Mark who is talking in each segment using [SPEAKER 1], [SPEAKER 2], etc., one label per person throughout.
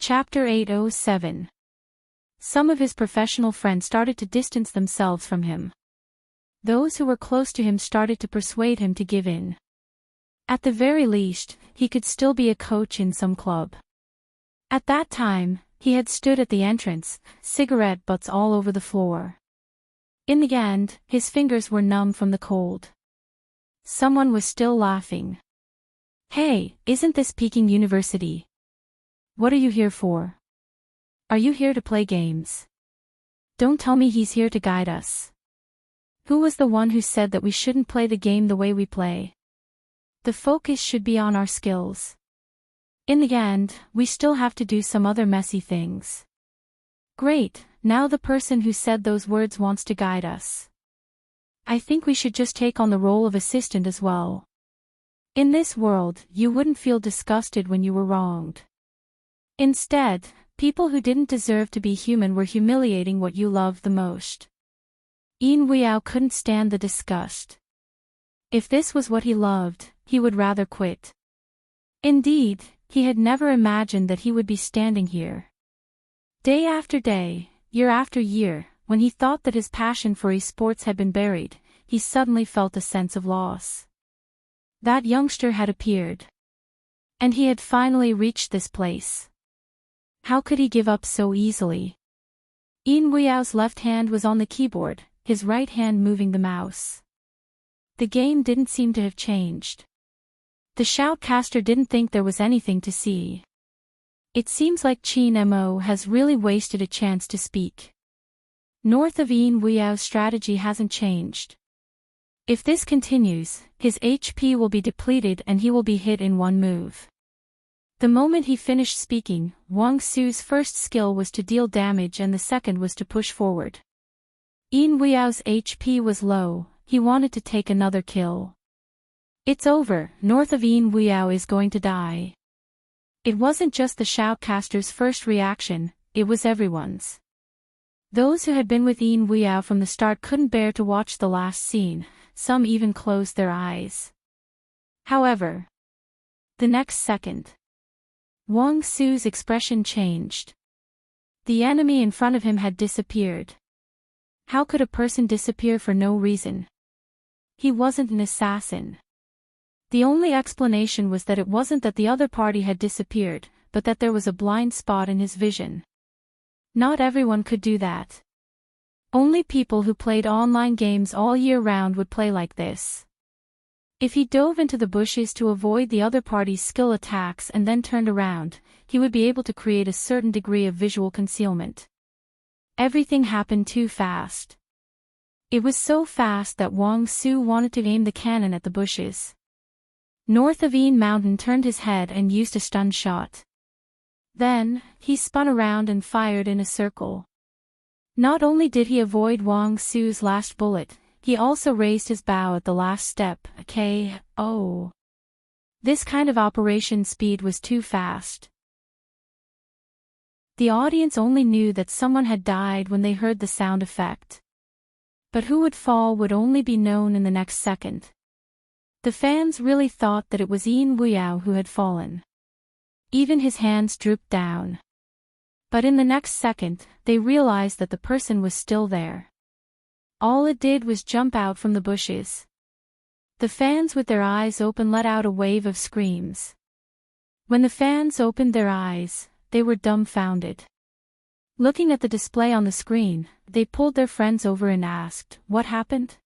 [SPEAKER 1] Chapter 807. Some of his professional friends started to distance themselves from him. Those who were close to him started to persuade him to give in. At the very least, he could still be a coach in some club. At that time, he had stood at the entrance, cigarette butts all over the floor. In the end, his fingers were numb from the cold. Someone was still laughing. "Hey, isn't this Peking University? What are you here for? Are you here to play games? Don't tell me he's here to guide us. Who was the one who said that we shouldn't play the game the way we play? The focus should be on our skills. In the end, we still have to do some other messy things." Great, now the person who said those words wants to guide us. I think we should just take on the role of assistant as well. In this world, you wouldn't feel disgusted when you were wronged. Instead, people who didn't deserve to be human were humiliating what you loved the most. Yin Weiyao couldn't stand the disgust. If this was what he loved, he would rather quit. Indeed, he had never imagined that he would be standing here. Day after day, year after year, when he thought that his passion for esports had been buried, he suddenly felt a sense of loss. That youngster had appeared. And he had finally reached this place. How could he give up so easily? Yin Weiyao's left hand was on the keyboard, his right hand moving the mouse. The game didn't seem to have changed. The shoutcaster didn't think there was anything to see. It seems like Qin Mo has really wasted a chance to speak. North of Yin Weiyao's strategy hasn't changed. If this continues, his HP will be depleted and he will be hit in one move. The moment he finished speaking, Wang Su's first skill was to deal damage and the second was to push forward. Yin Weiyao's HP was low, he wanted to take another kill. It's over, North of Yin Weiyao is going to die. It wasn't just the shoutcaster's first reaction, it was everyone's. Those who had been with Yin Weiyao from the start couldn't bear to watch the last scene, some even closed their eyes. However, the next second, Wang Su's expression changed. The enemy in front of him had disappeared. How could a person disappear for no reason? He wasn't an assassin. The only explanation was that it wasn't that the other party had disappeared, but that there was a blind spot in his vision. Not everyone could do that. Only people who played online games all year round would play like this. If he dove into the bushes to avoid the other party's skill attacks and then turned around, he would be able to create a certain degree of visual concealment. Everything happened too fast. It was so fast that Wang Su wanted to aim the cannon at the bushes. North of Yin Mountain turned his head and used a stun shot. Then, he spun around and fired in a circle. Not only did he avoid Wang Su's last bullet, he also raised his bow at the last step, KO. This kind of operation speed was too fast. The audience only knew that someone had died when they heard the sound effect. But who would fall would only be known in the next second. The fans really thought that it was Yin Weiyao who had fallen. Even his hands drooped down. But in the next second, they realized that the person was still there. All it did was jump out from the bushes. The fans with their eyes open let out a wave of screams. When the fans opened their eyes, they were dumbfounded. Looking at the display on the screen, they pulled their friends over and asked, "What happened?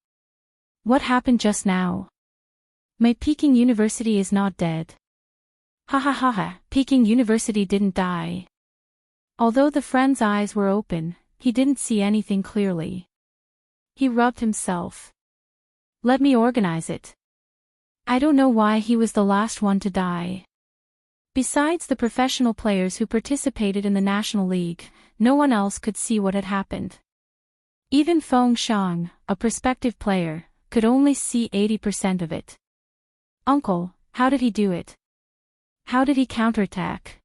[SPEAKER 1] What happened just now? My Peking University is not dead. Ha ha ha ha, Peking University didn't die." Although the friend's eyes were open, he didn't see anything clearly. He rubbed himself. "Let me organize it. I don't know why he was the last one to die." Besides the professional players who participated in the National League, no one else could see what had happened. Even Feng Shang, a prospective player, could only see 80% of it. "Uncle, how did he do it? How did he counterattack?"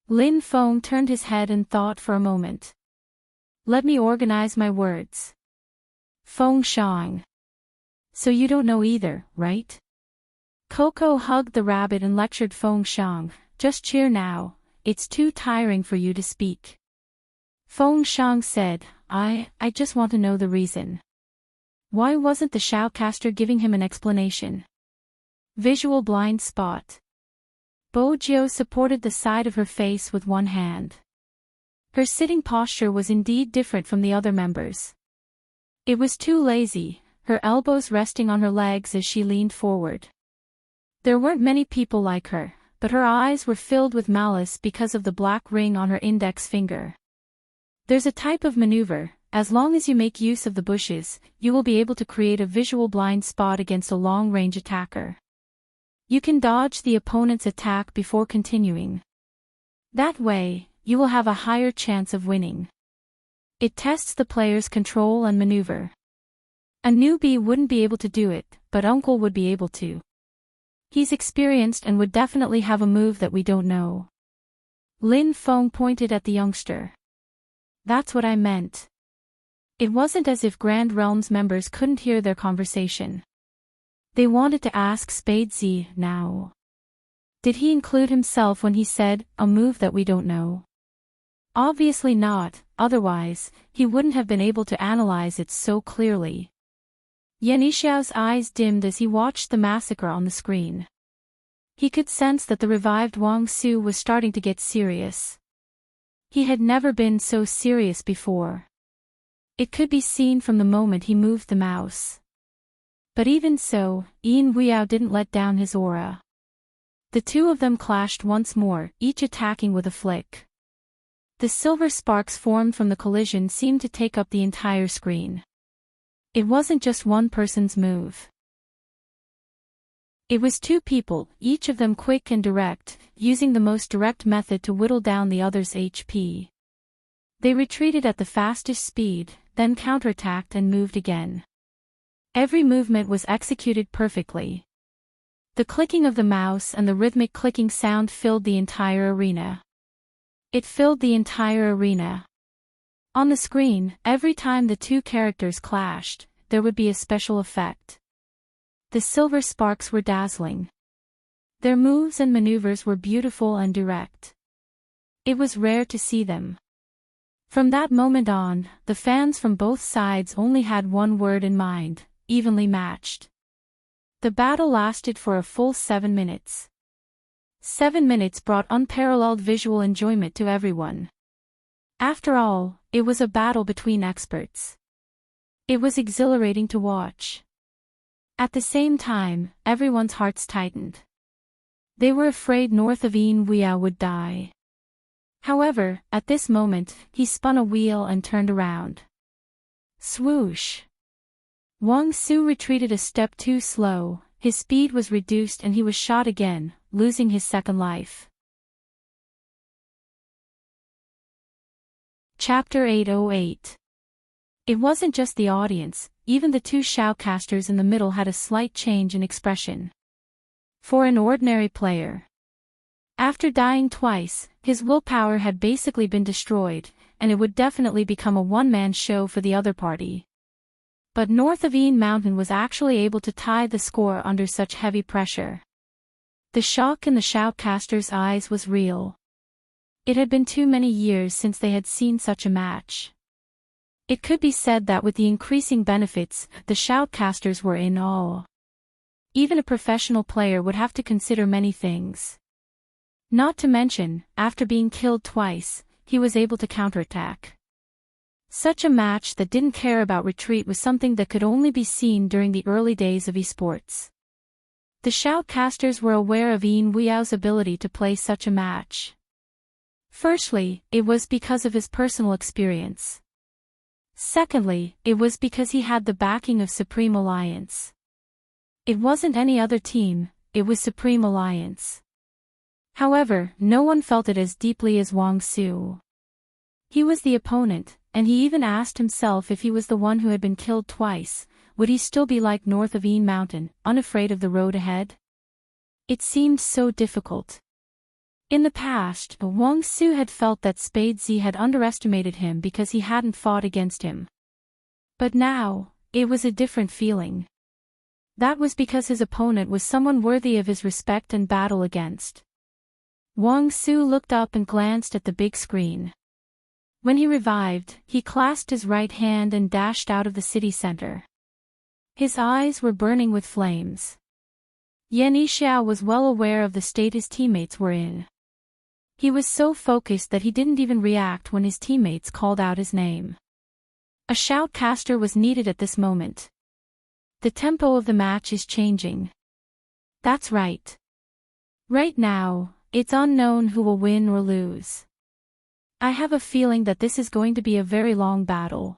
[SPEAKER 1] Lin Feng turned his head and thought for a moment. "Let me organize my words. Feng Shang. So you don't know either, right?" Coco hugged the rabbit and lectured Feng Shang, "Just cheer now, it's too tiring for you to speak. Feng Shang said, I just want to know the reason. Why wasn't the shoutcaster giving him an explanation? Visual blind spot. Bo Jiao supported the side of her face with one hand. Her sitting posture was indeed different from the other members. It was too lazy, her elbows resting on her legs as she leaned forward. There weren't many people like her, but her eyes were filled with malice because of the black ring on her index finger. There's a type of maneuver, as long as you make use of the bushes, you will be able to create a visual blind spot against a long-range attacker. You can dodge the opponent's attack before continuing. That way, you will have a higher chance of winning. It tests the player's control and maneuver. A newbie wouldn't be able to do it, but Uncle would be able to. He's experienced and would definitely have a move that we don't know. Lin Feng pointed at the youngster. That's what I meant. It wasn't as if Grand Realms members couldn't hear their conversation. They wanted to ask Spadesy now. Did he include himself when he said, a move that we don't know? Obviously not, otherwise, he wouldn't have been able to analyze it so clearly. Yanxiao's eyes dimmed as he watched the massacre on the screen. He could sense that the revived Wang Su was starting to get serious. He had never been so serious before. It could be seen from the moment he moved the mouse. But even so, Yin Weiyao didn't let down his aura. The two of them clashed once more, each attacking with a flick. The silver sparks formed from the collision seemed to take up the entire screen. It wasn't just one person's move. It was two people, each of them quick and direct, using the most direct method to whittle down the other's HP. They retreated at the fastest speed, then counterattacked and moved again. Every movement was executed perfectly. The clicking of the mouse and the rhythmic clicking sound filled the entire arena. It filled the entire arena. On the screen, every time the two characters clashed, there would be a special effect. The silver sparks were dazzling. Their moves and maneuvers were beautiful and direct. It was rare to see them. From that moment on, the fans from both sides only had one word in mind: evenly matched. The battle lasted for a full 7 minutes. 7 minutes brought unparalleled visual enjoyment to everyone. After all, it was a battle between experts. It was exhilarating to watch. At the same time, everyone's hearts tightened. They were afraid North of Yin Weiyao would die. However, at this moment, he spun a wheel and turned around. Swoosh! Wang Su retreated a step too slow, his speed was reduced and he was shot again, losing his second life. Chapter 808. It wasn't just the audience, even the two shoutcasters in the middle had a slight change in expression. For an ordinary player. After dying twice, his willpower had basically been destroyed, and it would definitely become a one-man show for the other party. But North of Yin Mountain was actually able to tie the score under such heavy pressure. The shock in the shoutcasters' eyes was real. It had been too many years since they had seen such a match. It could be said that with the increasing benefits, the shoutcasters were in awe. Even a professional player would have to consider many things. Not to mention, after being killed twice, he was able to counterattack. Such a match that didn't care about retreat was something that could only be seen during the early days of esports. The shoutcasters were aware of Yin Weyao's ability to play such a match. Firstly, it was because of his personal experience. Secondly, it was because he had the backing of Supreme Alliance. It wasn't any other team, it was Supreme Alliance. However, no one felt it as deeply as Wang Su. He was the opponent, and he even asked himself if he was the one who had been killed twice, would he still be like North of Yin Mountain, unafraid of the road ahead? It seemed so difficult. In the past, Wang Su had felt that Spadesy had underestimated him because he hadn't fought against him. But now, it was a different feeling. That was because his opponent was someone worthy of his respect and battle against. Wang Su looked up and glanced at the big screen. When he revived, he clasped his right hand and dashed out of the city center. His eyes were burning with flames. Yan Yixiao was well aware of the state his teammates were in. He was so focused that he didn't even react when his teammates called out his name. A shoutcaster was needed at this moment. The tempo of the match is changing. That's right. Right now, it's unknown who will win or lose. I have a feeling that this is going to be a very long battle.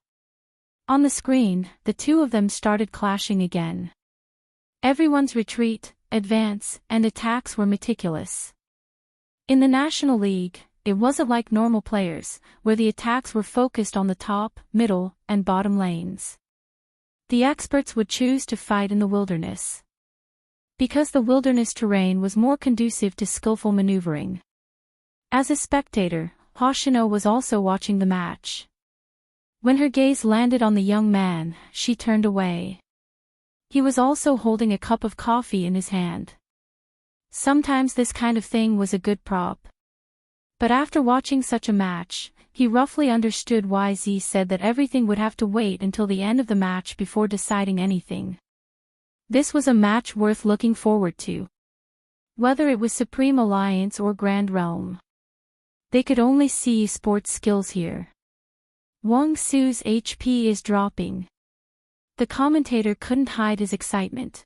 [SPEAKER 1] On the screen, the two of them started clashing again. Everyone's retreat, advance, and attacks were meticulous. In the National League, it wasn't like normal players, where the attacks were focused on the top, middle, and bottom lanes. The experts would choose to fight in the wilderness, because the wilderness terrain was more conducive to skillful maneuvering. As a spectator, Hoshino was also watching the match. When her gaze landed on the young man, she turned away. He was also holding a cup of coffee in his hand. Sometimes this kind of thing was a good prop. But after watching such a match, he roughly understood why Z said that everything would have to wait until the end of the match before deciding anything. This was a match worth looking forward to. Whether it was Supreme Alliance or Grand Realm, they could only see sports skills here. Wang Su's HP is dropping. The commentator couldn't hide his excitement.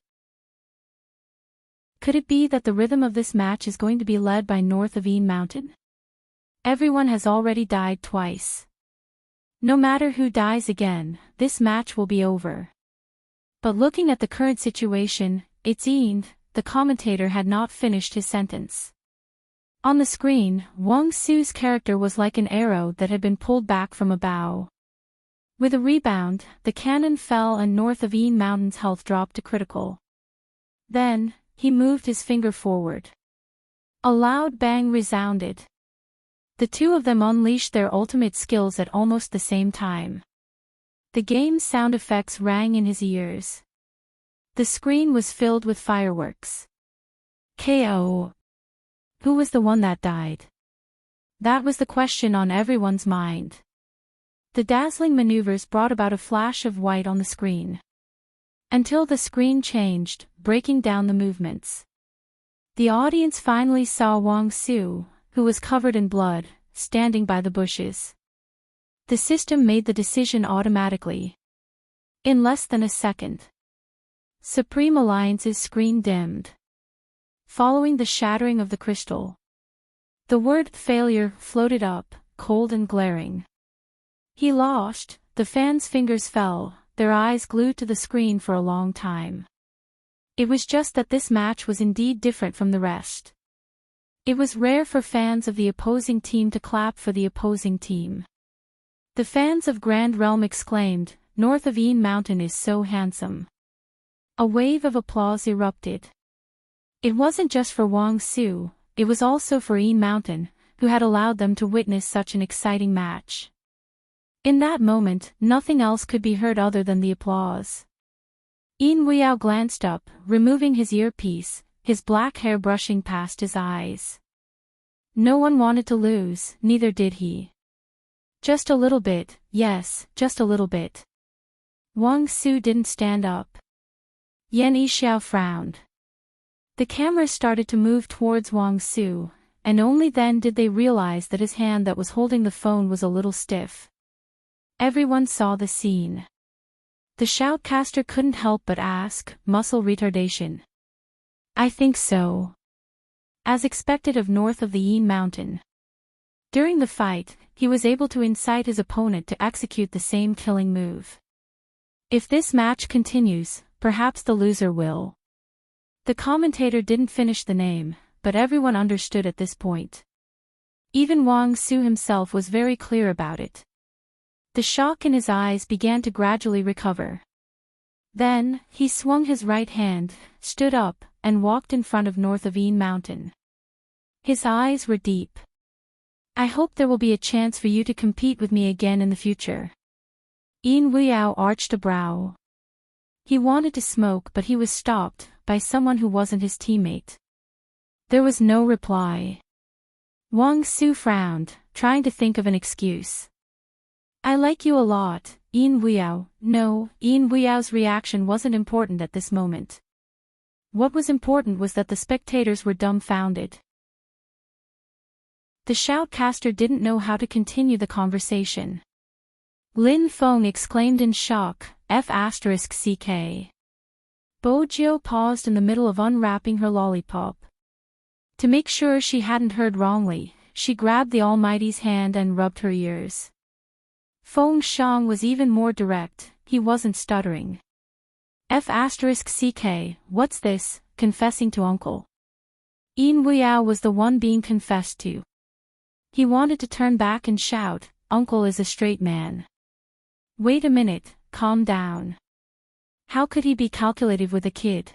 [SPEAKER 1] Could it be that the rhythm of this match is going to be led by north of Yin Mountain? Everyone has already died twice. No matter who dies again, this match will be over. But looking at the current situation, it's Yin. The commentator had not finished his sentence. On the screen, Wang Su's character was like an arrow that had been pulled back from a bow. With a rebound, the cannon fell and north of Yin Mountain's health dropped to critical. Then, he moved his finger forward. A loud bang resounded. The two of them unleashed their ultimate skills at almost the same time. The game's sound effects rang in his ears. The screen was filled with fireworks. KO. Who was the one that died? That was the question on everyone's mind. The dazzling maneuvers brought about a flash of white on the screen. Until the screen changed, breaking down the movements. The audience finally saw Wang Su, who was covered in blood, standing by the bushes. The system made the decision automatically. In less than a second. Supreme Alliance's screen dimmed. Following the shattering of the crystal, the word failure floated up, cold and glaring. He lost. The fans' fingers fell, their eyes glued to the screen for a long time. It was just that this match was indeed different from the rest. It was rare for fans of the opposing team to clap for the opposing team. The fans of Grand Realm exclaimed, "North of Yin Mountain is so handsome." A wave of applause erupted. It wasn't just for Wang Su, it was also for Yin Mountain, who had allowed them to witness such an exciting match. In that moment, nothing else could be heard other than the applause. Yin Weiyao glanced up, removing his earpiece, his black hair brushing past his eyes. No one wanted to lose, neither did he. Just a little bit, yes, just a little bit. Wang Su didn't stand up. Yan Yixiao frowned. The camera started to move towards Wang Su, and only then did they realize that his hand that was holding the phone was a little stiff. Everyone saw the scene. The shoutcaster couldn't help but ask, "Muscle retardation?" "I think so." As expected of north of the Yin Mountain. During the fight, he was able to incite his opponent to execute the same killing move. If this match continues, perhaps the loser will. The commentator didn't finish the name, but everyone understood at this point. Even Wang Su himself was very clear about it. The shock in his eyes began to gradually recover. Then, he swung his right hand, stood up, and walked in front of north of Yin Mountain. His eyes were deep. "I hope there will be a chance for you to compete with me again in the future." Yin Weiyao arched a brow. He wanted to smoke, but he was stopped by someone who wasn't his teammate. There was no reply. Wang Su frowned, trying to think of an excuse. I like you a lot, Yin Weiyao. No, Yin Weyao's reaction wasn't important at this moment. What was important was that the spectators were dumbfounded. The shoutcaster didn't know how to continue the conversation. Lin Feng exclaimed in shock, F***ck. Bojiu paused in the middle of unwrapping her lollipop. To make sure she hadn't heard wrongly, she grabbed the Almighty's hand and rubbed her ears. Feng Shang was even more direct, he wasn't stuttering. F***ck, what's this, confessing to uncle? Yin Weiyao was the one being confessed to. He wanted to turn back and shout, uncle is a straight man. Wait a minute, calm down. How could he be calculative with a kid?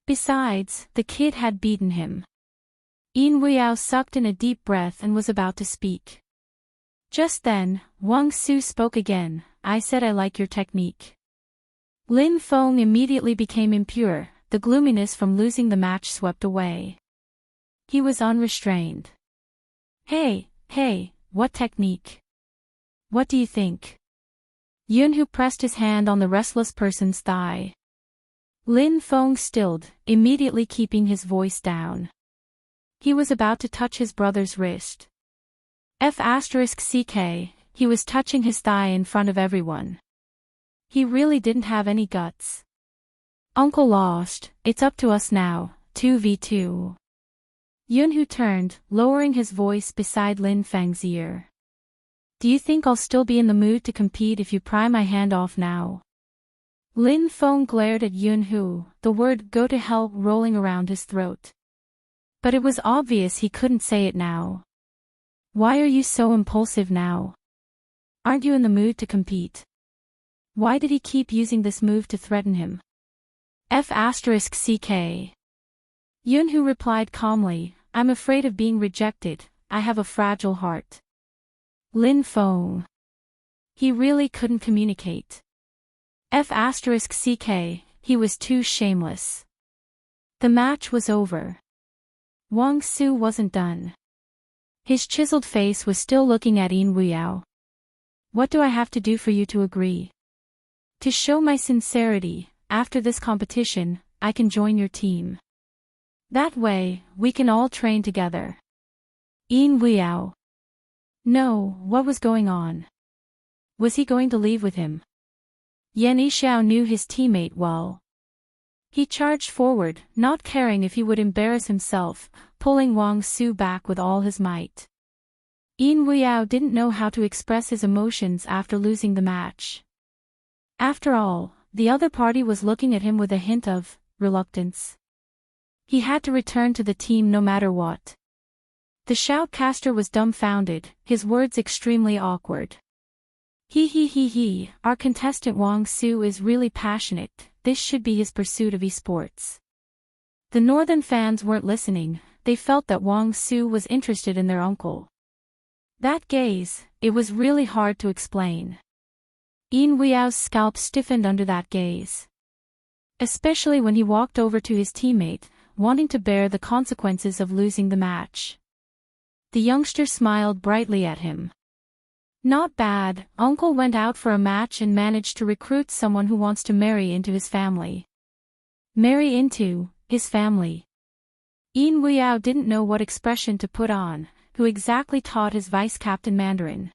[SPEAKER 1] Besides, the kid had beaten him. Yin Weiyao sucked in a deep breath and was about to speak. Just then, Wang Su spoke again, I said I like your technique. Lin Feng immediately became impure, the gloominess from losing the match swept away. He was unrestrained. Hey, what technique? What do you think? Yunhu pressed his hand on the restless person's thigh. Lin Feng stilled, immediately keeping his voice down. He was about to touch his brother's wrist. F***ck, he was touching his thigh in front of everyone. He really didn't have any guts. Uncle lost, it's up to us now, 2v2. Yunhu turned, lowering his voice beside Lin Feng's ear. Do you think I'll still be in the mood to compete if you pry my hand off now? Lin Feng glared at Yunhu, the word go to hell rolling around his throat. But it was obvious he couldn't say it now. Why are you so impulsive now? Aren't you in the mood to compete? Why did he keep using this move to threaten him? F***ck. Yunhu replied calmly, I'm afraid of being rejected, I have a fragile heart. Lin Feng. He really couldn't communicate. F***ck, he was too shameless. The match was over. Wang Su wasn't done. His chiseled face was still looking at Yin Weiyao. What do I have to do for you to agree? To show my sincerity, after this competition, I can join your team. That way, we can all train together. Yin Weiyao. No, what was going on? Was he going to leave with him? Yan Yixiao knew his teammate well. He charged forward, not caring if he would embarrass himself, pulling Wang Su back with all his might. Yin Weiyao didn't know how to express his emotions after losing the match. After all, the other party was looking at him with a hint of reluctance. He had to return to the team no matter what. The shoutcaster was dumbfounded, his words extremely awkward. Our contestant Wang Su is really passionate, this should be his pursuit of esports. The northern fans weren't listening, they felt that Wang Su was interested in their uncle. That gaze, it was really hard to explain. Yin Weyao's scalp stiffened under that gaze. Especially when he walked over to his teammate, wanting to bear the consequences of losing the match. The youngster smiled brightly at him. Not bad, uncle went out for a match and managed to recruit someone who wants to marry into his family. Marry into his family. Yin Weiyao didn't know what expression to put on, who exactly taught his vice-captain Mandarin.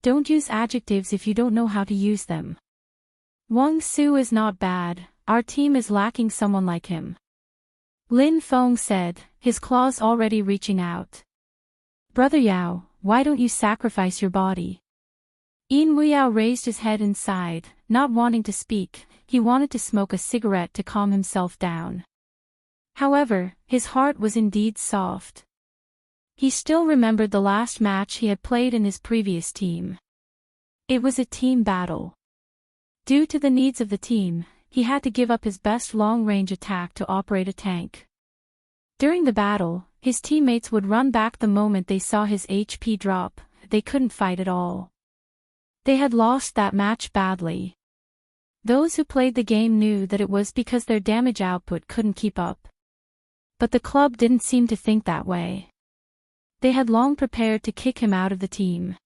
[SPEAKER 1] Don't use adjectives if you don't know how to use them. Wang Su is not bad, our team is lacking someone like him. Lin Feng said, his claws already reaching out. Brother Yao, why don't you sacrifice your body? Yin Weiyao raised his head and sighed, not wanting to speak, he wanted to smoke a cigarette to calm himself down. However, his heart was indeed soft. He still remembered the last match he had played in his previous team. It was a team battle. Due to the needs of the team, he had to give up his best long-range attack to operate a tank. During the battle, his teammates would run back the moment they saw his HP drop, they couldn't fight at all. They had lost that match badly. Those who played the game knew that it was because their damage output couldn't keep up. But the club didn't seem to think that way. They had long prepared to kick him out of the team.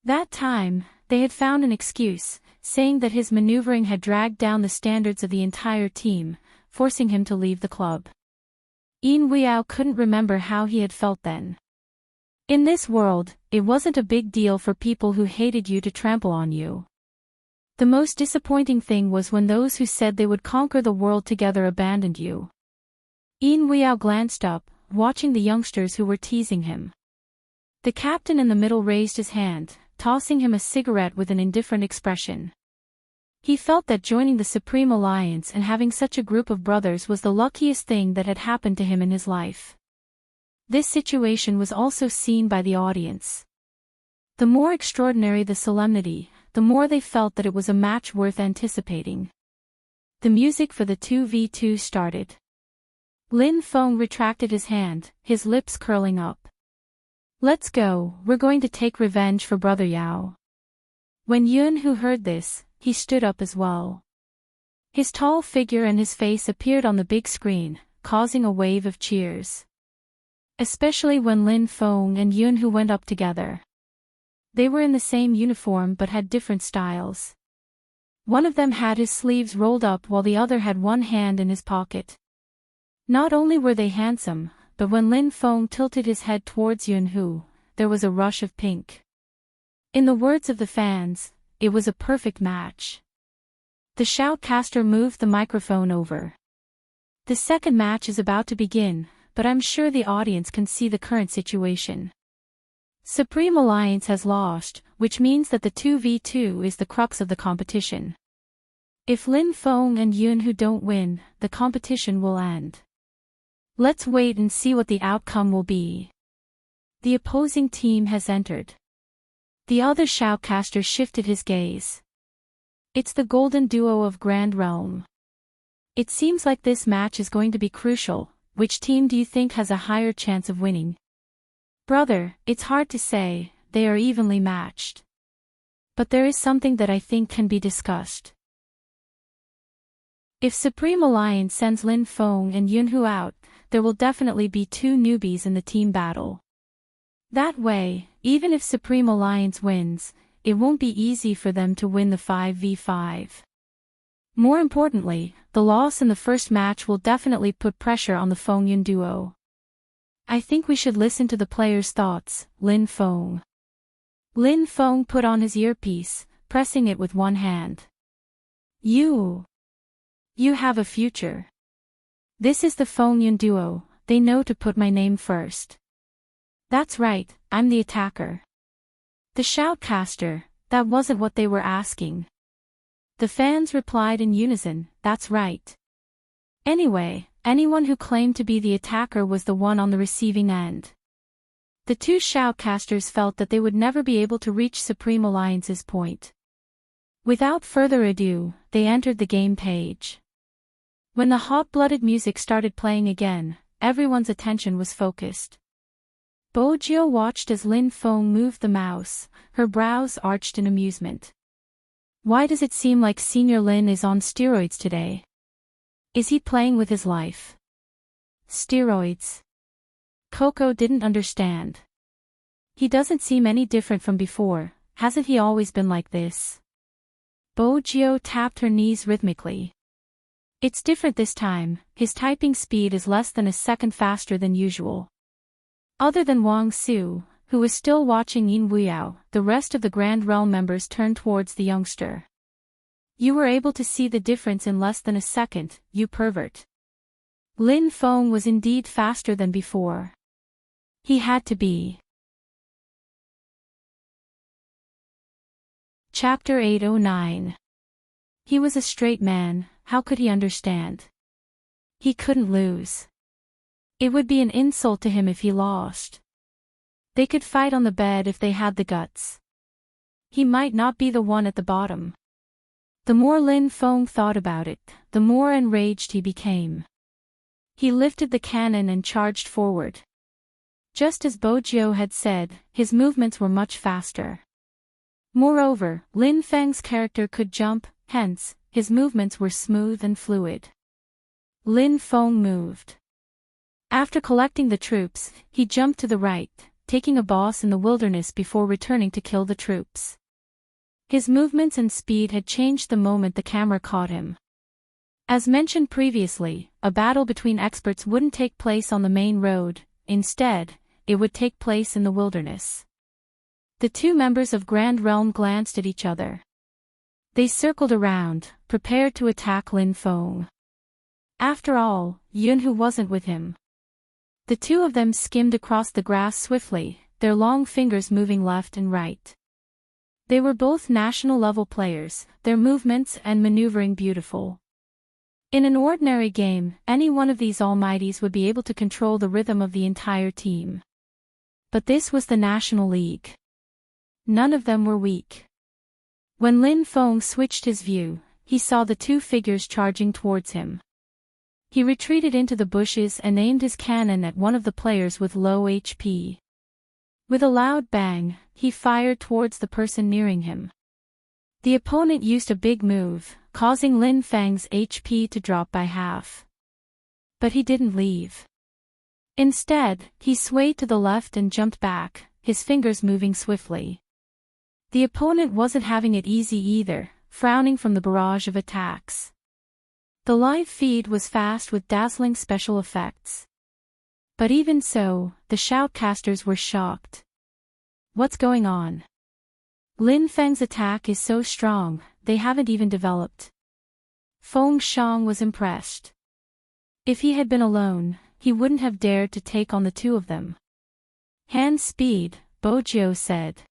[SPEAKER 1] That time, they had found an excuse, saying that his maneuvering had dragged down the standards of the entire team, forcing him to leave the club. Yin Weiyao couldn't remember how he had felt then. In this world, it wasn't a big deal for people who hated you to trample on you. The most disappointing thing was when those who said they would conquer the world together abandoned you. Yin Weiyao glanced up, watching the youngsters who were teasing him. The captain in the middle raised his hand, tossing him a cigarette with an indifferent expression. He felt that joining the Supreme Alliance and having such a group of brothers was the luckiest thing that had happened to him in his life. This situation was also seen by the audience. The more extraordinary the solemnity, the more they felt that it was a match worth anticipating. The music for the 2v2 started. Lin Feng retracted his hand, his lips curling up. "Let's go, we're going to take revenge for Brother Yao." When Yun Hu heard this, he stood up as well. His tall figure and his face appeared on the big screen, causing a wave of cheers. Especially when Lin Feng and Yun Hu went up together. They were in the same uniform but had different styles. One of them had his sleeves rolled up while the other had one hand in his pocket. Not only were they handsome, but when Lin Feng tilted his head towards Yun Hu, there was a rush of pink. In the words of the fans, it was a perfect match. The shoutcaster moved the microphone over. "The second match is about to begin, but I'm sure the audience can see the current situation. Supreme Alliance has lost, which means that the 2v2 is the crux of the competition. If Lin Feng and Yun Hu don't win, the competition will end. Let's wait and see what the outcome will be." The opposing team has entered. The other shoutcaster shifted his gaze. "It's the golden duo of Grand Realm. It seems like this match is going to be crucial. Which team do you think has a higher chance of winning?" "Brother, it's hard to say, they are evenly matched. But there is something that I think can be discussed. If Supreme Alliance sends Lin Feng and Yun Hu out, there will definitely be two newbies in the team battle. That way, even if Supreme Alliance wins, it won't be easy for them to win the 5v5. More importantly, the loss in the first match will definitely put pressure on the Feng-Yun duo. I think we should listen to the players' thoughts." Lin Feng. Lin Feng put on his earpiece, pressing it with one hand. You have a future. This is the Feng-Yun duo, they know to put my name first." "That's right, I'm the attacker." The shoutcaster, that wasn't what they were asking. The fans replied in unison, "That's right." Anyway, anyone who claimed to be the attacker was the one on the receiving end. The two shoutcasters felt that they would never be able to reach Supreme Alliance's point. Without further ado, they entered the game page. When the hot-blooded music started playing again, everyone's attention was focused. Bojio watched as Lin Feng moved the mouse, her brows arched in amusement. Why does it seem like Senior Lin is on steroids today? Is he playing with his life? Steroids? Coco didn't understand. He doesn't seem any different from before, hasn't he always been like this? Bojio tapped her knees rhythmically. It's different this time, his typing speed is less than a second faster than usual. Other than Wang Su, who was still watching Yin Weiyao, the rest of the Grand Realm members turned towards the youngster. You were able to see the difference in less than a second, you pervert. Lin Feng was indeed faster than before. He had to be. Chapter 809. He was a straight man, how could he understand? He couldn't lose. It would be an insult to him if he lost. They could fight on the bed if they had the guts. He might not be the one at the bottom. The more Lin Feng thought about it, the more enraged he became. He lifted the cannon and charged forward. Just as Bojio had said, his movements were much faster. Moreover, Lin Feng's character could jump, hence, his movements were smooth and fluid. Lin Feng moved. After collecting the troops, he jumped to the right, taking a boss in the wilderness before returning to kill the troops. His movements and speed had changed the moment the camera caught him. As mentioned previously, a battle between experts wouldn't take place on the main road, instead, it would take place in the wilderness. The two members of Grand Realm glanced at each other. They circled around, prepared to attack Lin Feng. After all, Yunhu wasn't with him. The two of them skimmed across the grass swiftly, their long fingers moving left and right. They were both national-level players, their movements and maneuvering beautiful. In an ordinary game, any one of these almighties would be able to control the rhythm of the entire team. But this was the National League. None of them were weak. When Lin Feng switched his view, he saw the two figures charging towards him. He retreated into the bushes and aimed his cannon at one of the players with low HP. With a loud bang, he fired towards the person nearing him. The opponent used a big move, causing Lin Feng's HP to drop by half. But he didn't leave. Instead, he swayed to the left and jumped back, his fingers moving swiftly. The opponent wasn't having it easy either, frowning from the barrage of attacks. The live feed was fast with dazzling special effects. But even so, the shoutcasters were shocked. What's going on? Lin Feng's attack is so strong, they haven't even developed. Feng Shang was impressed. If he had been alone, he wouldn't have dared to take on the two of them. Hand speed, Bojiu said.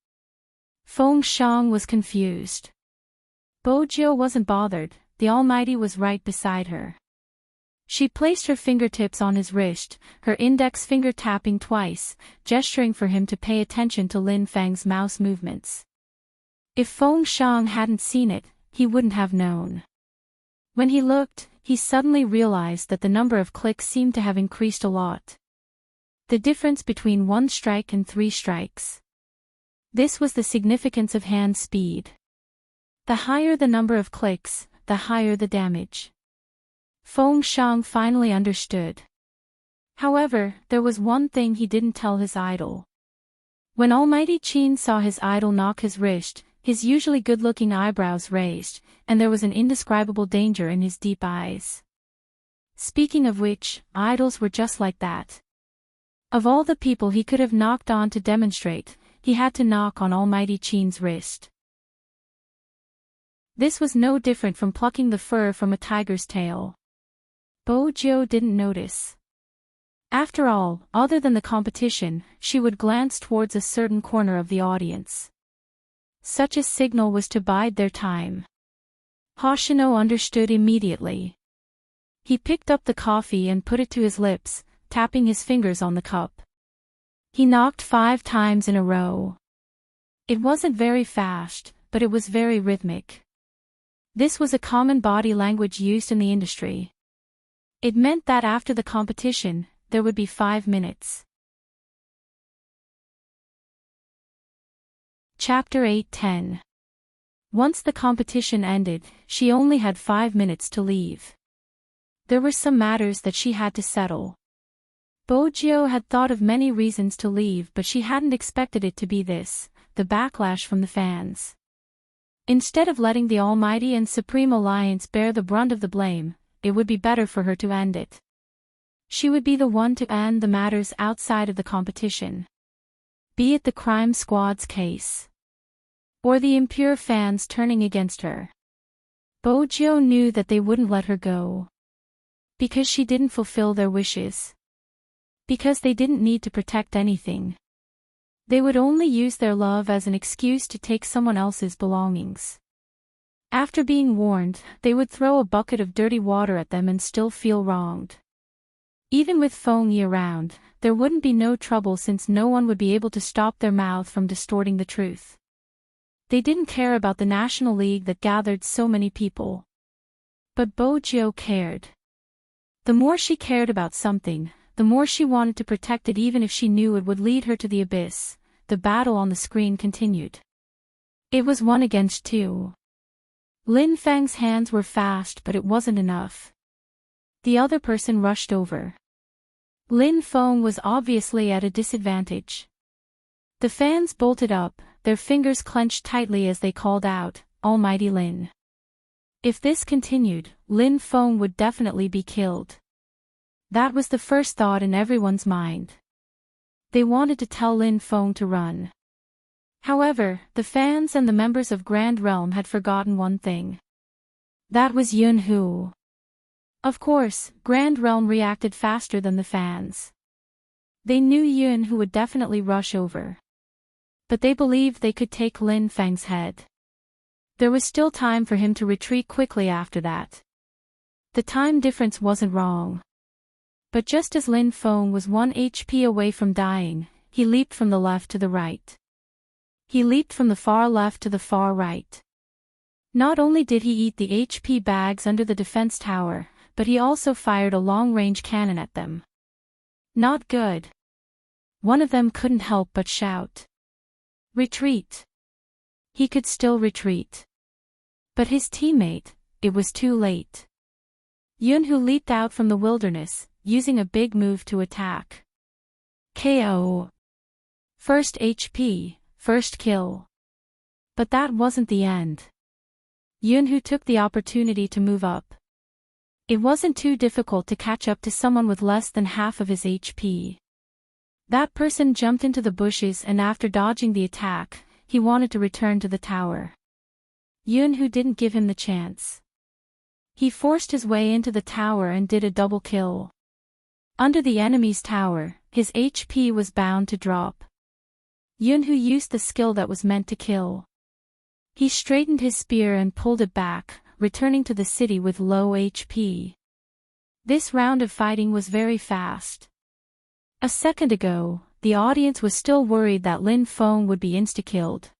[SPEAKER 1] Feng Shang was confused. Bojiu wasn't bothered, the Almighty was right beside her. She placed her fingertips on his wrist, her index finger tapping twice, gesturing for him to pay attention to Lin Feng's mouse movements. If Feng Shang hadn't seen it, he wouldn't have known. When he looked, he suddenly realized that the number of clicks seemed to have increased a lot. The difference between 1 strike and 3 strikes. This was the significance of hand speed. The higher the number of clicks, the higher the damage. Feng Shang finally understood. However, there was one thing he didn't tell his idol. When Almighty Qin saw his idol knock his wrist, his usually good-looking eyebrows raised, and there was an indescribable danger in his deep eyes. Speaking of which, idols were just like that. Of all the people he could have knocked on to demonstrate, he had to knock on Almighty Qin's wrist. This was no different from plucking the fur from a tiger's tail. Bojiu didn't notice. After all, other than the competition, she would glance towards a certain corner of the audience. Such a signal was to bide their time. Hoshino understood immediately. He picked up the coffee and put it to his lips, tapping his fingers on the cup. He knocked 5 times in a row. It wasn't very fast, but it was very rhythmic. This was a common body language used in the industry. It meant that after the competition, there would be 5 minutes. Chapter 8:10. Once the competition ended, she only had 5 minutes to leave. There were some matters that she had to settle. Bojiu had thought of many reasons to leave, but she hadn't expected it to be this, the backlash from the fans. Instead of letting the Almighty and Supreme Alliance bear the brunt of the blame, it would be better for her to end it. She would be the one to end the matters outside of the competition. Be it the crime squad's case, or the impure fans turning against her. Bojiu knew that they wouldn't let her go. Because she didn't fulfill their wishes. Because they didn't need to protect anything. They would only use their love as an excuse to take someone else's belongings. After being warned, they would throw a bucket of dirty water at them and still feel wronged. Even with Feng Yi around, there wouldn't be no trouble since no one would be able to stop their mouth from distorting the truth. They didn't care about the National League that gathered so many people. But Bojiu cared. The more she cared about something, the more she wanted to protect it even if she knew it would lead her to the abyss. The battle on the screen continued. It was 1 against 2. Lin Feng's hands were fast, but it wasn't enough. The other person rushed over. Lin Feng was obviously at a disadvantage. The fans bolted up, their fingers clenched tightly as they called out, "Almighty Lin." If this continued, Lin Feng would definitely be killed. That was the first thought in everyone's mind. They wanted to tell Lin Feng to run. However, the fans and the members of Grand Realm had forgotten one thing. That was Yun Hu. Of course, Grand Realm reacted faster than the fans. They knew Yun Hu would definitely rush over. But they believed they could take Lin Feng's head. There was still time for him to retreat quickly after that. The time difference wasn't wrong. But just as Lin Feng was 1 HP away from dying, he leaped from the left to the right. He leaped from the far left to the far right. Not only did he eat the HP bags under the defense tower, but he also fired a long-range cannon at them. Not good. One of them couldn't help but shout. Retreat. He could still retreat. But his teammate, it was too late. Yun Hu leaped out from the wilderness, using a big move to attack. KO. First HP, first kill. But that wasn't the end. Yun Hu took the opportunity to move up. It wasn't too difficult to catch up to someone with less than half of his HP. That person jumped into the bushes, and after dodging the attack, he wanted to return to the tower. Yun Hu didn't give him the chance. He forced his way into the tower and did a double kill. Under the enemy's tower, his HP was bound to drop. Yun Hu used the skill that was meant to kill. He straightened his spear and pulled it back, returning to the city with low HP. This round of fighting was very fast. A second ago, the audience was still worried that Lin Feng would be insta-killed.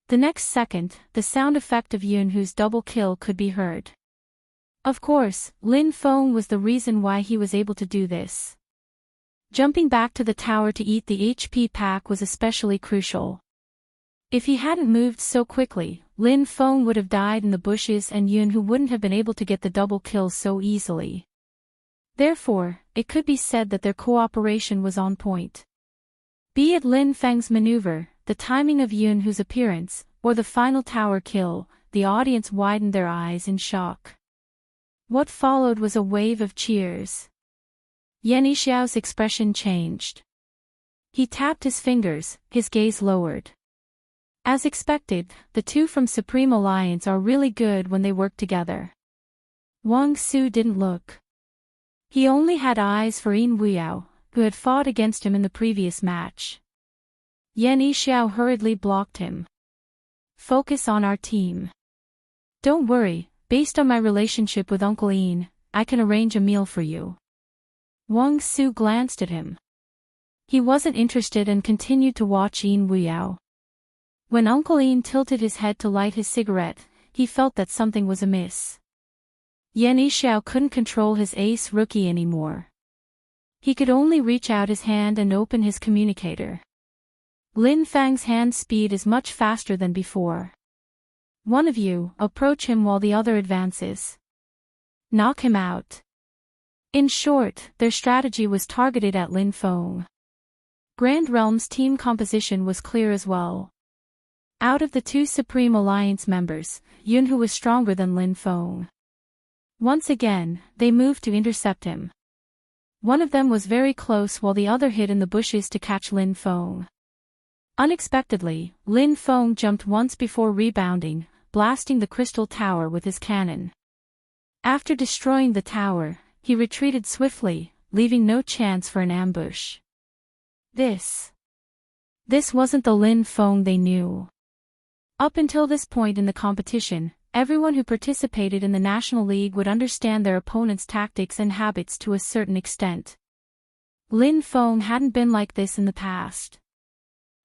[SPEAKER 1] The next second, the sound effect of Yun Hu's double kill could be heard. Of course, Lin Feng was the reason why he was able to do this. Jumping back to the tower to eat the HP pack was especially crucial. If he hadn't moved so quickly, Lin Feng would have died in the bushes and Yun Hu wouldn't have been able to get the double kill so easily. Therefore, it could be said that their cooperation was on point. Be it Lin Feng's maneuver, the timing of Yun Hu's appearance, or the final tower kill, the audience widened their eyes in shock. What followed was a wave of cheers. Yan Yixiao's expression changed. He tapped his fingers, his gaze lowered. As expected, the two from Supreme Alliance are really good when they work together. Wang Su didn't look. He only had eyes for Yin Wuyao, who had fought against him in the previous match. Yan Yixiao hurriedly blocked him. Focus on our team. Don't worry, based on my relationship with Uncle Yin, I can arrange a meal for you. Wang Su glanced at him. He wasn't interested and continued to watch Yin Wuyao. When Uncle Yin tilted his head to light his cigarette, he felt that something was amiss. Yan Yixiao couldn't control his ace rookie anymore. He could only reach out his hand and open his communicator. Lin Feng's hand speed is much faster than before. One of you, approach him while the other advances. Knock him out. In short, their strategy was targeted at Lin Feng. Grand Realm's team composition was clear as well. Out of the two Supreme Alliance members, Yun Hu was stronger than Lin Feng. Once again, they moved to intercept him. One of them was very close while the other hid in the bushes to catch Lin Feng. Unexpectedly, Lin Feng jumped once before rebounding, blasting the crystal tower with his cannon. After destroying the tower, he retreated swiftly, leaving no chance for an ambush. This wasn't the Lin Feng they knew. Up until this point in the competition, everyone who participated in the National League would understand their opponent's tactics and habits to a certain extent. Lin Feng hadn't been like this in the past.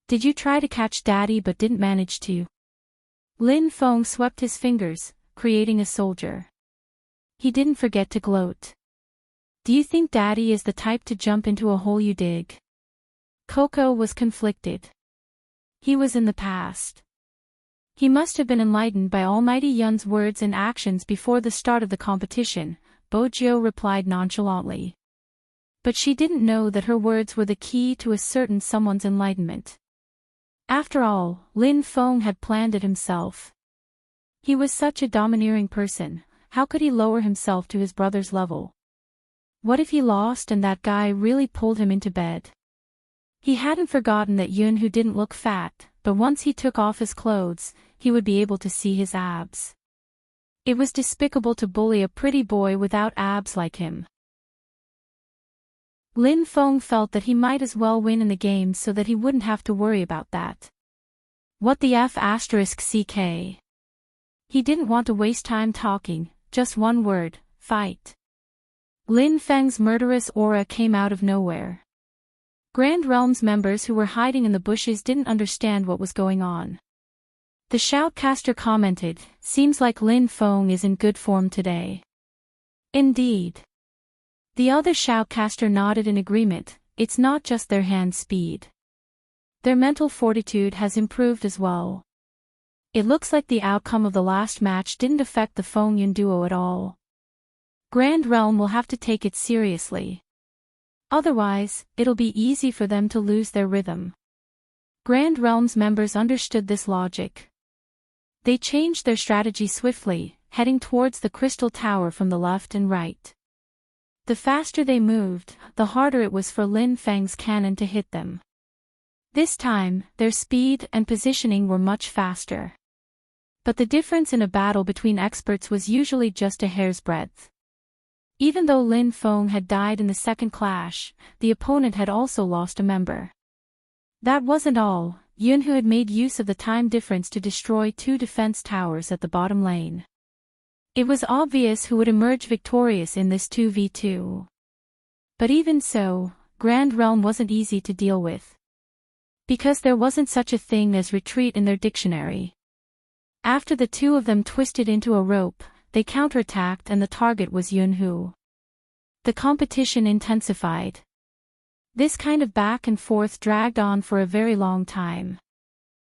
[SPEAKER 1] Did you try to catch Daddy but didn't manage to? Lin Feng swept his fingers, creating a soldier. He didn't forget to gloat. Do you think Daddy is the type to jump into a hole you dig? Coco was conflicted. He was in the past. He must have been enlightened by Almighty Yun's words and actions before the start of the competition, Bojiu replied nonchalantly. But she didn't know that her words were the key to a certain someone's enlightenment. After all, Lin Feng had planned it himself. He was such a domineering person, how could he lower himself to his brother's level? What if he lost and that guy really pulled him into bed? He hadn't forgotten that Yun Hu didn't look fat, but once he took off his clothes, he would be able to see his abs. It was despicable to bully a pretty boy without abs like him. Lin Feng felt that he might as well win in the game so that he wouldn't have to worry about that. What the f***ck? He didn't want to waste time talking, just one word, fight. Lin Feng's murderous aura came out of nowhere. Grand Realms members who were hiding in the bushes didn't understand what was going on. The shoutcaster commented, "Seems like Lin Feng is in good form today." Indeed. The other shoutcaster nodded in agreement, it's not just their hand speed. Their mental fortitude has improved as well. It looks like the outcome of the last match didn't affect the Feng Yun duo at all. Grand Realm will have to take it seriously. Otherwise, it'll be easy for them to lose their rhythm. Grand Realms members understood this logic. They changed their strategy swiftly, heading towards the crystal tower from the left and right. The faster they moved, the harder it was for Lin Feng's cannon to hit them. This time, their speed and positioning were much faster. But the difference in a battle between experts was usually just a hair's breadth. Even though Lin Feng had died in the second clash, the opponent had also lost a member. That wasn't all, Yun Hu had made use of the time difference to destroy 2 defense towers at the bottom lane. It was obvious who would emerge victorious in this 2v2. But even so, Grand Realm wasn't easy to deal with. Because there wasn't such a thing as retreat in their dictionary. After the two of them twisted into a rope, they counterattacked and the target was Yun Hu. The competition intensified. This kind of back and forth dragged on for a very long time.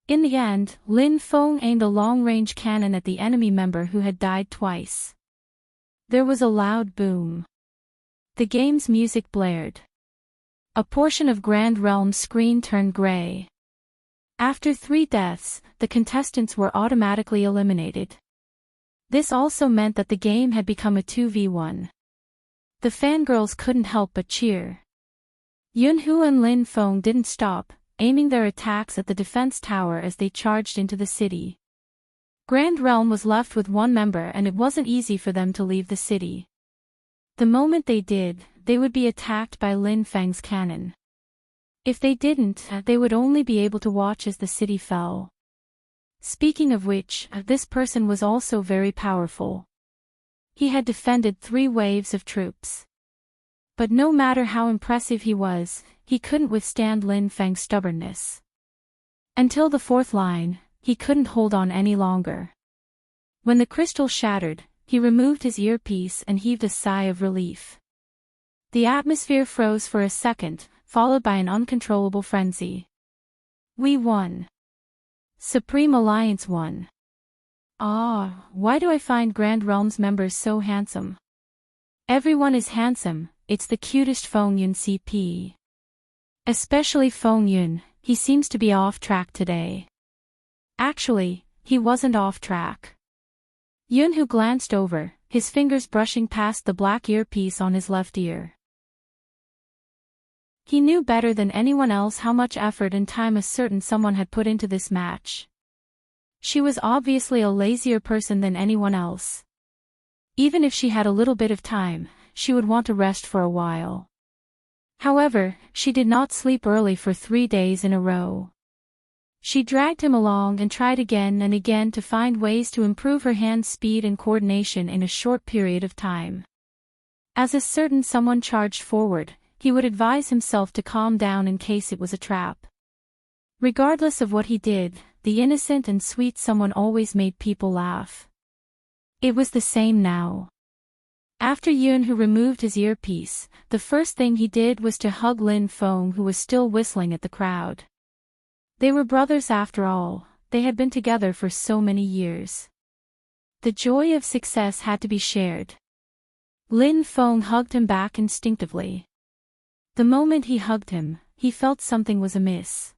[SPEAKER 1] In the end, Lin Feng aimed a long-range cannon at the enemy member who had died twice. There was a loud boom. The game's music blared. A portion of Grand Realm's screen turned gray. After 3 deaths, the contestants were automatically eliminated. This also meant that the game had become a 2v1. The fangirls couldn't help but cheer. Yun Hu and Lin Feng didn't stop, aiming their attacks at the defense tower as they charged into the city. Grand Realm was left with 1 member and it wasn't easy for them to leave the city. The moment they did, they would be attacked by Lin Feng's cannon. If they didn't, they would only be able to watch as the city fell. Speaking of which, this person was also very powerful. He had defended 3 waves of troops. But no matter how impressive he was, he couldn't withstand Lin Feng's stubbornness. Until the 4th line, he couldn't hold on any longer. When the crystal shattered, he removed his earpiece and heaved a sigh of relief. The atmosphere froze for a second, followed by an uncontrollable frenzy. We won. Supreme Alliance won. Ah, why do I find Grand Realms members so handsome? Everyone is handsome, it's the cutest Feng Yun CP. Especially Feng Yun, he seems to be off track today. Actually, he wasn't off track. Yun Hu glanced over, his fingers brushing past the black earpiece on his left ear. He knew better than anyone else how much effort and time a certain someone had put into this match. She was obviously a lazier person than anyone else. Even if she had a little bit of time, she would want to rest for a while. However, she did not sleep early for 3 days in a row. She dragged him along and tried again and again to find ways to improve her hand speed and coordination in a short period of time. As a certain someone charged forward, he would advise himself to calm down in case it was a trap. Regardless of what he did, the innocent and sweet someone always made people laugh. It was the same now. After Yun Hu removed his earpiece, the first thing he did was to hug Lin Feng, who was still whistling at the crowd. They were brothers after all, they had been together for so many years. The joy of success had to be shared. Lin Feng hugged him back instinctively. The moment he hugged him, he felt something was amiss.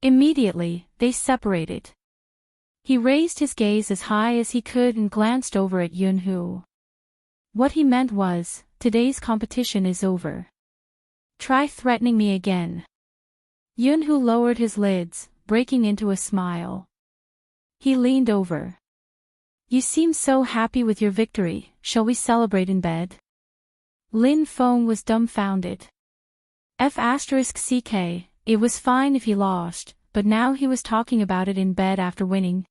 [SPEAKER 1] Immediately, they separated. He raised his gaze as high as he could and glanced over at Yunhu. What he meant was, today's competition is over. Try threatening me again. Yunhu lowered his lids, breaking into a smile. He leaned over. You seem so happy with your victory, shall we celebrate in bed? Lin Feng was dumbfounded. F***ck, it was fine if he lost, but now he was talking about it in bed after winning.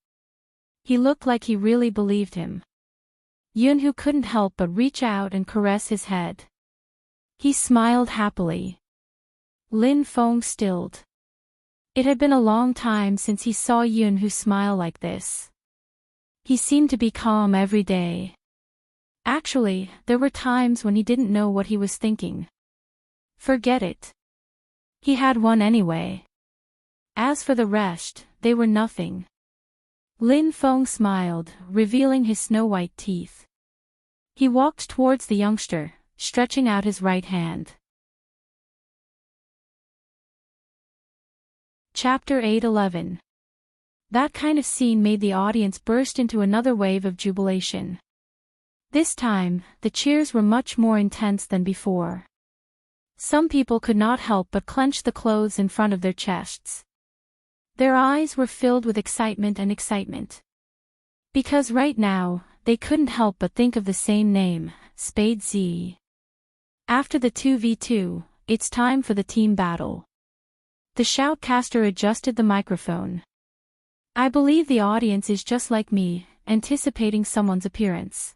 [SPEAKER 1] He looked like he really believed him. Yunhu couldn't help but reach out and caress his head. He smiled happily. Lin Feng stilled. It had been a long time since he saw Yunhu smile like this. He seemed to be calm every day. Actually, there were times when he didn't know what he was thinking. Forget it. He had won anyway. As for the rest, they were nothing. Lin Feng smiled, revealing his snow-white teeth. He walked towards the youngster, stretching out his right hand. Chapter 8:11. That kind of scene made the audience burst into another wave of jubilation. This time, the cheers were much more intense than before. Some people could not help but clench the clothes in front of their chests. Their eyes were filled with excitement. Because right now, they couldn't help but think of the same name, Spade Z. After the 2v2, it's time for the team battle. The shoutcaster adjusted the microphone. I believe the audience is just like me, anticipating someone's appearance.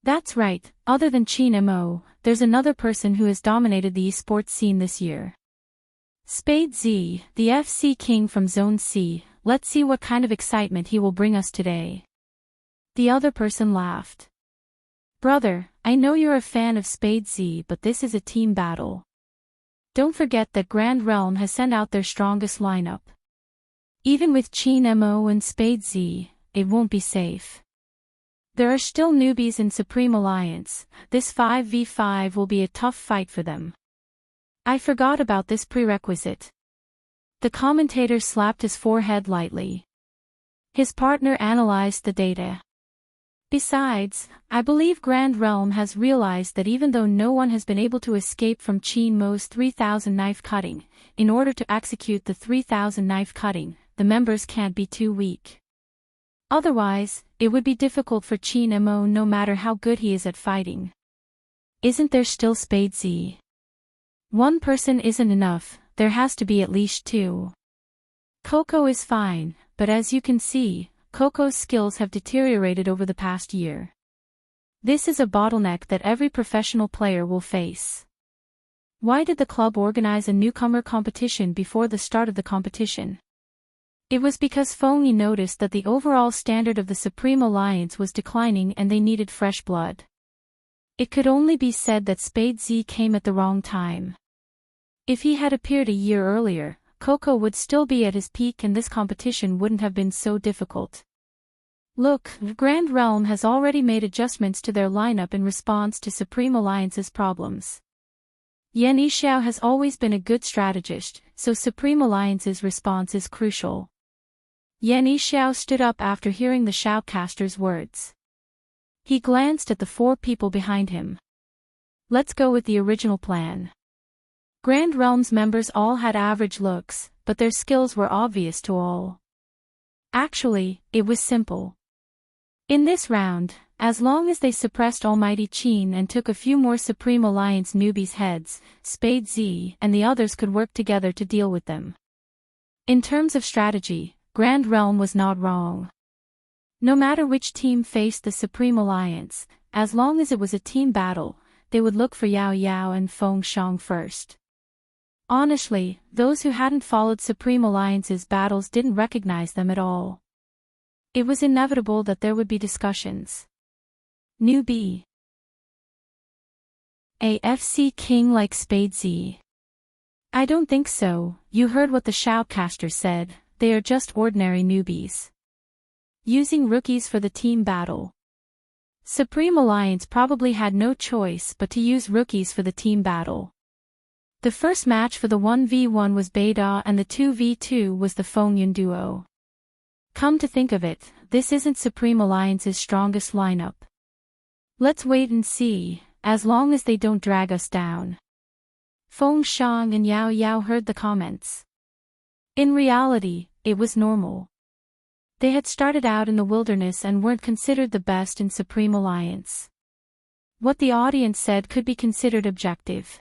[SPEAKER 1] That's right, other than Chin Mo, there's another person who has dominated the esports scene this year. Spade Z, the FC King from Zone C, let's see what kind of excitement he will bring us today. The other person laughed. Brother, I know you're a fan of Spade Z, but this is a team battle. Don't forget that Grand Realm has sent out their strongest lineup. Even with Chin Mo and Spade Z, it won't be safe. There are still newbies in Supreme Alliance, this 5v5 will be a tough fight for them. I forgot about this prerequisite. The commentator slapped his forehead lightly. His partner analyzed the data. Besides, I believe Grand Realm has realized that even though no one has been able to escape from Chin Mo's 3000 knife cutting, in order to execute the 3000 knife cutting, the members can't be too weak. Otherwise, it would be difficult for Chin Mo no matter how good he is at fighting. Isn't there still Spade Z? One person isn't enough, there has to be at least two. Coco is fine, but as you can see, Coco's skills have deteriorated over the past year. This is a bottleneck that every professional player will face. Why did the club organize a newcomer competition before the start of the competition? It was because Feng Yi noticed that the overall standard of the Supreme Alliance was declining and they needed fresh blood. It could only be said that Spade Z came at the wrong time. If he had appeared a year earlier, Coco would still be at his peak and this competition wouldn't have been so difficult. Look, Grand Realm has already made adjustments to their lineup in response to Supreme Alliance's problems. Yan Yixiao has always been a good strategist, so Supreme Alliance's response is crucial. Yan Yixiao stood up after hearing the shoutcaster's words. He glanced at the four people behind him. Let's go with the original plan. Grand Realm's members all had average looks, but their skills were obvious to all. Actually, it was simple. In this round, as long as they suppressed Almighty Qin and took a few more Supreme Alliance newbies' heads, Spade Z and the others could work together to deal with them. In terms of strategy, Grand Realm was not wrong. No matter which team faced the Supreme Alliance, as long as it was a team battle, they would look for Yao Yao and Feng Shang first. Honestly, those who hadn't followed Supreme Alliance's battles didn't recognize them at all. It was inevitable that there would be discussions. Newbie. AFC King like Spade Z. I don't think so, you heard what the shoutcaster said, they are just ordinary newbies. Using rookies for the team battle. Supreme Alliance probably had no choice but to use rookies for the team battle. The first match for the 1v1 was Beida and the 2v2 was the Fengyun duo. Come to think of it, this isn't Supreme Alliance's strongest lineup. Let's wait and see, as long as they don't drag us down. Feng Shang and Yao Yao heard the comments. In reality, it was normal. They had started out in the wilderness and weren't considered the best in Supreme Alliance. What the audience said could be considered objective.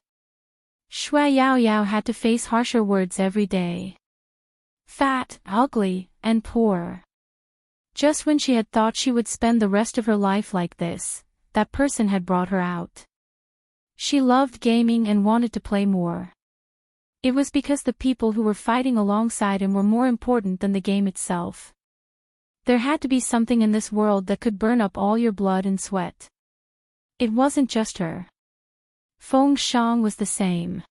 [SPEAKER 1] Shui Yao Yao had to face harsher words every day. Fat, ugly, and poor. Just when she had thought she would spend the rest of her life like this, that person had brought her out. She loved gaming and wanted to play more. It was because the people who were fighting alongside him were more important than the game itself. There had to be something in this world that could burn up all your blood and sweat. It wasn't just her. Feng Shang was the same.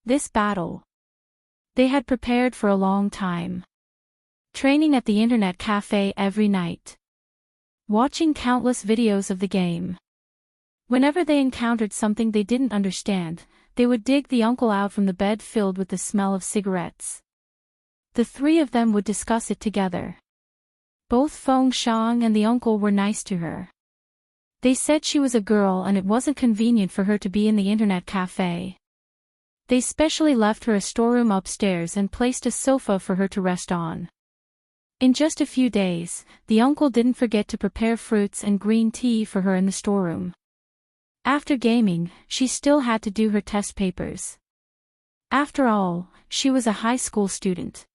[SPEAKER 1] This battle. They had prepared for a long time. Training at the internet cafe every night. Watching countless videos of the game. Whenever they encountered something they didn't understand, they would dig the uncle out from the bed filled with the smell of cigarettes. The three of them would discuss it together. Both Feng Shang and the uncle were nice to her. They said she was a girl and it wasn't convenient for her to be in the internet cafe. They specially left her a storeroom upstairs and placed a sofa for her to rest on. In just a few days, the uncle didn't forget to prepare fruits and green tea for her in the storeroom. After gaming, she still had to do her test papers. After all, she was a high school student.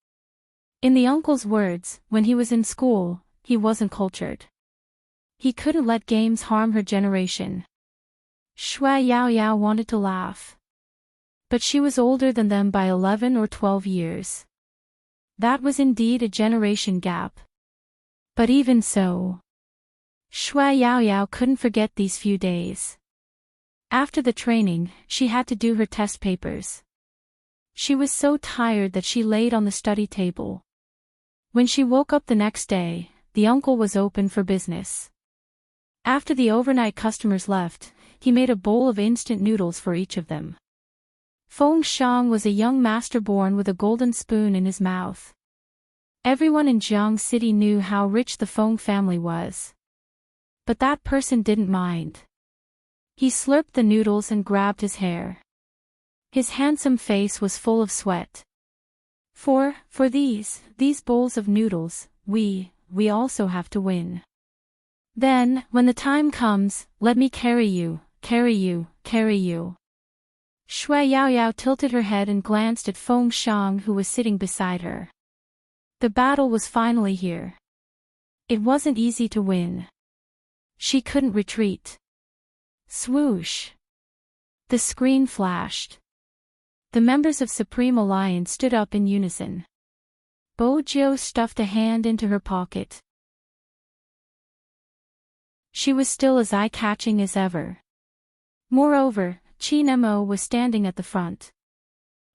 [SPEAKER 1] In the uncle's words, when he was in school, he wasn't cultured. He couldn't let games harm her generation. Shui Yao Yao wanted to laugh. But she was older than them by 11 or 12 years. That was indeed a generation gap. But even so, Shui Yao Yao couldn't forget these few days. After the training, she had to do her test papers. She was so tired that she laid on the study table. When she woke up the next day, the uncle was open for business. After the overnight customers left, he made a bowl of instant noodles for each of them. Feng Shang was a young master born with a golden spoon in his mouth. Everyone in Jiang City knew how rich the Feng family was. But that person didn't mind. He slurped the noodles and grabbed his hair. His handsome face was full of sweat. For these bowls of noodles, we also have to win. Then, when the time comes, let me carry you. Shui Yao Yao tilted her head and glanced at Feng Shang who was sitting beside her. The battle was finally here. It wasn't easy to win. She couldn't retreat. Swoosh. The screen flashed. The members of Supreme Alliance stood up in unison. Bo Jiu stuffed a hand into her pocket. She was still as eye-catching as ever. Moreover, Qin Mo was standing at the front.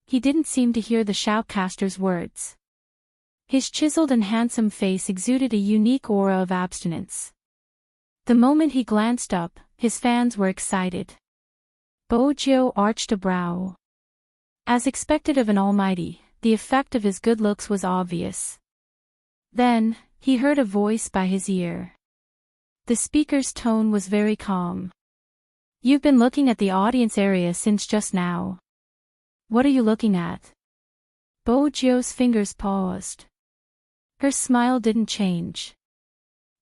[SPEAKER 1] He didn't seem to hear the shoutcaster's words. His chiseled and handsome face exuded a unique aura of abstinence. The moment he glanced up, his fans were excited. Bo Jiu arched a brow. As expected of an almighty, the effect of his good looks was obvious. Then, he heard a voice by his ear. The speaker's tone was very calm. You've been looking at the audience area since just now. What are you looking at? Bo Jiu's fingers paused. Her smile didn't change.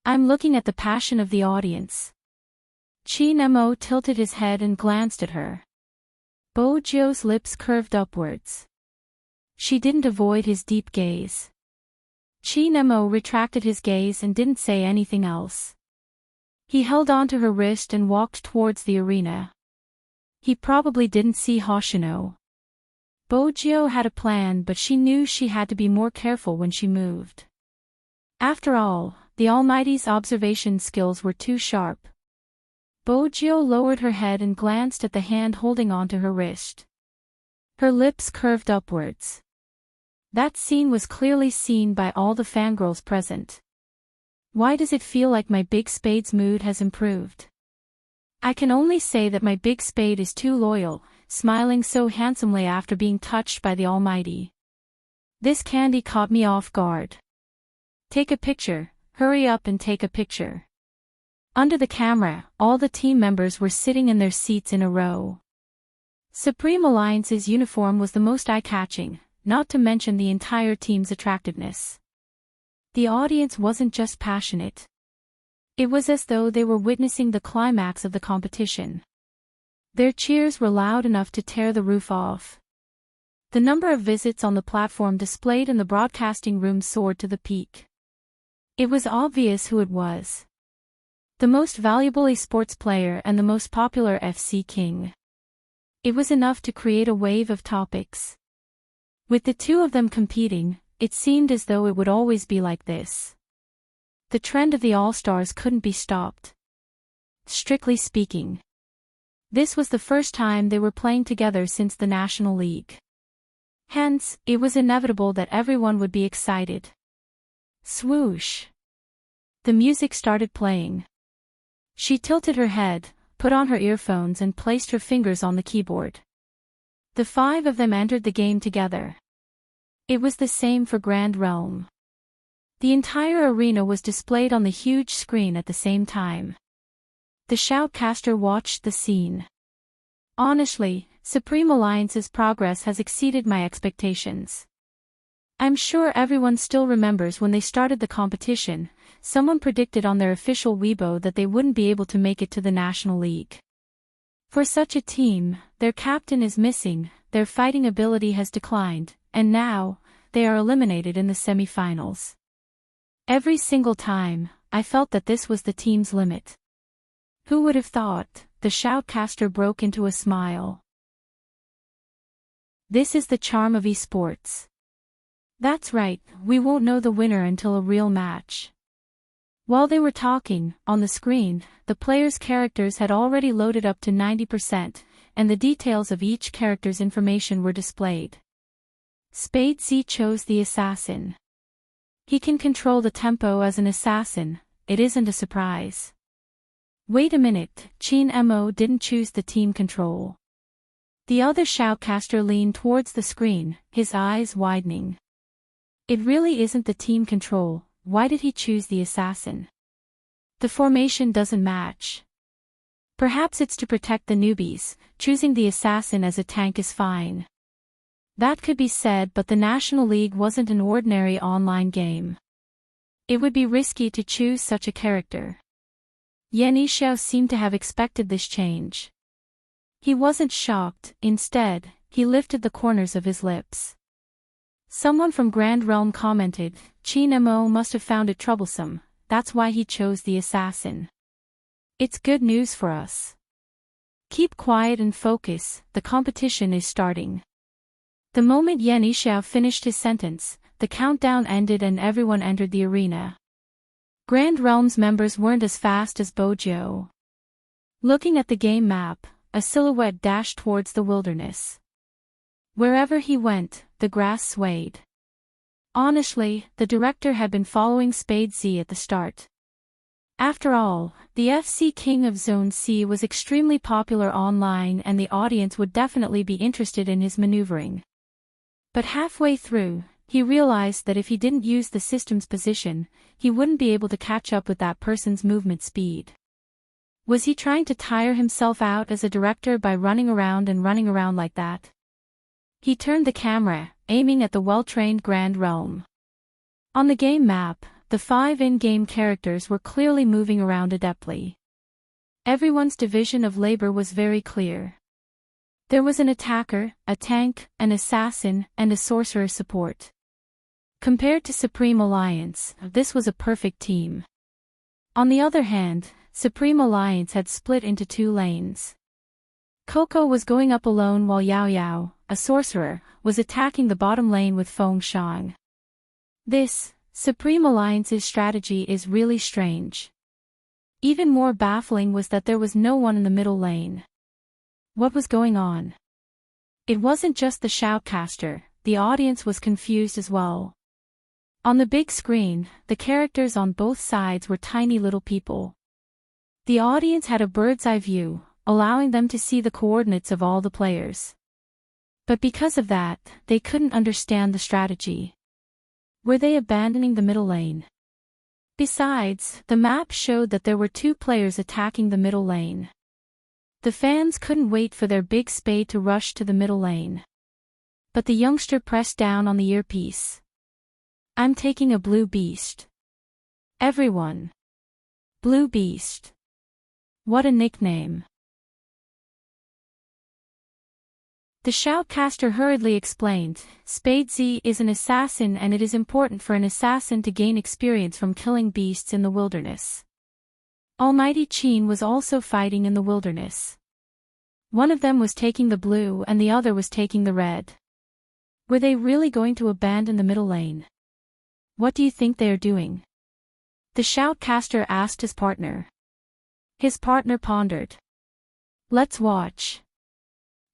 [SPEAKER 1] I'm looking at the passion of the audience. Qin Mo tilted his head and glanced at her. Bo Jiu's lips curved upwards. She didn't avoid his deep gaze. Qin Mo retracted his gaze and didn't say anything else. He held onto her wrist and walked towards the arena. He probably didn't see Hoshino. Bo Jiu had a plan, but she knew she had to be more careful when she moved. After all, the Almighty's observation skills were too sharp. Bo Jiu lowered her head and glanced at the hand holding onto her wrist. Her lips curved upwards. That scene was clearly seen by all the fangirls present. Why does it feel like my big spade's mood has improved? I can only say that my big spade is too loyal, smiling so handsomely after being touched by the Almighty. This candy caught me off guard. Take a picture, hurry up and take a picture. Under the camera, all the team members were sitting in their seats in a row. Supreme Alliance's uniform was the most eye-catching, not to mention the entire team's attractiveness. The audience wasn't just passionate. It was as though they were witnessing the climax of the competition. Their cheers were loud enough to tear the roof off. The number of visits on the platform displayed in the broadcasting room soared to the peak. It was obvious who it was. The most valuable esports player and the most popular FC king. It was enough to create a wave of topics. With the two of them competing, it seemed as though it would always be like this. The trend of the All-Stars couldn't be stopped. Strictly speaking, this was the first time they were playing together since the National League. Hence, it was inevitable that everyone would be excited. Swoosh! The music started playing. She tilted her head, put on her earphones and placed her fingers on the keyboard. The five of them entered the game together. It was the same for Grand Realm. The entire arena was displayed on the huge screen at the same time. The shoutcaster watched the scene. Honestly, Supreme Alliance's progress has exceeded my expectations. I'm sure everyone still remembers when they started the competition, someone predicted on their official Weibo that they wouldn't be able to make it to the National League. For such a team, their captain is missing, their fighting ability has declined, and now, they are eliminated in the semi-finals. Every single time, I felt that this was the team's limit. Who would have thought? The shoutcaster broke into a smile. This is the charm of esports. That's right, we won't know the winner until a real match. While they were talking, on the screen, the players' characters had already loaded up to 90%, and the details of each character's information were displayed. Spade C chose the assassin. He can control the tempo as an assassin, it isn't a surprise. Wait a minute, Chin Mo didn't choose the team control. The other shoutcaster leaned towards the screen, his eyes widening. It really isn't the team control, why did he choose the assassin? The formation doesn't match. Perhaps it's to protect the newbies, choosing the assassin as a tank is fine. That could be said, but the National League wasn't an ordinary online game. It would be risky to choose such a character. Yan Yishao seemed to have expected this change. He wasn't shocked, instead, he lifted the corners of his lips. Someone from Grand Realm commented, Chin Mo must have found it troublesome, that's why he chose the assassin. It's good news for us. Keep quiet and focus, the competition is starting. The moment Yan Yishao finished his sentence, the countdown ended and everyone entered the arena. Grand Realm's members weren't as fast as Bojo. Looking at the game map, a silhouette dashed towards the wilderness. Wherever he went, the grass swayed. Honestly, the director had been following Spade Z at the start. After all, the FC King of Zone C was extremely popular online and the audience would definitely be interested in his maneuvering. But halfway through, he realized that if he didn't use the system's position, he wouldn't be able to catch up with that person's movement speed. Was he trying to tire himself out as a director by running around like that? He turned the camera, aiming at the well-trained Grand Realm. On the game map, the 5 in-game characters were clearly moving around adeptly. Everyone's division of labor was very clear. There was an attacker, a tank, an assassin, and a sorcerer support. Compared to Supreme Alliance, this was a perfect team. On the other hand, Supreme Alliance had split into 2 lanes. Coco was going up alone while Yao Yao, a sorcerer, was attacking the bottom lane with Feng Shang. This, Supreme Alliance's strategy is really strange. Even more baffling was that there was no one in the middle lane. What was going on? It wasn't just the shoutcaster, the audience was confused as well. On the big screen, the characters on both sides were tiny little people. The audience had a bird's eye view, allowing them to see the coordinates of all the players. But because of that, they couldn't understand the strategy. Were they abandoning the middle lane? Besides, the map showed that there were 2 players attacking the middle lane. The fans couldn't wait for their big spade to rush to the middle lane. But the youngster pressed down on the earpiece. I'm taking a blue beast. Everyone. Blue beast. What a nickname. The shoutcaster hurriedly explained, Spade Z is an assassin and it is important for an assassin to gain experience from killing beasts in the wilderness. Almighty Qin was also fighting in the wilderness. One of them was taking the blue and the other was taking the red. Were they really going to abandon the middle lane? What do you think they are doing? The shoutcaster asked his partner. His partner pondered. Let's watch.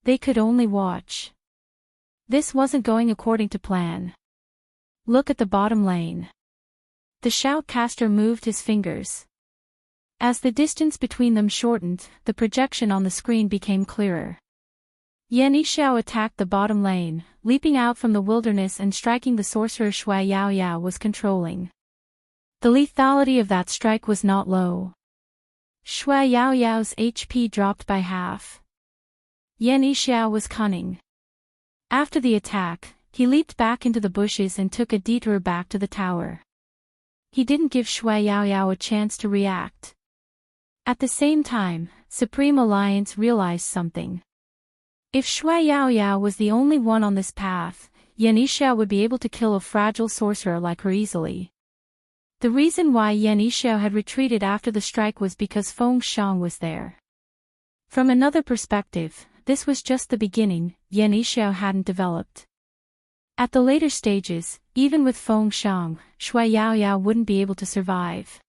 [SPEAKER 1] They could only watch. This wasn't going according to plan. Look at the bottom lane. The shoutcaster moved his fingers. As the distance between them shortened, the projection on the screen became clearer. Yan Yishao attacked the bottom lane, leaping out from the wilderness and striking the sorcerer Shui Yao Yao was controlling. The lethality of that strike was not low. Shui Yao Yao's HP dropped by half. Yan Yishao was cunning. After the attack, he leaped back into the bushes and took a detour back to the tower. He didn't give Shui Yao Yao a chance to react. At the same time, Supreme Alliance realized something. If Shui Yao Yao was the only one on this path, Yan Yishao would be able to kill a fragile sorcerer like her easily. The reason why Yan Yishao had retreated after the strike was because Feng Shang was there. From another perspective, this was just the beginning. Yan Yishao hadn't developed. At the later stages, even with Feng Shang, Shui Yao Yao wouldn't be able to survive.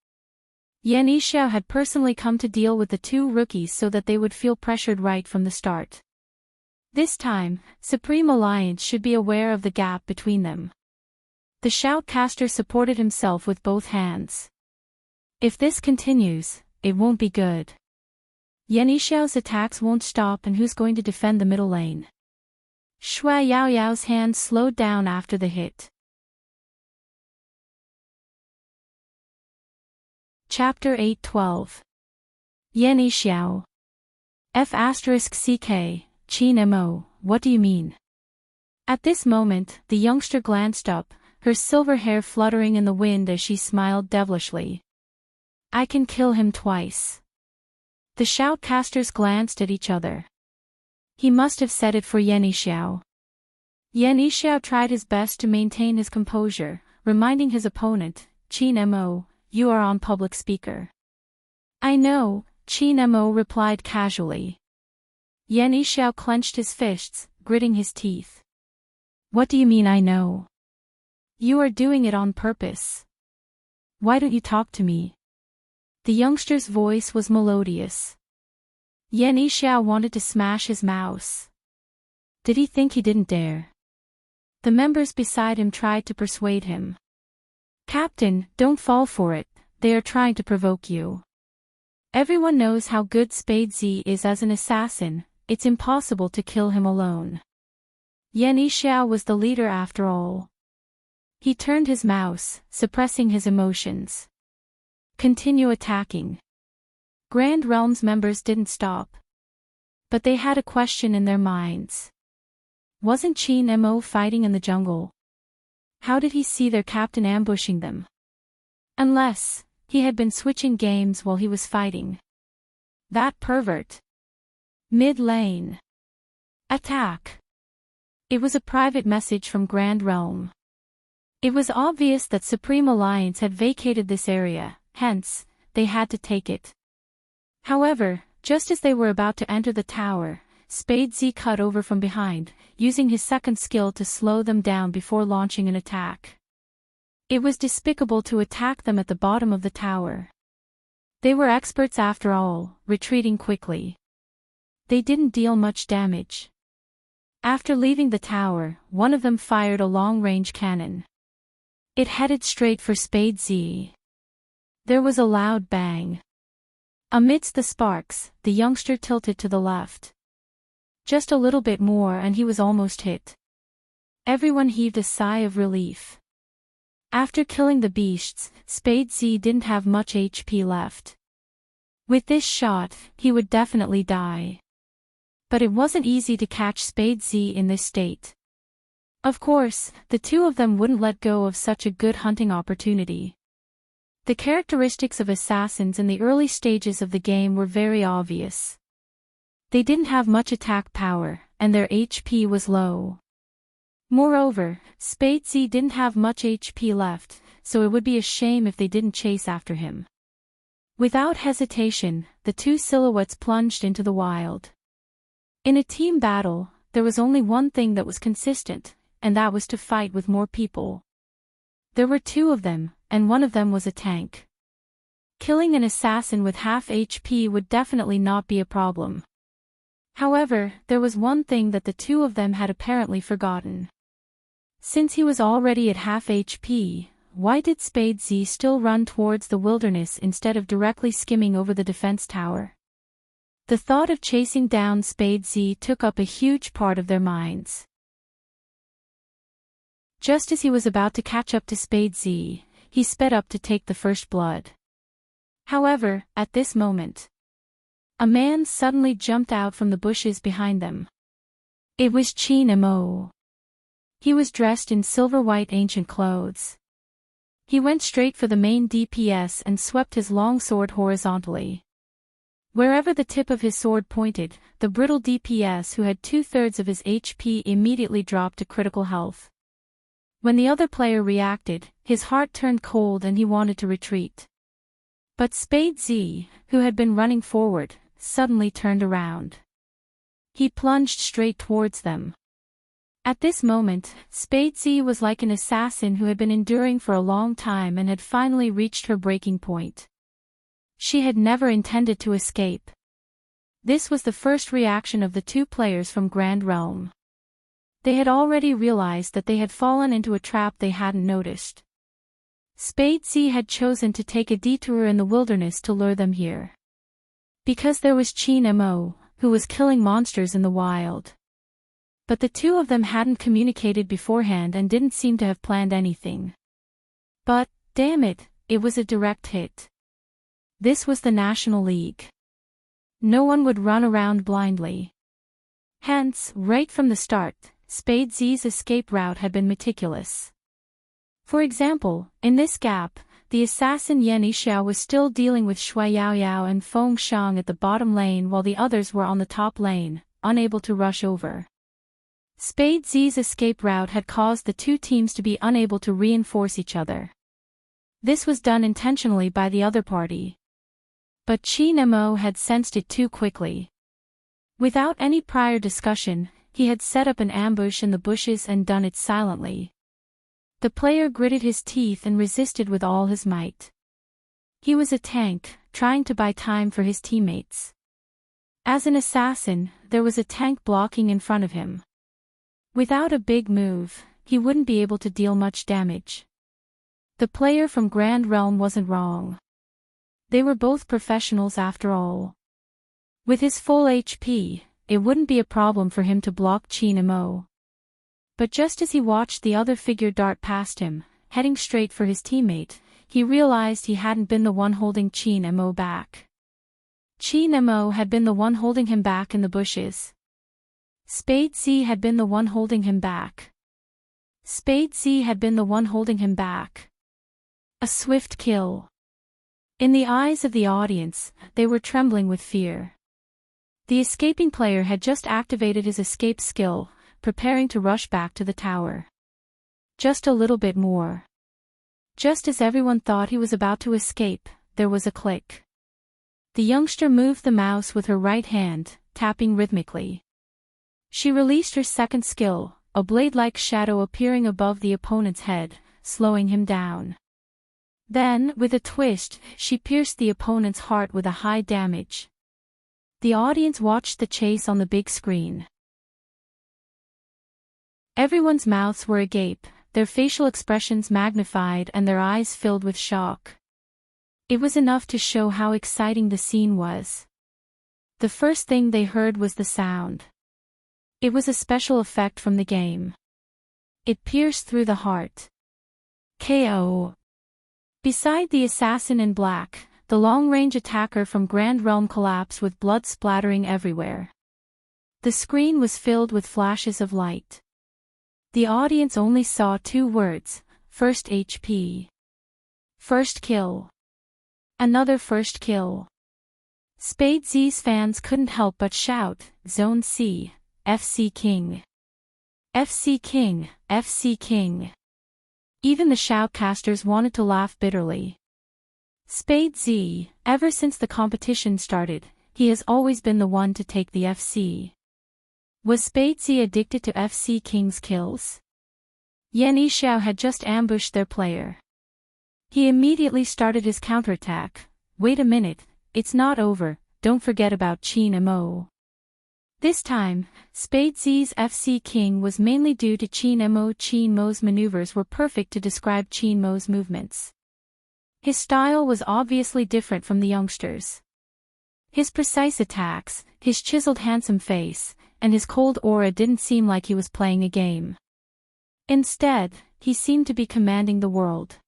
[SPEAKER 1] Yan Yishao had personally come to deal with the 2 rookies so that they would feel pressured right from the start. This time, Supreme Alliance should be aware of the gap between them. The shoutcaster supported himself with both hands. If this continues, it won't be good. Yan Yishao's attacks won't stop and who's going to defend the middle lane? Shui Yao Yao's hands slowed down after the hit. Chapter 8:12. Yan Yishao. F***ck, Qin Mo, what do you mean? At this moment, the youngster glanced up, her silver hair fluttering in the wind as she smiled devilishly. I can kill him twice. The shoutcasters glanced at each other. He must have said it for Yan Yishao. Yan Yishao tried his best to maintain his composure, reminding his opponent, Qin Mo, you are on public speaker. I know, Qin Mo replied casually. Yan Yishao clenched his fists, gritting his teeth. What do you mean I know? You are doing it on purpose. Why don't you talk to me? The youngster's voice was melodious. Yan Yishao wanted to smash his mouse. Did he think he didn't dare? The members beside him tried to persuade him. Captain, don't fall for it, they are trying to provoke you. Everyone knows how good Spade Z is as an assassin, it's impossible to kill him alone. Yan Yishao was the leader after all. He turned his mouse, suppressing his emotions. Continue attacking. Grand Realms members didn't stop. But they had a question in their minds. Wasn't Qin Mo fighting in the jungle? How did he see their captain ambushing them? Unless, he had been switching games while he was fighting. That pervert. Mid-lane. Attack. It was a private message from Grand Realm. It was obvious that Supreme Alliance had vacated this area, hence, they had to take it. However, just as they were about to enter the tower, Spade Z cut over from behind, using his second skill to slow them down before launching an attack. It was despicable to attack them at the bottom of the tower. They were experts after all, retreating quickly. They didn't deal much damage. After leaving the tower, one of them fired a long-range cannon. It headed straight for Spade Z. There was a loud bang. Amidst the sparks, the youngster tilted to the left. Just a little bit more and he was almost hit. Everyone heaved a sigh of relief. After killing the beasts, Spade Z didn't have much HP left. With this shot, he would definitely die. But it wasn't easy to catch Spade Z in this state. Of course, the two of them wouldn't let go of such a good hunting opportunity. The characteristics of assassins in the early stages of the game were very obvious. They didn't have much attack power, and their HP was low. Moreover, Spade Z didn't have much HP left, so it would be a shame if they didn't chase after him. Without hesitation, the two silhouettes plunged into the wild. In a team battle, there was only one thing that was consistent, and that was to fight with more people. There were two of them, and one of them was a tank. Killing an assassin with half HP would definitely not be a problem. However, there was one thing that the two of them had apparently forgotten. Since he was already at half HP, why did Spade Z still run towards the wilderness instead of directly skimming over the defense tower? The thought of chasing down Spade Z took up a huge part of their minds. Just as he was about to catch up to Spade Z, he sped up to take the first blood. However, at this moment, a man suddenly jumped out from the bushes behind them. It was Chin Mo. He was dressed in silver-white ancient clothes. He went straight for the main DPS and swept his long sword horizontally. Wherever the tip of his sword pointed, the brittle DPS who had 2/3 of his HP immediately dropped to critical health. When the other player reacted, his heart turned cold and he wanted to retreat. But Spade Z, who had been running forward, suddenly turned around. He plunged straight towards them. At this moment, Spade Z was like an assassin who had been enduring for a long time and had finally reached her breaking point. She had never intended to escape. This was the first reaction of the two players from Grand Realm. They had already realized that they had fallen into a trap they hadn't noticed. Spade Z had chosen to take a detour in the wilderness to lure them here. Because there was Chin Mo, who was killing monsters in the wild. But the two of them hadn't communicated beforehand and didn't seem to have planned anything. But, damn it, it was a direct hit. This was the National League. No one would run around blindly. Hence, right from the start, Spade Z's escape route had been meticulous. For example, in this gap, the assassin Yan Yixiao was still dealing with Shui Yaoyao and Feng Shang at the bottom lane while the others were on the top lane, unable to rush over. Spade Z's escape route had caused the two teams to be unable to reinforce each other. This was done intentionally by the other party. But Chin Mo had sensed it too quickly. Without any prior discussion, he had set up an ambush in the bushes and done it silently. The player gritted his teeth and resisted with all his might. He was a tank, trying to buy time for his teammates. As an assassin, there was a tank blocking in front of him. Without a big move, he wouldn't be able to deal much damage. The player from Grand Realm wasn't wrong. They were both professionals after all. With his full HP, it wouldn't be a problem for him to block Chin Mo. But just as he watched the other figure dart past him, heading straight for his teammate, he realized he hadn't been the one holding Chin Mo back. Chin Mo had been the one holding him back in the bushes. Spade Z had been the one holding him back. Spade Z had been the one holding him back. A swift kill. In the eyes of the audience, they were trembling with fear. The escaping player had just activated his escape skill, preparing to rush back to the tower. Just a little bit more. Just as everyone thought he was about to escape, there was a click. The youngster moved the mouse with her right hand, tapping rhythmically. She released her second skill, a blade-like shadow appearing above the opponent's head, slowing him down. Then, with a twist, she pierced the opponent's heart with a high damage. The audience watched the chase on the big screen. Everyone's mouths were agape, their facial expressions magnified and their eyes filled with shock. It was enough to show how exciting the scene was. The first thing they heard was the sound. It was a special effect from the game. It pierced through the heart. KO. Beside the assassin in black, the long-range attacker from Grand Realm collapsed with blood splattering everywhere. The screen was filled with flashes of light. The audience only saw 2 words: first HP. First kill. Another first kill. Spade Z's fans couldn't help but shout, Zone C, FC King. FC King, FC King. Even the shoutcasters wanted to laugh bitterly. Spade Z, ever since the competition started, he has always been the one to take the FC. Was Spade Z addicted to FC King's kills? Yan Yixiao had just ambushed their player. He immediately started his counterattack. Wait a minute, it's not over, don't forget about Qin Mo. This time, Spade Z's FC King was mainly due to Qin Mo. Qin Mo's maneuvers were perfect to describe Qin Mo's movements. His style was obviously different from the youngsters. His precise attacks, his chiseled handsome face, and his cold aura didn't seem like he was playing a game. Instead, he seemed to be commanding the world.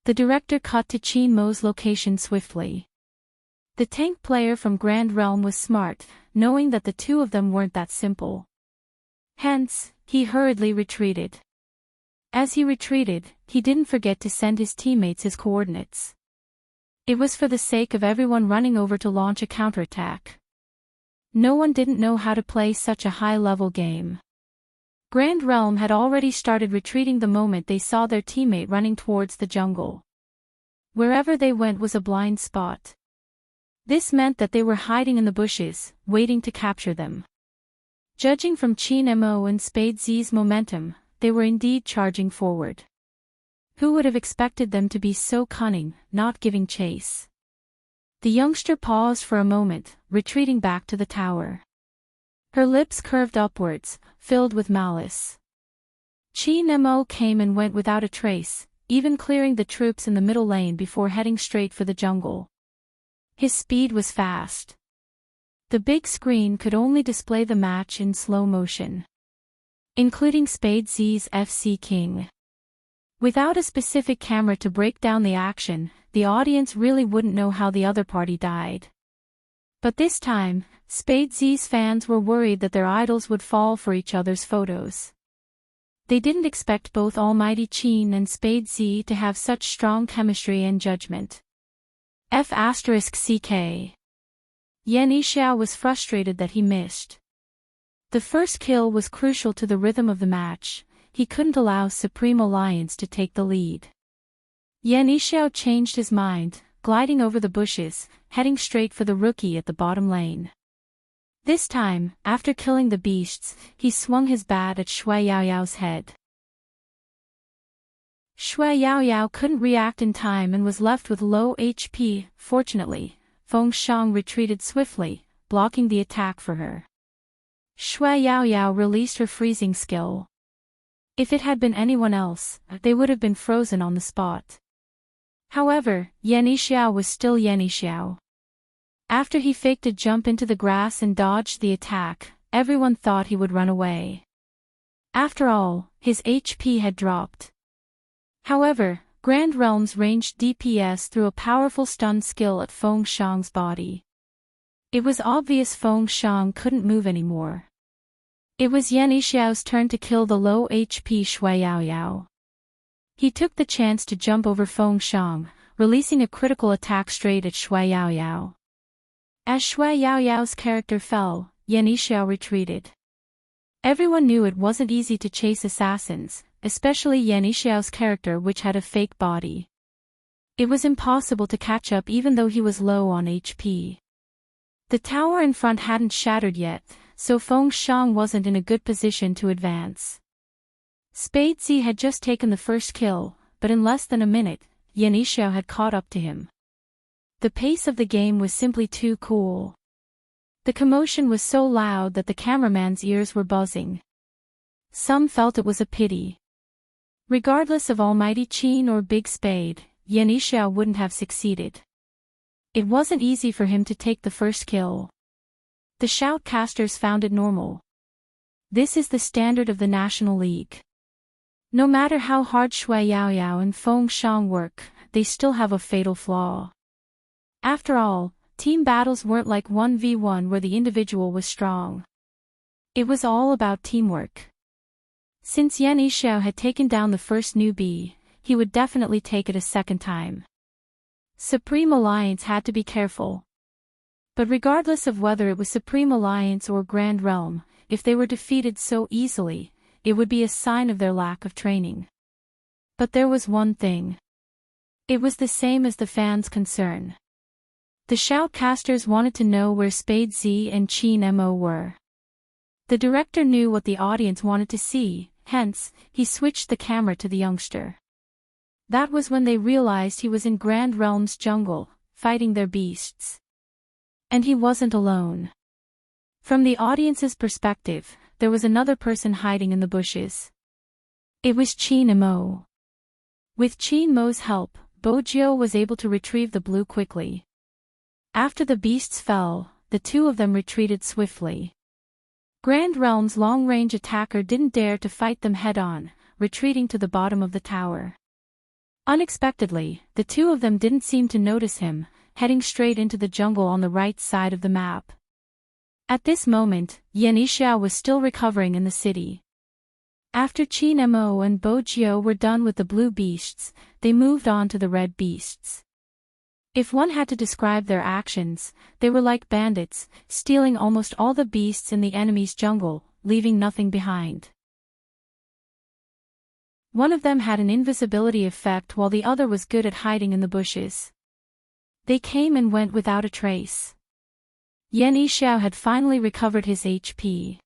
[SPEAKER 1] The director cut to Qin Mo's location swiftly. The tank player from Grand Realm was smart, knowing that the two of them weren't that simple. Hence, he hurriedly retreated. As he retreated, he didn't forget to send his teammates his coordinates. It was for the sake of everyone running over to launch a counterattack. No one didn't know how to play such a high-level game. Grand Realm had already started retreating the moment they saw their teammate running towards the jungle. Wherever they went was a blind spot. This meant that they were hiding in the bushes, waiting to capture them. Judging from Qin Mo and Spade Z's momentum, they were indeed charging forward. Who would have expected them to be so cunning, not giving chase? The youngster paused for a moment, retreating back to the tower. Her lips curved upwards, filled with malice. Qin Mo came and went without a trace, even clearing the troops in the middle lane before heading straight for the jungle. His speed was fast. The big screen could only display the match in slow motion, including Spade Z's FC King. Without a specific camera to break down the action, the audience really wouldn't know how the other party died. But this time, Spade Z's fans were worried that their idols would fall for each other's photos. They didn't expect both Almighty Qin and Spade Z to have such strong chemistry and judgment. F***ck. Yan Yixiao was frustrated that he missed. The first kill was crucial to the rhythm of the match. He couldn't allow Supreme Alliance to take the lead. Yan Yixiao changed his mind, gliding over the bushes, heading straight for the rookie at the bottom lane. This time, after killing the beasts, he swung his bat at Shui Yaoyao's head. Shui Yaoyao couldn't react in time and was left with low HP. Fortunately, Feng Shang retreated swiftly, blocking the attack for her. Shui Yaoyao released her freezing skill. If it had been anyone else, they would have been frozen on the spot. However, Yan Yixiao was still Yan Yixiao. After he faked a jump into the grass and dodged the attack, everyone thought he would run away. After all, his HP had dropped. However, Grand Realms ranged DPS through a powerful stun skill at Feng Shang's body. It was obvious Feng Shang couldn't move anymore. It was Yan Yixiao's turn to kill the low HP Shui Yaoyao. He took the chance to jump over Feng Shang, releasing a critical attack straight at Shui Yaoyao. As Shui Yaoyao's character fell, Yan Yixiao retreated. Everyone knew it wasn't easy to chase assassins, especially Yan Yixiao's character which had a fake body. It was impossible to catch up even though he was low on HP. The tower in front hadn't shattered yet, so Feng Shang wasn't in a good position to advance. Spade Z had just taken the first kill, but in less than a minute, Yan Yixiao had caught up to him. The pace of the game was simply too cool. The commotion was so loud that the cameraman's ears were buzzing. Some felt it was a pity. Regardless of Almighty Qin or Big Spade, Yan Yishiao wouldn't have succeeded. It wasn't easy for him to take the first kill. The shoutcasters found it normal. This is the standard of the National League. No matter how hard Shui Yaoyao and Feng Shang work, they still have a fatal flaw. After all, team battles weren't like 1v1 where the individual was strong. It was all about teamwork. Since Yan Yishiao had taken down the first newbie, he would definitely take it a second time. Supreme Alliance had to be careful. But regardless of whether it was Supreme Alliance or Grand Realm, if they were defeated so easily, it would be a sign of their lack of training. But there was one thing. It was the same as the fans' concern. The shoutcasters wanted to know where Spade Z and Qin Mo were. The director knew what the audience wanted to see, hence, he switched the camera to the youngster. That was when they realized he was in Grand Realm's jungle, fighting their beasts. And he wasn't alone. From the audience's perspective, there was another person hiding in the bushes. It was Qin Mo. With Qin Mo's help, Bojiu was able to retrieve the blue quickly. After the beasts fell, the two of them retreated swiftly. Grand Realm's long-range attacker didn't dare to fight them head-on, retreating to the bottom of the tower. Unexpectedly, the two of them didn't seem to notice him, heading straight into the jungle on the right side of the map. At this moment, Yan Yishiao was still recovering in the city. After Qin Mo and Bojiu were done with the blue beasts, they moved on to the red beasts. If one had to describe their actions, they were like bandits, stealing almost all the beasts in the enemy's jungle, leaving nothing behind. One of them had an invisibility effect while the other was good at hiding in the bushes. They came and went without a trace. Yan Yishiao had finally recovered his HP.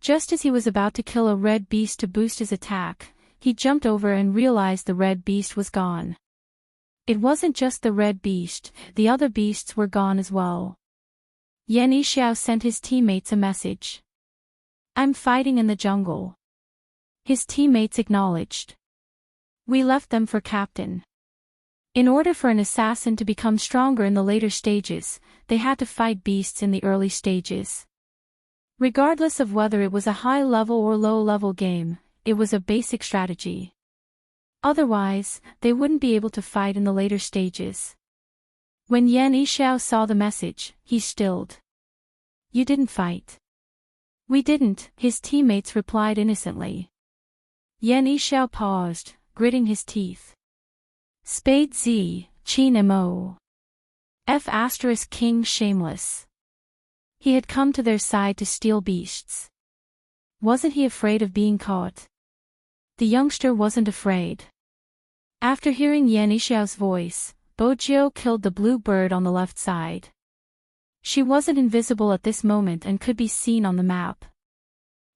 [SPEAKER 1] Just as he was about to kill a red beast to boost his attack, he jumped over and realized the red beast was gone. It wasn't just the red beast, the other beasts were gone as well. Yan Yishiao sent his teammates a message. "I'm fighting in the jungle." His teammates acknowledged. "We left them for Captain." In order for an assassin to become stronger in the later stages, they had to fight beasts in the early stages. Regardless of whether it was a high-level or low-level game, it was a basic strategy. Otherwise, they wouldn't be able to fight in the later stages. When Yan Yishiao saw the message, he stilled. "You didn't fight." "We didn't," his teammates replied innocently. Yan Yishiao paused, gritting his teeth. Spade Z, Qin Mo. F** King Shameless. He had come to their side to steal beasts. Wasn't he afraid of being caught? The youngster wasn't afraid. After hearing Yan Yishiao's voice, Bojiu killed the blue bird on the left side. She wasn't invisible at this moment and could be seen on the map.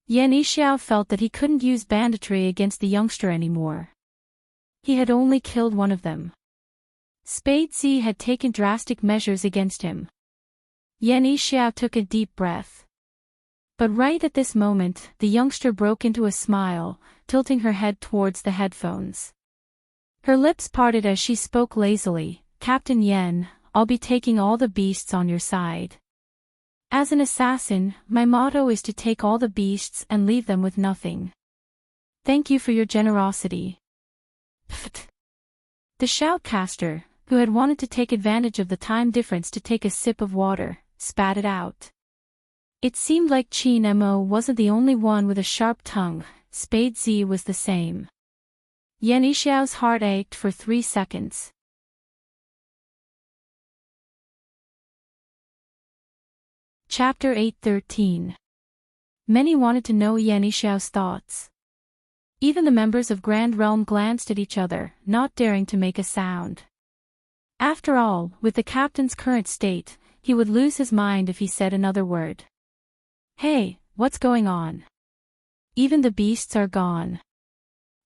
[SPEAKER 1] Yan Yishiao felt that he couldn't use banditry against the youngster anymore. He had only killed one of them. Spade Z had taken drastic measures against him. Yan Yishiao took a deep breath. But right at this moment, the youngster broke into a smile, tilting her head towards the headphones. Her lips parted as she spoke lazily, "Captain Yan, I'll be taking all the beasts on your side. As an assassin, my motto is to take all the beasts and leave them with nothing. Thank you for your generosity." Pfft. The shoutcaster, who had wanted to take advantage of the time difference to take a sip of water, spat it out. It seemed like Qin Mo wasn't the only one with a sharp tongue, Spade Z was the same. Yan Yishiao's heart ached for 3 seconds. Chapter 8:13. Many wanted to know Yan Yishiao's thoughts. Even the members of Grand Realm glanced at each other, not daring to make a sound. After all, with the captain's current state, he would lose his mind if he said another word. "Hey, what's going on? Even the beasts are gone."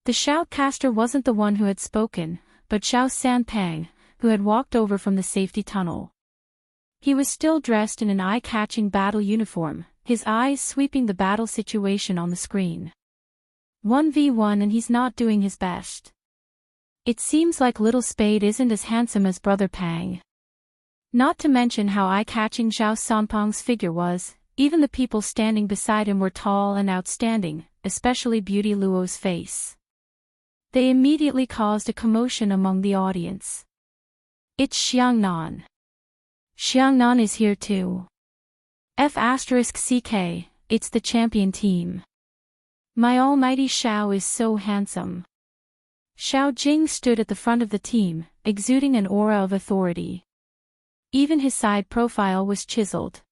[SPEAKER 1] The shoutcaster wasn't the one who had spoken, but Xiao Sanpang, who had walked over from the safety tunnel. He was still dressed in an eye-catching battle uniform, his eyes sweeping the battle situation on the screen. 1v1 and he's not doing his best. It seems like little Spade isn't as handsome as Brother Pang. Not to mention how eye-catching Zhao Sanpang's figure was, even the people standing beside him were tall and outstanding, especially Beauty Luo's face. They immediately caused a commotion among the audience. It's Xiangnan. Xiangnan is here too. F***CK, it's the champion team. My almighty Xiao is so handsome. Xiao Jing stood at the front of the team, exuding an aura of authority. Even his side profile was chiseled.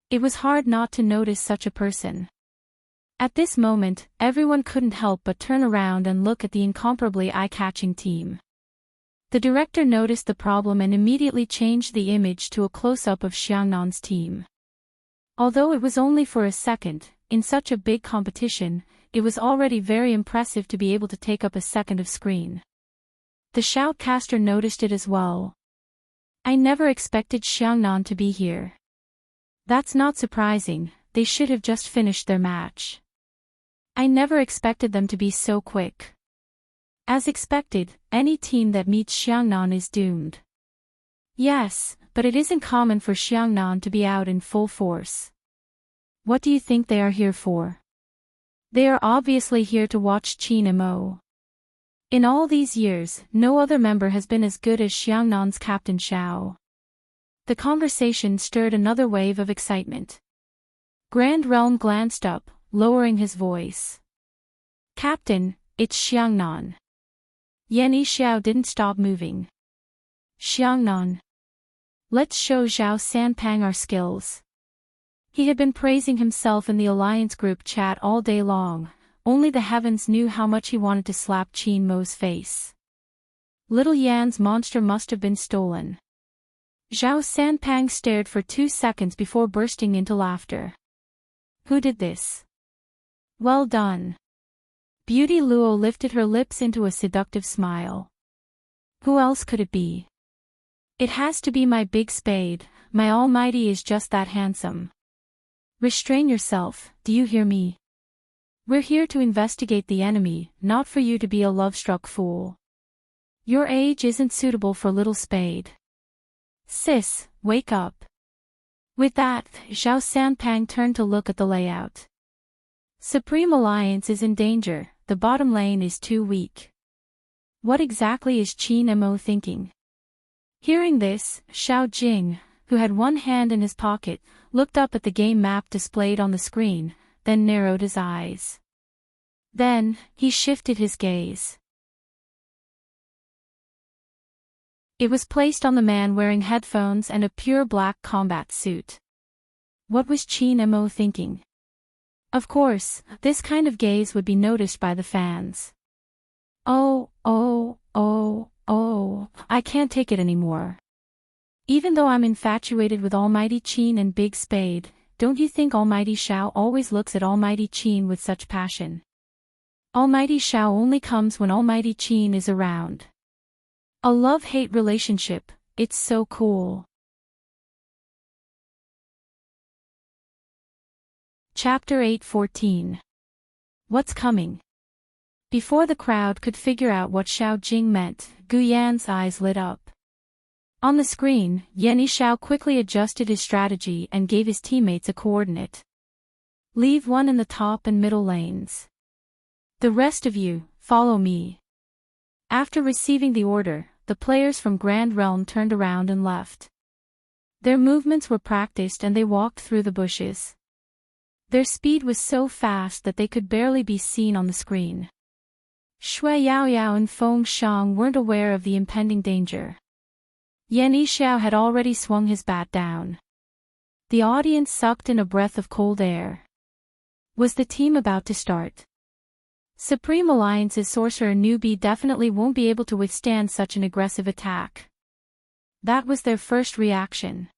[SPEAKER 1] It was hard not to notice such a person. At this moment, everyone couldn't help but turn around and look at the incomparably eye-catching team. The director noticed the problem and immediately changed the image to a close-up of Xiangnan's team. Although it was only for a second, in such a big competition, it was already very impressive to be able to take up a second of screen. The shoutcaster noticed it as well. I never expected Xiangnan to be here. That's not surprising, they should have just finished their match. I never expected them to be so quick. As expected, any team that meets Xiangnan is doomed. Yes, but it isn't common for Xiangnan to be out in full force. What do you think they are here for? They are obviously here to watch Qin Mo. In all these years, no other member has been as good as Xiangnan's Captain Xiao. The conversation stirred another wave of excitement. Grand Realm glanced up, lowering his voice. Captain, it's Xiangnan. Yanni Xiao didn't stop moving. Xiangnan. Let's show Zhao Sanpang our skills. He had been praising himself in the Alliance group chat all day long, only the heavens knew how much he wanted to slap Qin Mo's face. Little Yan's monster must have been stolen. Zhao Sanpang stared for 2 seconds before bursting into laughter. Who did this? Well done. Beauty Luo lifted her lips into a seductive smile. Who else could it be? It has to be my big Spade, my almighty is just that handsome. Restrain yourself, do you hear me? We're here to investigate the enemy, not for you to be a love-struck fool. Your age isn't suitable for little Spade. Sis, wake up. With that, Zhao Sanpang turned to look at the layout. Supreme Alliance is in danger, the bottom lane is too weak. What exactly is Qin Mo thinking? Hearing this, Xiao Jing, who had one hand in his pocket, looked up at the game map displayed on the screen, then narrowed his eyes. Then, he shifted his gaze. It was placed on the man wearing headphones and a pure black combat suit. What was Qin Mo thinking? Of course, this kind of gaze would be noticed by the fans. Oh, I can't take it anymore. Even though I'm infatuated with Almighty Qin and Big Spade, don't you think Almighty Xiao always looks at Almighty Qin with such passion? Almighty Xiao only comes when Almighty Qin is around. A love-hate relationship, it's so cool. Chapter 8:14. What's coming? Before the crowd could figure out what Xiao Jing meant, Gu Yan's eyes lit up. On the screen, Yanni Xiao quickly adjusted his strategy and gave his teammates a coordinate. Leave one in the top and middle lanes. The rest of you, follow me. After receiving the order, the players from Grand Realm turned around and left. Their movements were practiced and they walked through the bushes. Their speed was so fast that they could barely be seen on the screen. Shui Yaoyao and Feng Shang weren't aware of the impending danger. Yanni Xiao had already swung his bat down. The audience sucked in a breath of cold air. Was the team about to start? Supreme Alliance's sorcerer newbie definitely won't be able to withstand such an aggressive attack. That was their first reaction.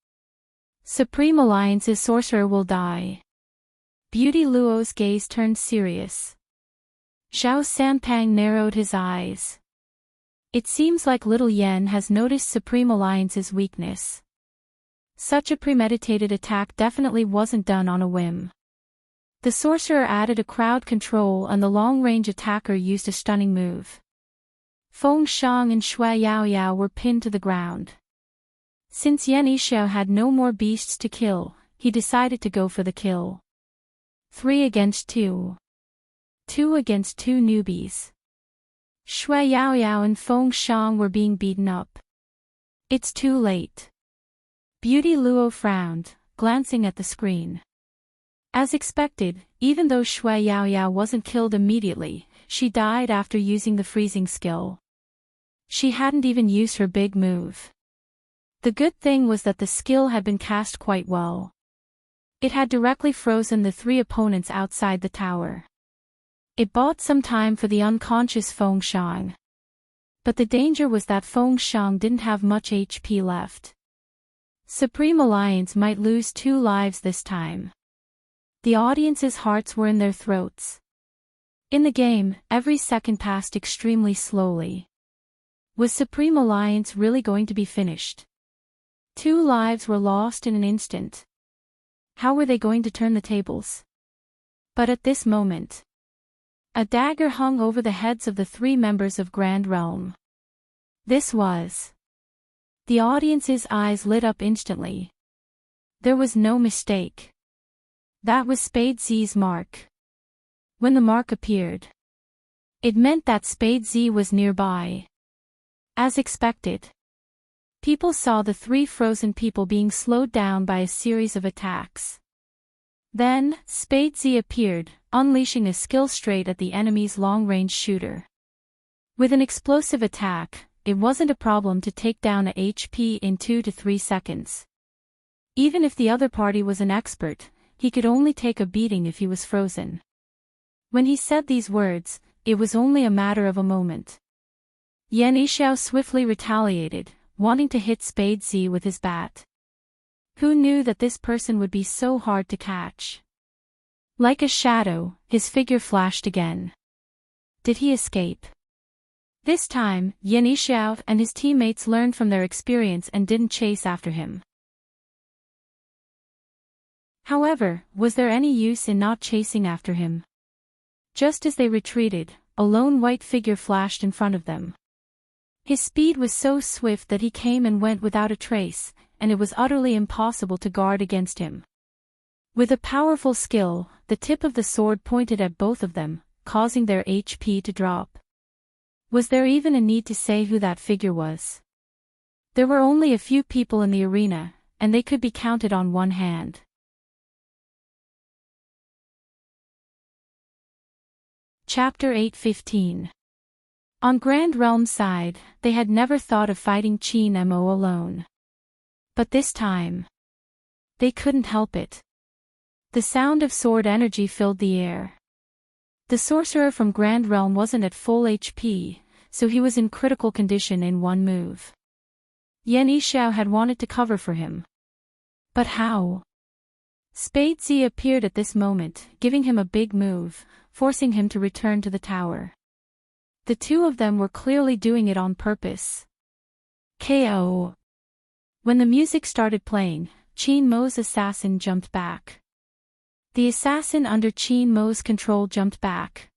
[SPEAKER 1] Supreme Alliance's sorcerer will die. Beauty Luo's gaze turned serious. Zhao Sanpang narrowed his eyes. It seems like little Yen has noticed Supreme Alliance's weakness. Such a premeditated attack definitely wasn't done on a whim. The sorcerer added a crowd control and the long-range attacker used a stunning move. Feng Shang and Shui Yaoyao were pinned to the ground. Since Yan Yishiao had no more beasts to kill, he decided to go for the kill. 3 against 2. 2 against 2 newbies. Shui Yaoyao and Feng Shang were being beaten up. It's too late. Beauty Luo frowned, glancing at the screen. As expected, even though Shui Yaoyao wasn't killed immediately, she died after using the freezing skill. She hadn't even used her big move. The good thing was that the skill had been cast quite well. It had directly frozen the 3 opponents outside the tower. It bought some time for the unconscious Feng Shang. But the danger was that Feng Shang didn't have much HP left. Supreme Alliance might lose 2 lives this time. The audience's hearts were in their throats. In the game, every second passed extremely slowly. Was Supreme Alliance really going to be finished? 2 lives were lost in an instant. How were they going to turn the tables? But at this moment, a dagger hung over the heads of the 3 members of Grand Realm. This was. The audience's eyes lit up instantly. There was no mistake. That was Spade Z's mark. When the mark appeared, it meant that Spade Z was nearby. As expected, people saw the 3 frozen people being slowed down by a series of attacks. Then, Spade Z appeared, unleashing a skill straight at the enemy's long-range shooter. With an explosive attack, it wasn't a problem to take down a HP in 2 to 3 seconds. Even if the other party was an expert, he could only take a beating if he was frozen. When he said these words, it was only a matter of a moment. Yan Yishiao swiftly retaliated, wanting to hit Spade Z with his bat. Who knew that this person would be so hard to catch? Like a shadow, his figure flashed again. Did he escape? This time, Yan Yishiao and his teammates learned from their experience and didn't chase after him. However, was there any use in not chasing after him? Just as they retreated, a lone white figure flashed in front of them. His speed was so swift that he came and went without a trace, and it was utterly impossible to guard against him. With a powerful skill, the tip of the sword pointed at both of them, causing their HP to drop. Was there even a need to say who that figure was? There were only a few people in the arena, and they could be counted on one hand. Chapter 8:15. On Grand Realm's side, they had never thought of fighting Qin Mo alone. But this time, they couldn't help it. The sound of sword energy filled the air. The sorcerer from Grand Realm wasn't at full HP, so he was in critical condition in one move. Yan Yishiao had wanted to cover for him. But how? Spade Z appeared at this moment, giving him a big move, forcing him to return to the tower. The 2 of them were clearly doing it on purpose. KO. When the music started playing, Qin Mo's assassin jumped back. The assassin under Qin Mo's control jumped back.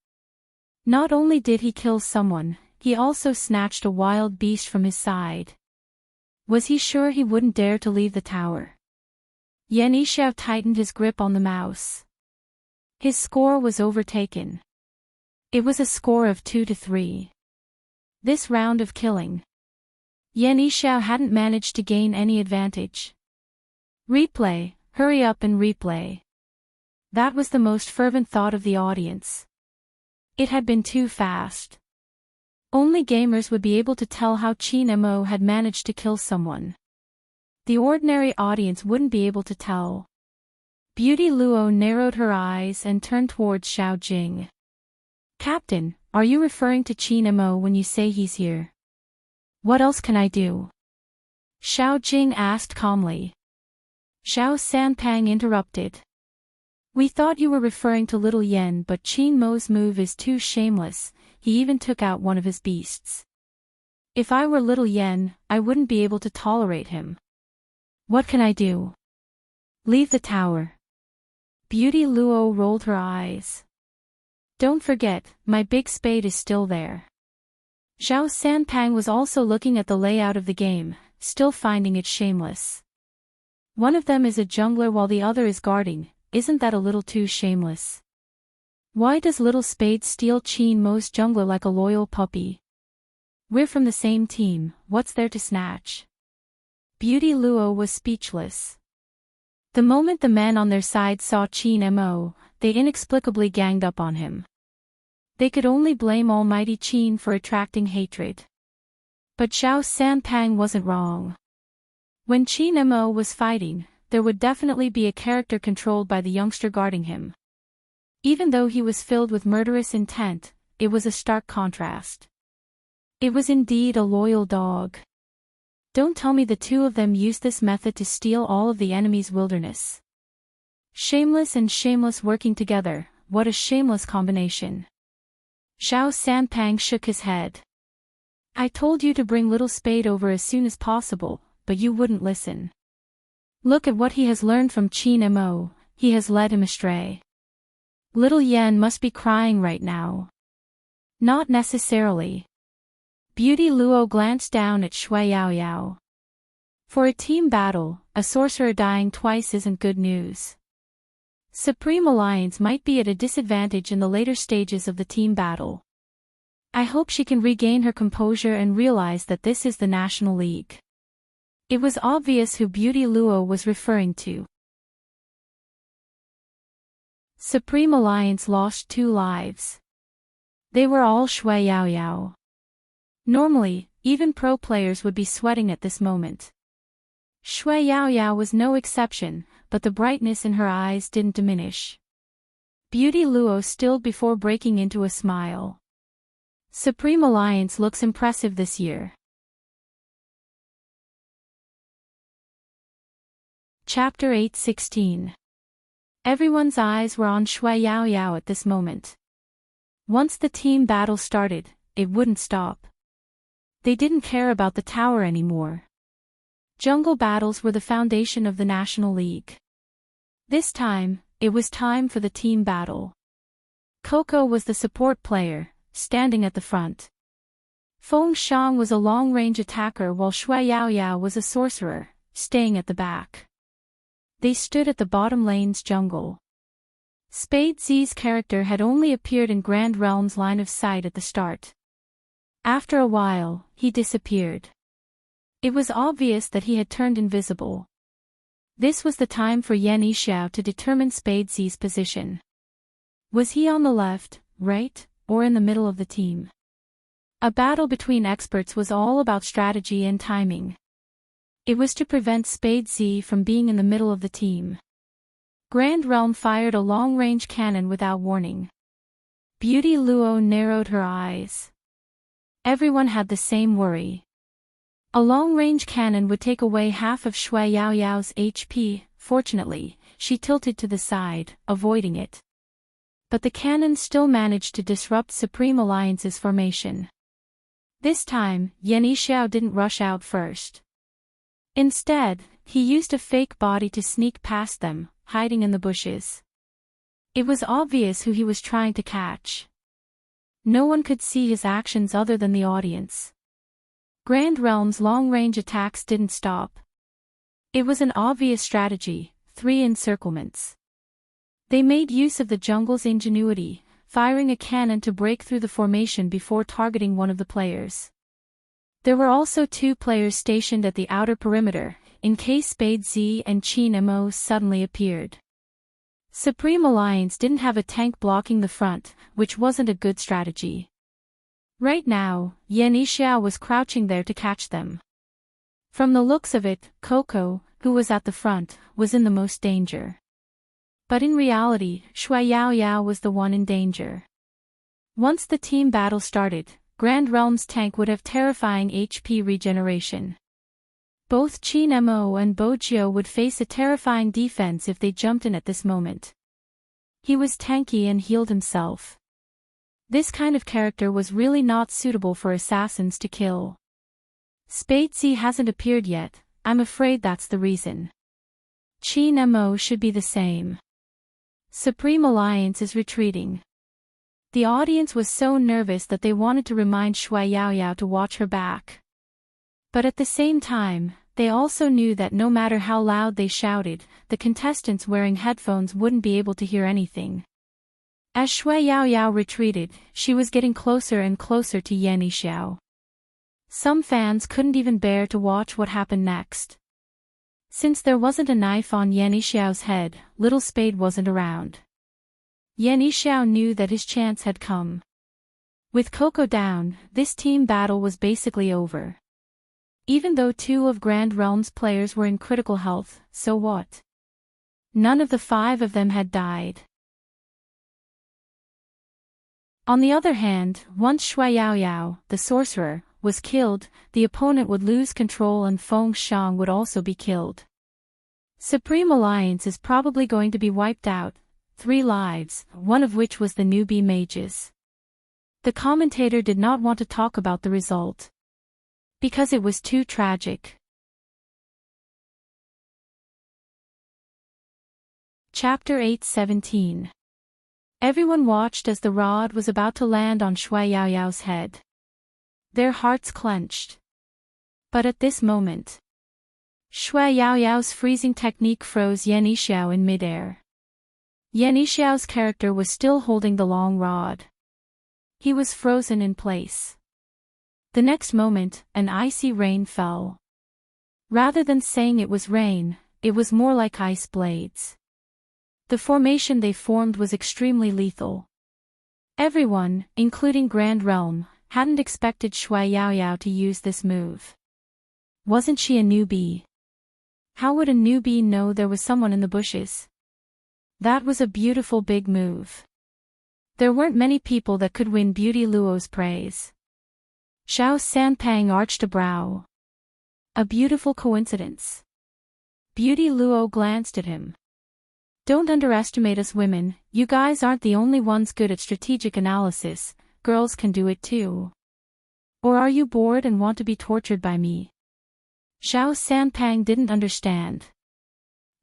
[SPEAKER 1] Not only did he kill someone, he also snatched a wild beast from his side. Was he sure he wouldn't dare to leave the tower? Yan Yishiao tightened his grip on the mouse. His score was overtaken. It was a score of 2 to 3. This round of killing, Yan Yishiao hadn't managed to gain any advantage. Replay, hurry up and replay. That was the most fervent thought of the audience. It had been too fast. Only gamers would be able to tell how Qin Mo had managed to kill someone. The ordinary audience wouldn't be able to tell. Beauty Luo narrowed her eyes and turned towards Xiao Jing. Captain, are you referring to Qin Mo when you say he's here? What else can I do? Xiao Jing asked calmly. Xiao Sanpang interrupted. We thought you were referring to Little Yen, but Qin Mo's move is too shameless, he even took out one of his beasts. If I were Little Yen, I wouldn't be able to tolerate him. What can I do? Leave the tower. Beauty Luo rolled her eyes. Don't forget, my big spade is still there. Zhao Sanpang was also looking at the layout of the game, still finding it shameless. One of them is a jungler while the other is guarding. Isn't that a little too shameless? Why does little Spade steal Qin Mo's jungler like a loyal puppy? We're from the same team, what's there to snatch? Beauty Luo was speechless. The moment the men on their side saw Qin Mo, they inexplicably ganged up on him. They could only blame almighty Qin for attracting hatred. But Zhao Sanpang wasn't wrong. When Qin Mo was fighting, there would definitely be a character controlled by the youngster guarding him. Even though he was filled with murderous intent, it was a stark contrast. It was indeed a loyal dog. Don't tell me the two of them used this method to steal all of the enemy's wilderness. Shameless and shameless working together, what a shameless combination. Zhao Sanpang shook his head. I told you to bring little Spade over as soon as possible, but you wouldn't listen. Look at what he has learned from Qin Mo, he has led him astray. Little Yen must be crying right now. Not necessarily. Beauty Luo glanced down at Shui Yaoyao. For a team battle, a sorcerer dying twice isn't good news. Supreme Alliance might be at a disadvantage in the later stages of the team battle. I hope she can regain her composure and realize that this is the National League. It was obvious who Beauty Luo was referring to. Supreme Alliance lost 2 lives. They were all Shui Yaoyao. Normally, even pro players would be sweating at this moment. Shui Yaoyao was no exception, but the brightness in her eyes didn't diminish. Beauty Luo stilled before breaking into a smile. Supreme Alliance looks impressive this year. Chapter 8:16. Everyone's eyes were on Shui Yaoyao at this moment. Once the team battle started, it wouldn't stop. They didn't care about the tower anymore. Jungle battles were the foundation of the National League. This time, it was time for the team battle. Coco was the support player, standing at the front. Feng Shang was a long-range attacker while Shui Yaoyao was a sorcerer, staying at the back. They stood at the bottom lane's jungle. Spade Z's character had only appeared in Grand Realm's line of sight at the start. After a while, he disappeared. It was obvious that he had turned invisible. This was the time for Yan Yixiao to determine Spade Z's position. Was he on the left, right, or in the middle of the team? A battle between experts was all about strategy and timing. It was to prevent Spade Z from being in the middle of the team. Grand Realm fired a long-range cannon without warning. Beauty Luo narrowed her eyes. Everyone had the same worry. A long-range cannon would take away half of Shui Yaoyao's HP. Fortunately, she tilted to the side, avoiding it. But the cannon still managed to disrupt Supreme Alliance's formation. This time, Yan Yixiao didn't rush out first. Instead, he used a fake body to sneak past them, hiding in the bushes. It was obvious who he was trying to catch. No one could see his actions other than the audience. Grand Realm's long-range attacks didn't stop. It was an obvious strategy, 3 encirclements. They made use of the jungle's ingenuity, firing a cannon to break through the formation before targeting one of the players. There were also 2 players stationed at the outer perimeter, in case Spade Z and Qin Mo suddenly appeared. Supreme Alliance didn't have a tank blocking the front, which wasn't a good strategy. Right now, Yan Yixiao was crouching there to catch them. From the looks of it, Coco, who was at the front, was in the most danger. But in reality, Shui Yaoyao was the one in danger. Once the team battle started, Grand Realm's tank would have terrifying HP regeneration. Both Qin Mo and Bo Jiu would face a terrifying defense if they jumped in at this moment. He was tanky and healed himself. This kind of character was really not suitable for assassins to kill. Spade Z hasn't appeared yet, I'm afraid that's the reason. Qin Mo should be the same. Supreme Alliance is retreating. The audience was so nervous that they wanted to remind Shui Yaoyao to watch her back. But at the same time, they also knew that no matter how loud they shouted, the contestants wearing headphones wouldn't be able to hear anything. As Shui Yaoyao retreated, she was getting closer and closer to Yan Yixiao. Some fans couldn't even bear to watch what happened next. Since there wasn't a knife on Yan Yixiao's head, Little Spade wasn't around. Yan Yixiao knew that his chance had come. With Coco down, this team battle was basically over. Even though 2 of Grand Realm's players were in critical health, so what? None of the 5 of them had died. On the other hand, once Shui Yaoyao, the sorcerer, was killed, the opponent would lose control and Feng Xiang would also be killed. Supreme Alliance is probably going to be wiped out, 3 lives, one of which was the newbie mages. The commentator did not want to talk about the result, because it was too tragic. Chapter 8:17. Everyone watched as the rod was about to land on Shui Yaoyao's head. Their hearts clenched. But at this moment, Shui Yaoyao's freezing technique froze Yan Yixiao in midair. Yan Yixiao's character was still holding the long rod. He was frozen in place. The next moment, an icy rain fell. Rather than saying it was rain, it was more like ice blades. The formation they formed was extremely lethal. Everyone, including Grand Realm, hadn't expected Shui Yaoyao to use this move. Wasn't she a newbie? How would a newbie know there was someone in the bushes? That was a beautiful big move. There weren't many people that could win Beauty Luo's praise. Xiao Sanpang arched a brow. A beautiful coincidence. Beauty Luo glanced at him. Don't underestimate us women, you guys aren't the only ones good at strategic analysis, girls can do it too. Or are you bored and want to be tortured by me? Xiao Sanpang didn't understand.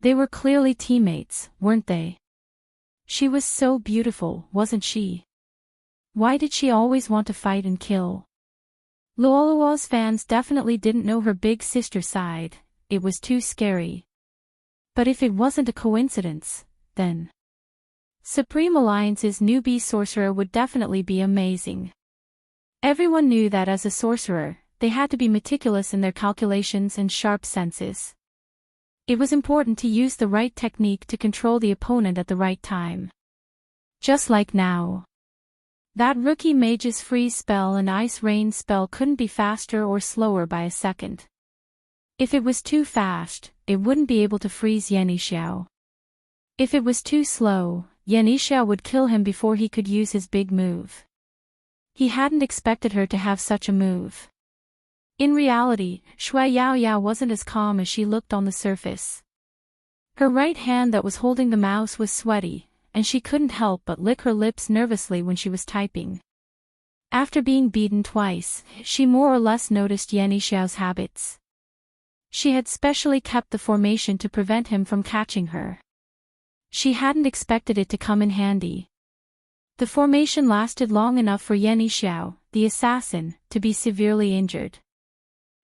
[SPEAKER 1] They were clearly teammates, weren't they? She was so beautiful, wasn't she? Why did she always want to fight and kill? Luoluo's fans definitely didn't know her big sister side, it was too scary. But if it wasn't a coincidence, then Supreme Alliance's newbie sorcerer would definitely be amazing. Everyone knew that as a sorcerer, they had to be meticulous in their calculations and sharp senses. It was important to use the right technique to control the opponent at the right time. Just like now. That rookie mage's freeze spell and ice rain spell couldn't be faster or slower by a second. If it was too fast, it wouldn't be able to freeze Yan Yixiao. If it was too slow, Yan Yixiao would kill him before he could use his big move. He hadn't expected her to have such a move. In reality, Shui Yaoyao wasn't as calm as she looked on the surface. Her right hand that was holding the mouse was sweaty, and she couldn't help but lick her lips nervously when she was typing. After being beaten twice, she more or less noticed Yan Yixiao's habits. She had specially kept the formation to prevent him from catching her. She hadn't expected it to come in handy. The formation lasted long enough for Yan Yixiao, the assassin, to be severely injured.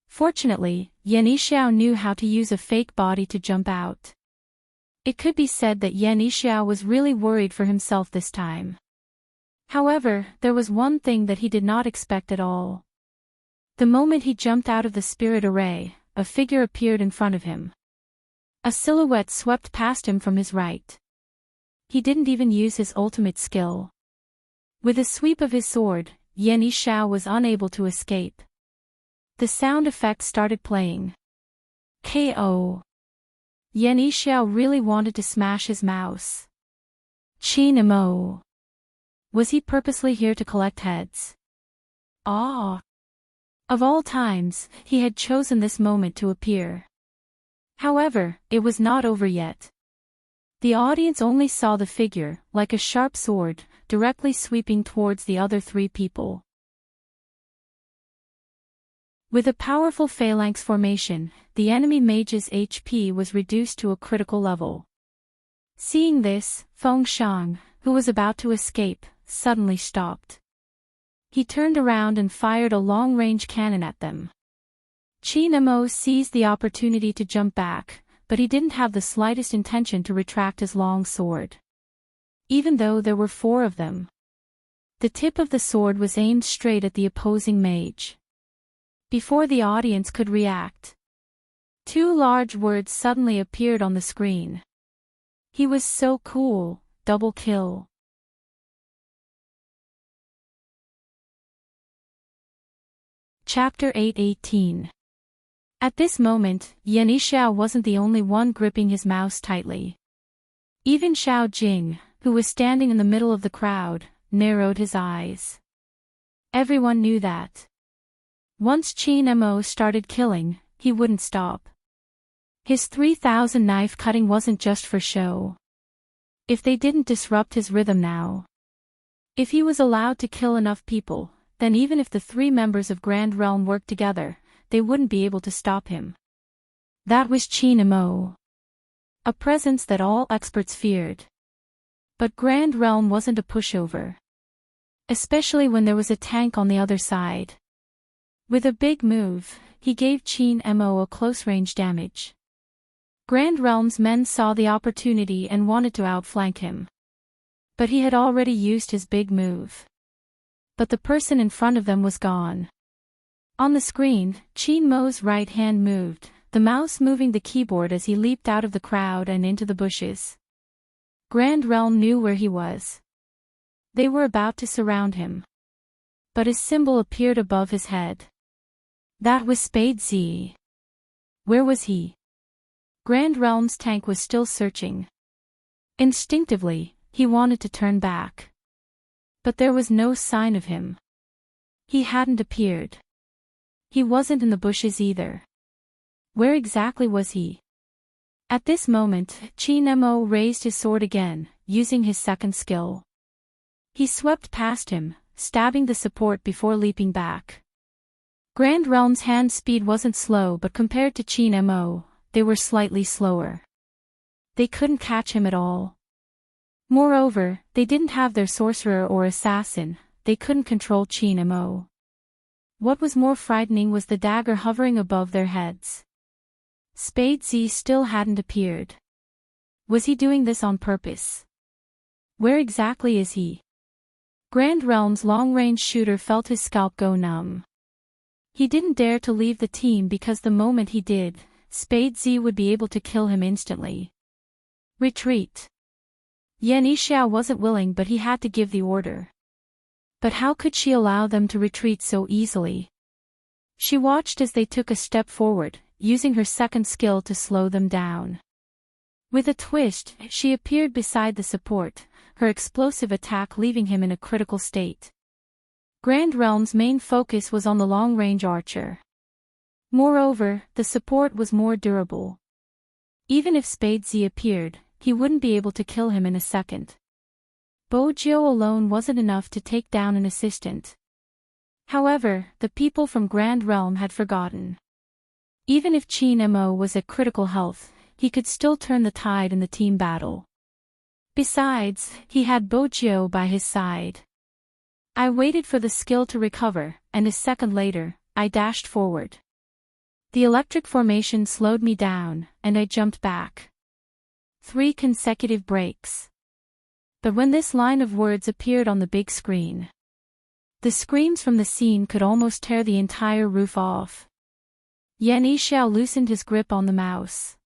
[SPEAKER 1] Fortunately, Yan Yixiao knew how to use a fake body to jump out. It could be said that Yan Yixiao was really worried for himself this time. However, there was one thing that he did not expect at all. The moment he jumped out of the spirit array, a figure appeared in front of him. A silhouette swept past him from his right. He didn't even use his ultimate skill. With a sweep of his sword, Yan Yixiao was unable to escape. The sound effect started playing. KO. Yan Yixiao really wanted to smash his mouse. Chinamo. Was he purposely here to collect heads? Ah. Of all times, he had chosen this moment to appear. However, it was not over yet. The audience only saw the figure, like a sharp sword, directly sweeping towards the other 3 people. With a powerful phalanx formation, the enemy mage's HP was reduced to a critical level. Seeing this, Feng Xiang, who was about to escape, suddenly stopped. He turned around and fired a long-range cannon at them. Qin Mo seized the opportunity to jump back, but he didn't have the slightest intention to retract his long sword. Even though there were 4 of them. The tip of the sword was aimed straight at the opposing mage. Before the audience could react, 2 large words suddenly appeared on the screen. He was so cool, double kill. Chapter 8:18. At this moment, Yan Yishiao wasn't the only one gripping his mouse tightly. Even Xiao Jing, who was standing in the middle of the crowd, narrowed his eyes. Everyone knew that once Qin Mo started killing, he wouldn't stop. His 3,000 knife cutting wasn't just for show. If they didn't disrupt his rhythm now, if he was allowed to kill enough people, then even if the 3 members of Grand Realm worked together, they wouldn't be able to stop him. That was Qin Mo. A presence that all experts feared. But Grand Realm wasn't a pushover. Especially when there was a tank on the other side. With a big move, he gave Qin Mo a close-range damage. Grand Realm's men saw the opportunity and wanted to outflank him. But he had already used his big move. But the person in front of them was gone. On the screen, Qin Mo's right hand moved, the mouse moving the keyboard as he leaped out of the crowd and into the bushes. Grand Realm knew where he was. They were about to surround him. But his symbol appeared above his head. That was Spade Z. Where was he? Grand Realm's tank was still searching. Instinctively, he wanted to turn back. But there was no sign of him. He hadn't appeared. He wasn't in the bushes either. Where exactly was he? At this moment, Qin Mo raised his sword again, using his second skill. He swept past him, stabbing the support before leaping back. Grand Realm's hand speed wasn't slow, but compared to Qin Mo, they were slightly slower. They couldn't catch him at all. Moreover, they didn't have their sorcerer or assassin, they couldn't control Qin Mo. What was more frightening was the dagger hovering above their heads. Spade Z still hadn't appeared. Was he doing this on purpose? Where exactly is he? Grand Realm's long-range shooter felt his scalp go numb. He didn't dare to leave the team because the moment he did, Spade Z would be able to kill him instantly. Retreat. Yan Yishiao wasn't willing, but he had to give the order. But how could she allow them to retreat so easily? She watched as they took a step forward, using her second skill to slow them down. With a twist, she appeared beside the support, her explosive attack leaving him in a critical state. Grand Realm's main focus was on the long-range archer. Moreover, the support was more durable. Even if Spade Z appeared, he wouldn't be able to kill him in a second. Bojiu alone wasn't enough to take down an assistant. However, the people from Grand Realm had forgotten. Even if Qin Mo was at critical health, he could still turn the tide in the team battle. Besides, he had Bojiu by his side. I waited for the skill to recover, and a second later, I dashed forward. The electric formation slowed me down, and I jumped back. 3 consecutive breaks. But when this line of words appeared on the big screen, the screams from the scene could almost tear the entire roof off. Yan Yishiao loosened his grip on the mouse.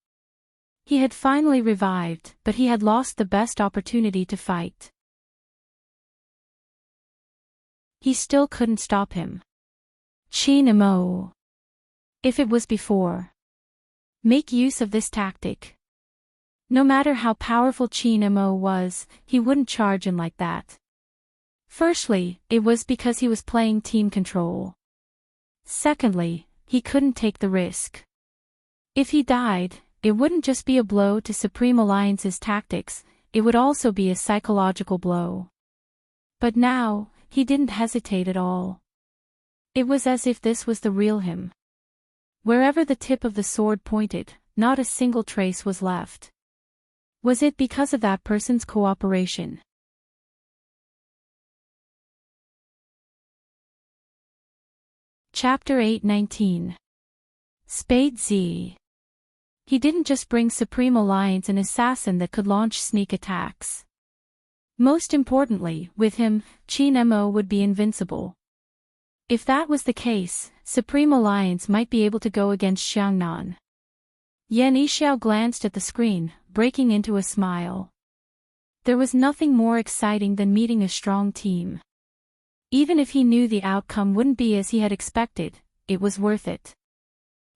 [SPEAKER 1] He had finally revived, but he had lost the best opportunity to fight. He still couldn't stop him. Qin Mo. If it was before. Make use of this tactic. No matter how powerful Qin Mo was, he wouldn't charge in like that. Firstly, it was because he was playing team control. Secondly, he couldn't take the risk. If he died, it wouldn't just be a blow to Supreme Alliance's tactics, it would also be a psychological blow. But now, he didn't hesitate at all. It was as if this was the real him. Wherever the tip of the sword pointed, not a single trace was left. Was it because of that person's cooperation? Chapter 8:19. Spade Z. He didn't just bring Supreme Alliance an assassin that could launch sneak attacks. Most importantly, with him, Qin Mo would be invincible. If that was the case, Supreme Alliance might be able to go against Xiangnan. Yan Yixiao glanced at the screen, breaking into a smile. There was nothing more exciting than meeting a strong team. Even if he knew the outcome wouldn't be as he had expected, it was worth it.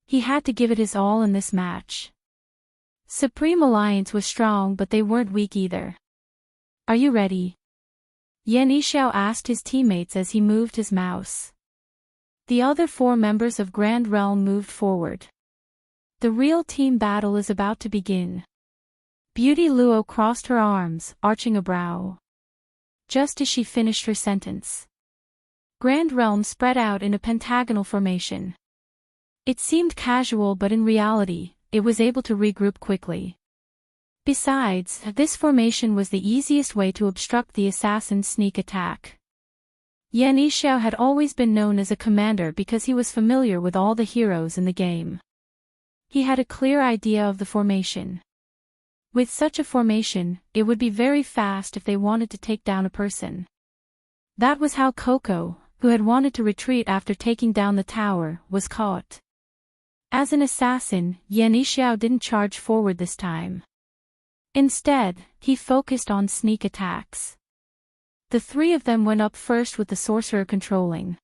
[SPEAKER 1] He had to give it his all in this match. Supreme Alliance was strong, but they weren't weak either. "Are you ready?" Yan Yixiao asked his teammates as he moved his mouse. The other 4 members of Grand Realm moved forward. The real team battle is about to begin. Beauty Luo crossed her arms, arching a brow. Just as she finished her sentence, Grand Realm spread out in a pentagonal formation. It seemed casual, but in reality, it was able to regroup quickly. Besides, this formation was the easiest way to obstruct the assassin's sneak attack. Yan Yixiao had always been known as a commander because he was familiar with all the heroes in the game. He had a clear idea of the formation. With such a formation, it would be very fast if they wanted to take down a person. That was how Coco, who had wanted to retreat after taking down the tower, was caught. As an assassin, Yan Yixiao didn't charge forward this time. Instead, he focused on sneak attacks. The 3 of them went up first with the sorcerer controlling.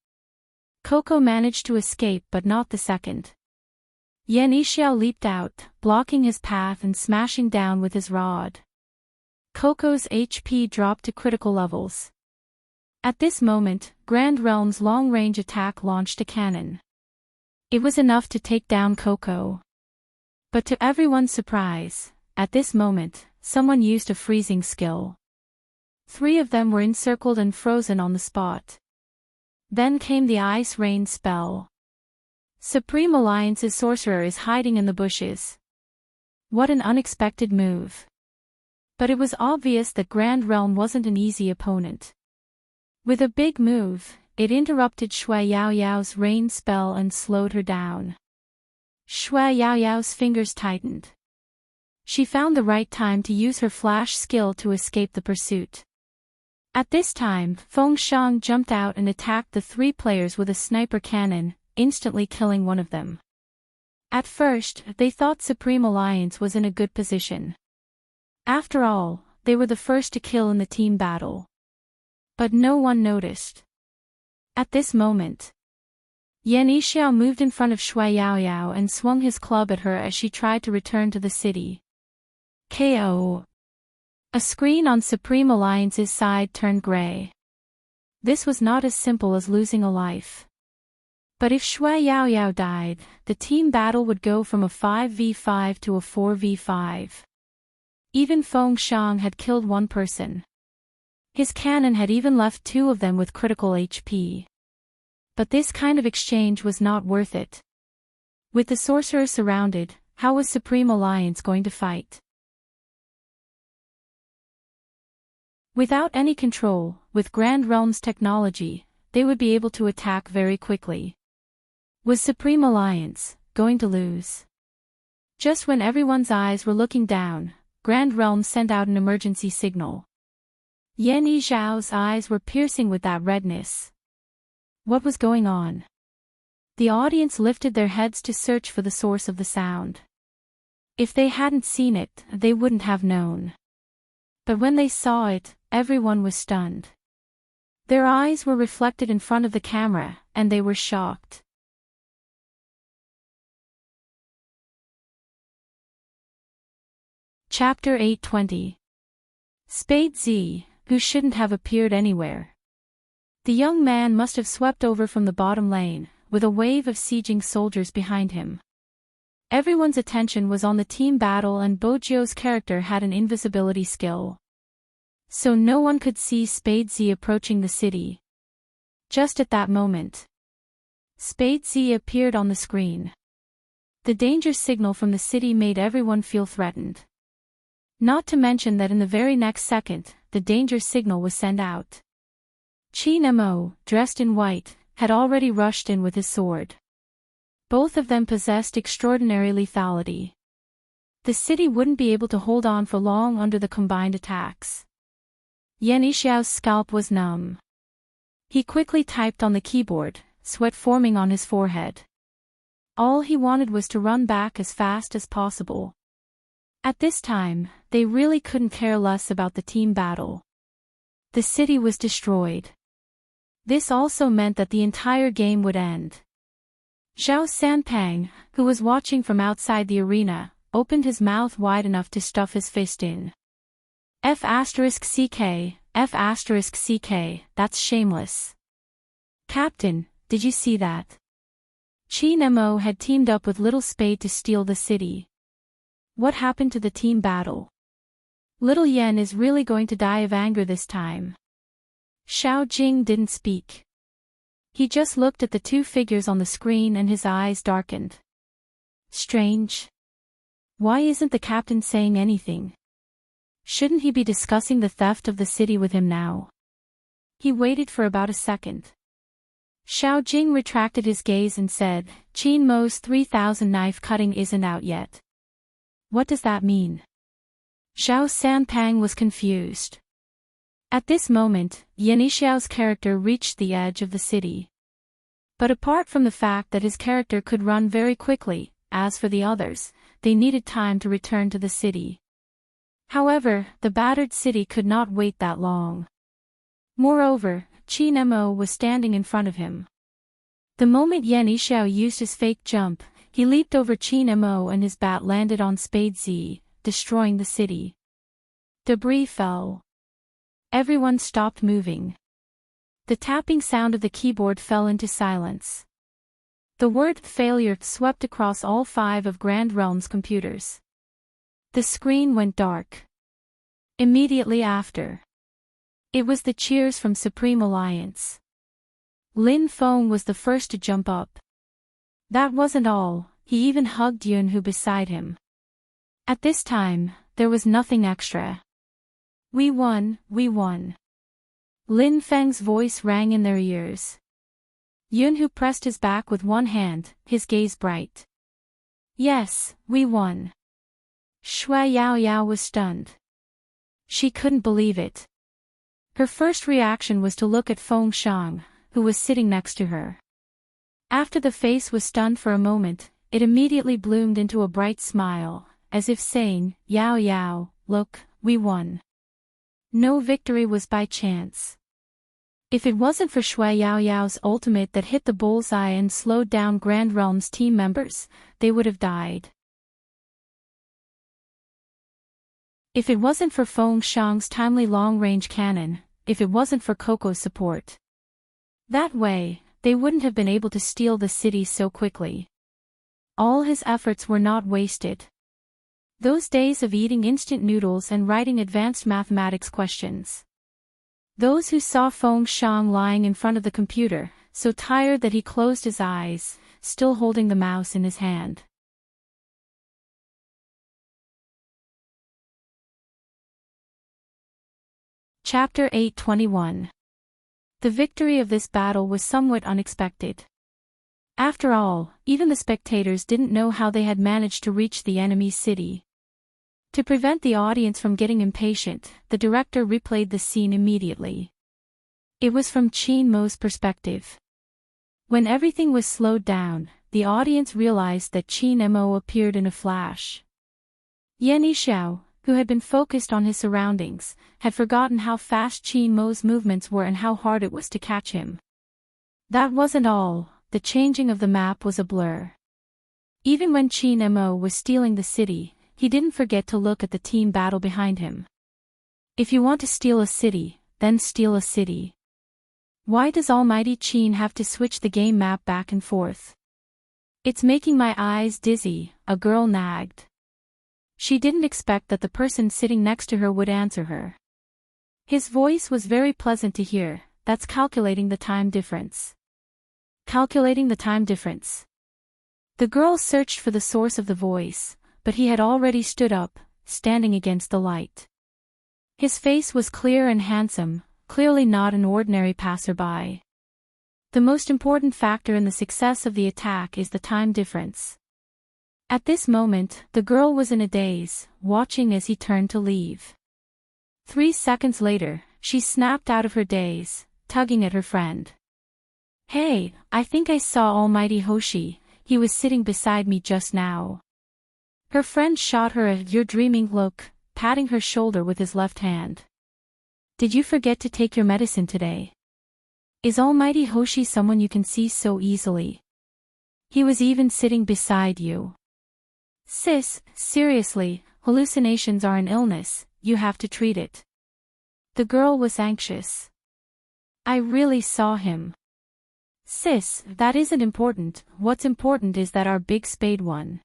[SPEAKER 1] Coco managed to escape, but not the second. Yan Yixiao leaped out, blocking his path and smashing down with his rod. Coco's HP dropped to critical levels. At this moment, Grand Realm's long-range attack launched a cannon. It was enough to take down Coco. But to everyone's surprise, at this moment, someone used a freezing skill. 3 of them were encircled and frozen on the spot. Then came the ice rain spell. Supreme Alliance's sorcerer is hiding in the bushes. What an unexpected move. But it was obvious that Grand Realm wasn't an easy opponent. With a big move, it interrupted Shui Yaoyao's rain spell and slowed her down. Shui Yaoyao's fingers tightened. She found the right time to use her flash skill to escape the pursuit. At this time, Feng Shang jumped out and attacked the 3 players with a sniper cannon, instantly killing one of them. At first, they thought Supreme Alliance was in a good position. After all, they were the first to kill in the team battle. But no one noticed. At this moment, Yan Yixiao moved in front of Shui Yaoyao and swung his club at her as she tried to return to the city. KO. A screen on Supreme Alliance's side turned gray. This was not as simple as losing a life. But if Shui Yaoyao died, the team battle would go from a 5v5 to a 4v5. Even Feng Shang had killed 1 person. His cannon had even left 2 of them with critical HP. But this kind of exchange was not worth it. With the sorcerer surrounded, how was Supreme Alliance going to fight? Without any control, with Grand Realm's technology, they would be able to attack very quickly. Was Supreme Alliance going to lose? Just when everyone's eyes were looking down, Grand Realm sent out an emergency signal. Yan Yixiao's eyes were piercing with that redness. What was going on? The audience lifted their heads to search for the source of the sound. If they hadn't seen it, they wouldn't have known. But when they saw it, everyone was stunned. Their eyes were reflected in front of the camera, and they were shocked. Chapter 8:20. Spade Z, who shouldn't have appeared anywhere. The young man must have swept over from the bottom lane, with a wave of sieging soldiers behind him. Everyone's attention was on the team battle, and Bojio's character had an invisibility skill. So no one could see Spade Z approaching the city. Just at that moment, Spade Z appeared on the screen. The danger signal from the city made everyone feel threatened. Not to mention that in the very next second, the danger signal was sent out. Qin Mo, dressed in white, had already rushed in with his sword. Both of them possessed extraordinary lethality. The city wouldn't be able to hold on for long under the combined attacks. Yan Yixiao's scalp was numb. He quickly typed on the keyboard, sweat forming on his forehead. All he wanted was to run back as fast as possible. At this time, they really couldn't care less about the team battle. The city was destroyed. This also meant that the entire game would end. Zhao Sanpang, who was watching from outside the arena, opened his mouth wide enough to stuff his fist in. F***CK, F***CK, that's shameless. Captain, did you see that? Qin Mo had teamed up with Little Spade to steal the city. What happened to the team battle? Little Yen is really going to die of anger this time. Xiao Jing didn't speak. He just looked at the two figures on the screen and his eyes darkened. Strange. Why isn't the captain saying anything? Shouldn't he be discussing the theft of the city with him now? He waited for about a second. Xiao Jing retracted his gaze and said, Qin Mo's 3000 knife cutting isn't out yet. What does that mean? Zhao Sanpang was confused. At this moment, Yan Yixiao's character reached the edge of the city. But apart from the fact that his character could run very quickly, as for the others, they needed time to return to the city. However, the battered city could not wait that long. Moreover, Qin Mo was standing in front of him. The moment Yan Yixiao used his fake jump, he leaped over Qin Mo and his bat landed on Spade Z, destroying the city. Debris fell. Everyone stopped moving. The tapping sound of the keyboard fell into silence. The word failure swept across all 5 of Grand Realm's computers. The screen went dark. Immediately after, it was the cheers from Supreme Alliance. Lin Feng was the first to jump up. That wasn't all, he even hugged Yun Hu beside him. At this time, there was nothing extra. We won, we won. Lin Feng's voice rang in their ears. Yun Hu pressed his back with one hand, his gaze bright. Yes, we won. Shui Yao Yao was stunned. She couldn't believe it. Her first reaction was to look at Feng Shang, who was sitting next to her. After the face was stunned for a moment, it immediately bloomed into a bright smile, as if saying, Yao Yao, look, we won. No victory was by chance. If it wasn't for Shui Yao Yao's ultimate that hit the bullseye and slowed down Grand Realm's team members, they would have died. If it wasn't for Feng Shang's timely long-range cannon, if it wasn't for Coco's support. That way, they wouldn't have been able to steal the city so quickly. All his efforts were not wasted. Those days of eating instant noodles and writing advanced mathematics questions. Those who saw Feng Shang lying in front of the computer, so tired that he closed his eyes, still holding the mouse in his hand. Chapter 821. The victory of this battle was somewhat unexpected. After all, even the spectators didn't know how they had managed to reach the enemy city. To prevent the audience from getting impatient, the director replayed the scene immediately. It was from Qin Mo's perspective. When everything was slowed down, the audience realized that Qin Mo appeared in a flash. Yan Yixiao, who had been focused on his surroundings, had forgotten how fast Qin Mo's movements were and how hard it was to catch him. That wasn't all, the changing of the map was a blur. Even when Qin Mo was stealing the city, he didn't forget to look at the team battle behind him. If you want to steal a city, then steal a city. Why does Almighty Qin have to switch the game map back and forth? It's making my eyes dizzy, a girl nagged. She didn't expect that the person sitting next to her would answer her. His voice was very pleasant to hear, that's calculating the time difference. Calculating the time difference. The girl searched for the source of the voice, but he had already stood up, standing against the light. His face was clear and handsome, clearly not an ordinary passerby. The most important factor in the success of the attack is the time difference. At this moment, the girl was in a daze, watching as he turned to leave. 3 seconds later, she snapped out of her daze, tugging at her friend. "Hey, I think I saw Almighty Hoshi, he was sitting beside me just now." Her friend shot her a "you're dreaming" look, patting her shoulder with his left hand. "Did you forget to take your medicine today? Is Almighty Hoshi someone you can see so easily? He was even sitting beside you." "Sis, seriously, hallucinations are an illness, you have to treat it." The girl was anxious. "I really saw him." "Sis, that isn't important, what's important is that our big spade won.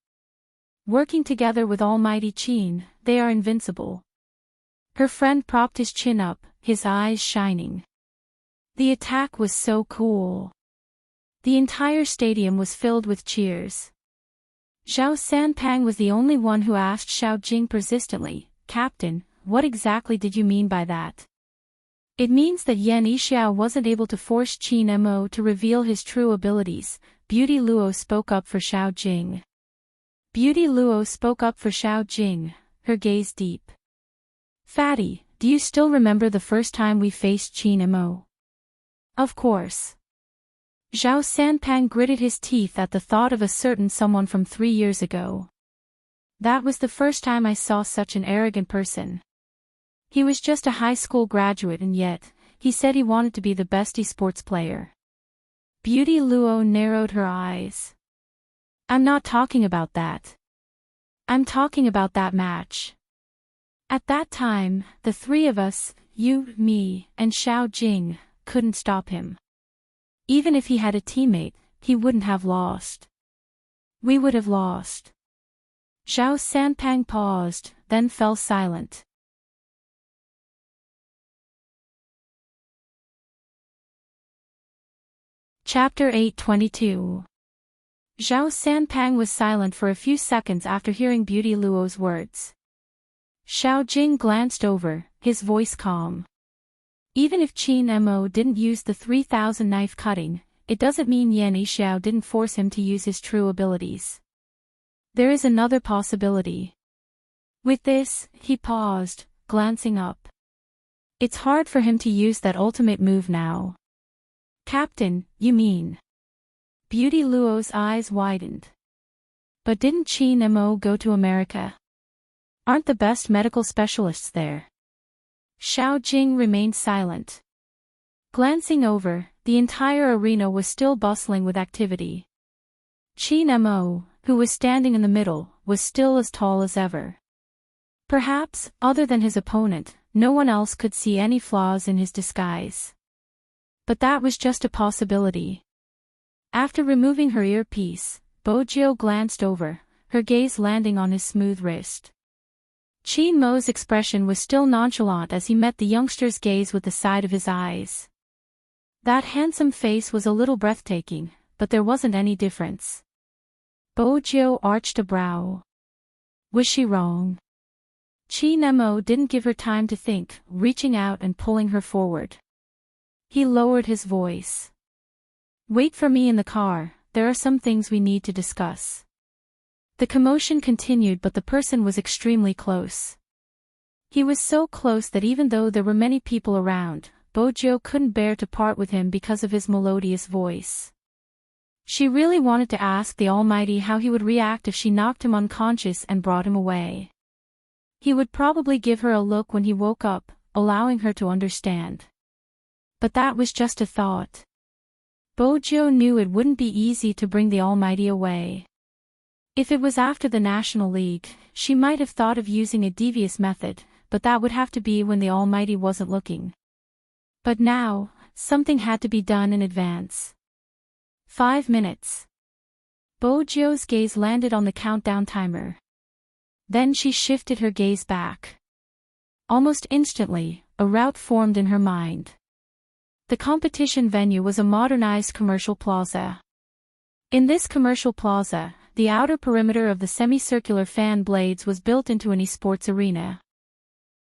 [SPEAKER 1] Working together with Almighty Qin, they are invincible." Her friend propped his chin up, his eyes shining. The attack was so cool. The entire stadium was filled with cheers. Zhao Sanpang was the only one who asked Xiao Jing persistently, "Captain, what exactly did you mean by that?" "It means that Yan Yixiao wasn't able to force Qin Mo to reveal his true abilities," Beauty Luo spoke up for Xiao Jing. Beauty Luo spoke up for Xiao Jing, her gaze deep. "Fatty, do you still remember the first time we faced Qin Mo?" "Of course." Zhao Sanpang gritted his teeth at the thought of a certain someone from 3 years ago. "That was the first time I saw such an arrogant person. He was just a high school graduate and yet, he said he wanted to be the best esports player." Beauty Luo narrowed her eyes. "I'm not talking about that. I'm talking about that match. At that time, the 3 of us, you, me, and Xiao Jing, couldn't stop him. Even if he had a teammate, he wouldn't have lost. We would have lost." Zhao Sanpang paused, then fell silent. Chapter 8:22. Zhao Sanpang was silent for a few seconds after hearing Beauty Luo's words. Xiao Jing glanced over, his voice calm. "Even if Qin Mo didn't use the 3000 knife cutting, it doesn't mean Yan Yixiao didn't force him to use his true abilities. There is another possibility." With this, he paused, glancing up. "It's hard for him to use that ultimate move now." "Captain, you mean?" Beauty Luo's eyes widened. "But didn't Qin Mo go to America? Aren't the best medical specialists there?" Xiao Jing remained silent. Glancing over, the entire arena was still bustling with activity. Qin Mo, who was standing in the middle, was still as tall as ever. Perhaps, other than his opponent, no one else could see any flaws in his disguise. But that was just a possibility. After removing her earpiece, Bojiu glanced over, her gaze landing on his smooth wrist. Qin Mo's expression was still nonchalant as he met the youngster's gaze with the side of his eyes. That handsome face was a little breathtaking, but there wasn't any difference. Bojiu arched a brow. Was she wrong? Qin Mo didn't give her time to think, reaching out and pulling her forward. He lowered his voice. "Wait for me in the car, there are some things we need to discuss." The commotion continued, but the person was extremely close. He was so close that even though there were many people around, Bojiu couldn't bear to part with him because of his melodious voice. She really wanted to ask the Almighty how he would react if she knocked him unconscious and brought him away. He would probably give her a look when he woke up, allowing her to understand. But that was just a thought. Bojiu knew it wouldn't be easy to bring the Almighty away. If it was after the National League, she might have thought of using a devious method, but that would have to be when the Almighty wasn't looking. But now, something had to be done in advance. 5 minutes. Bojiu's gaze landed on the countdown timer. Then she shifted her gaze back. Almost instantly, a route formed in her mind. The competition venue was a modernized commercial plaza. In this commercial plaza, the outer perimeter of the semicircular fan blades was built into an esports arena.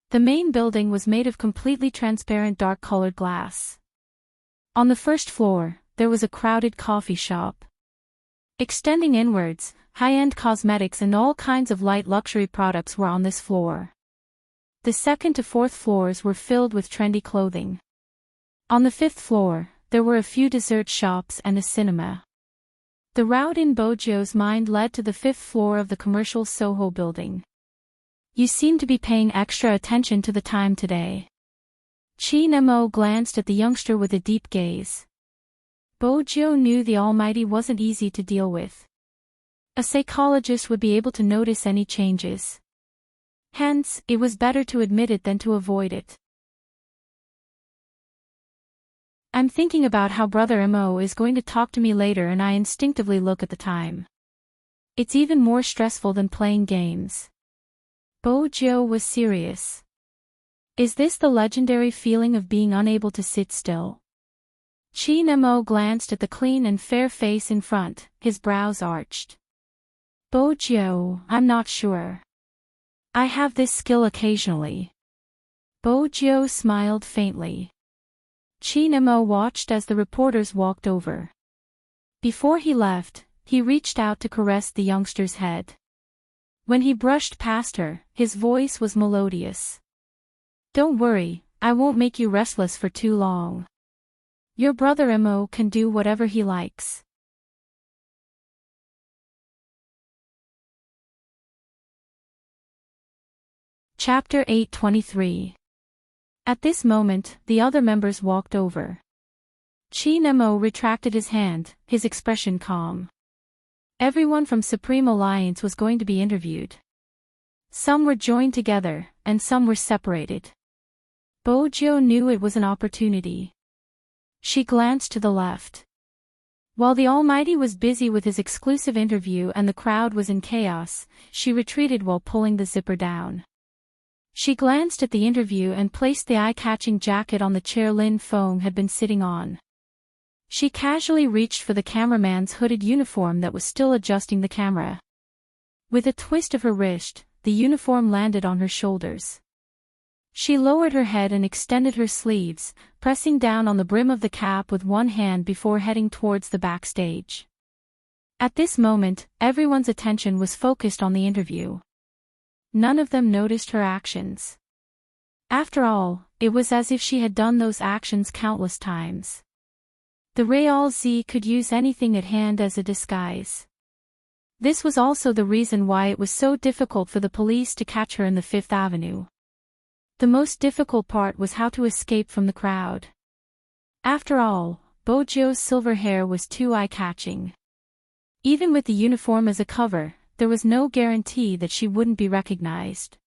[SPEAKER 1] The main building was made of completely transparent dark-colored glass. On the first floor, there was a crowded coffee shop. Extending inwards, high-end cosmetics and all kinds of light luxury products were on this floor. The second to fourth floors were filled with trendy clothing. On the fifth floor, there were a few dessert shops and a cinema. The route in Bojo's mind led to the fifth floor of the commercial Soho building. You seem to be paying extra attention to the time today. Chi Nemo glanced at the youngster with a deep gaze. Bojo knew the Almighty wasn't easy to deal with. A psychologist would be able to notice any changes. Hence, it was better to admit it than to avoid it. I'm thinking about how Brother Mo is going to talk to me later, and I instinctively look at the time. It's even more stressful than playing games. Bojo was serious. Is this the legendary feeling of being unable to sit still? Chi Nemo glanced at the clean and fair face in front, his brows arched. Bojo, I'm not sure. I have this skill occasionally. Bojo smiled faintly. Chi Nemo watched as the reporters walked over. Before he left, he reached out to caress the youngster's head. When he brushed past her, his voice was melodious. Don't worry, I won't make you restless for too long. Your brother Mo can do whatever he likes. Chapter 8:23. At this moment, the other members walked over. Chi Nemo retracted his hand, his expression calm. Everyone from Supreme Alliance was going to be interviewed. Some were joined together, and some were separated. Bojo knew it was an opportunity. She glanced to the left. While the Almighty was busy with his exclusive interview and the crowd was in chaos, she retreated while pulling the zipper down. She glanced at the interview and placed the eye-catching jacket on the chair Lin Feng had been sitting on. She casually reached for the cameraman's hooded uniform that was still adjusting the camera. With a twist of her wrist, the uniform landed on her shoulders. She lowered her head and extended her sleeves, pressing down on the brim of the cap with one hand before heading towards the backstage. At this moment, everyone's attention was focused on the interview. None of them noticed her actions. After all, it was as if she had done those actions countless times. The Real Z could use anything at hand as a disguise. This was also the reason why it was so difficult for the police to catch her in the Fifth Avenue. The most difficult part was how to escape from the crowd. After all, Bojo's silver hair was too eye-catching. Even with the uniform as a cover, there was no guarantee that she wouldn't be recognized.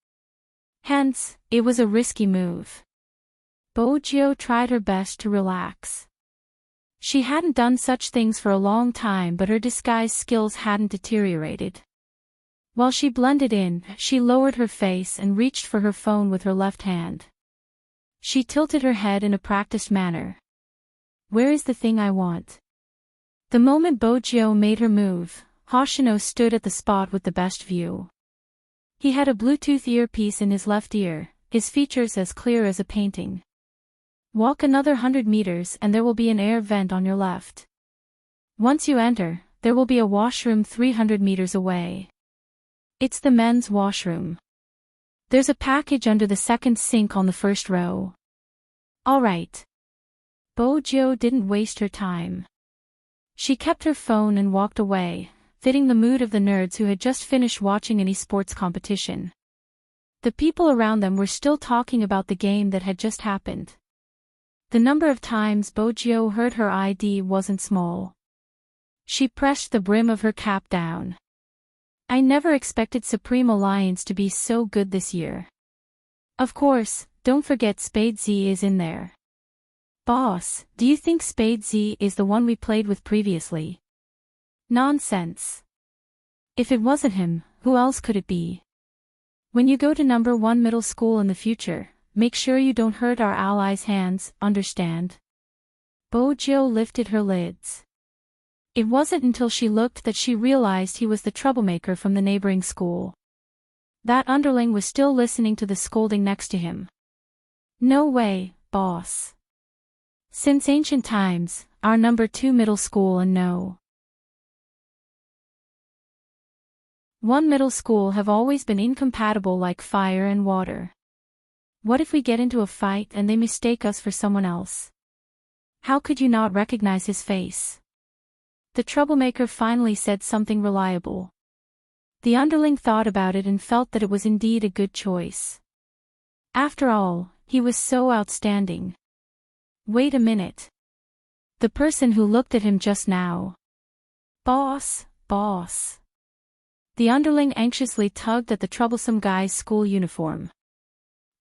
[SPEAKER 1] Hence, it was a risky move. Bojo tried her best to relax. She hadn't done such things for a long time, but her disguise skills hadn't deteriorated. While she blended in, she lowered her face and reached for her phone with her left hand. She tilted her head in a practiced manner. Where is the thing I want? The moment Bojo made her move, Hoshino stood at the spot with the best view. He had a Bluetooth earpiece in his left ear, his features as clear as a painting. Walk another 100 meters and there will be an air vent on your left. Once you enter, there will be a washroom 300 meters away. It's the men's washroom. There's a package under the second sink on the first row. All right. Bojo didn't waste her time. She kept her phone and walked away, fitting the mood of the nerds who had just finished watching an esports competition. The people around them were still talking about the game that had just happened. The number of times Bojo heard her ID wasn't small. She pressed the brim of her cap down. I never expected Supreme Alliance to be so good this year. Of course, don't forget Spade Z is in there. Boss, do you think Spade Z is the one we played with previously? Nonsense. If it wasn't him, who else could it be? When you go to number 1 middle school in the future, make sure you don't hurt our allies' hands, understand? Bojo lifted her lids. It wasn't until she looked that she realized he was the troublemaker from the neighboring school. That underling was still listening to the scolding next to him. No way, boss. Since ancient times, our number 2 middle school and no. 1 middle school have always been incompatible like fire and water. What if we get into a fight and they mistake us for someone else? How could you not recognize his face? The troublemaker finally said something reliable. The underling thought about it and felt that it was indeed a good choice. After all, he was so outstanding. Wait a minute. The person who looked at him just now. Boss, boss. The underling anxiously tugged at the troublesome guy's school uniform.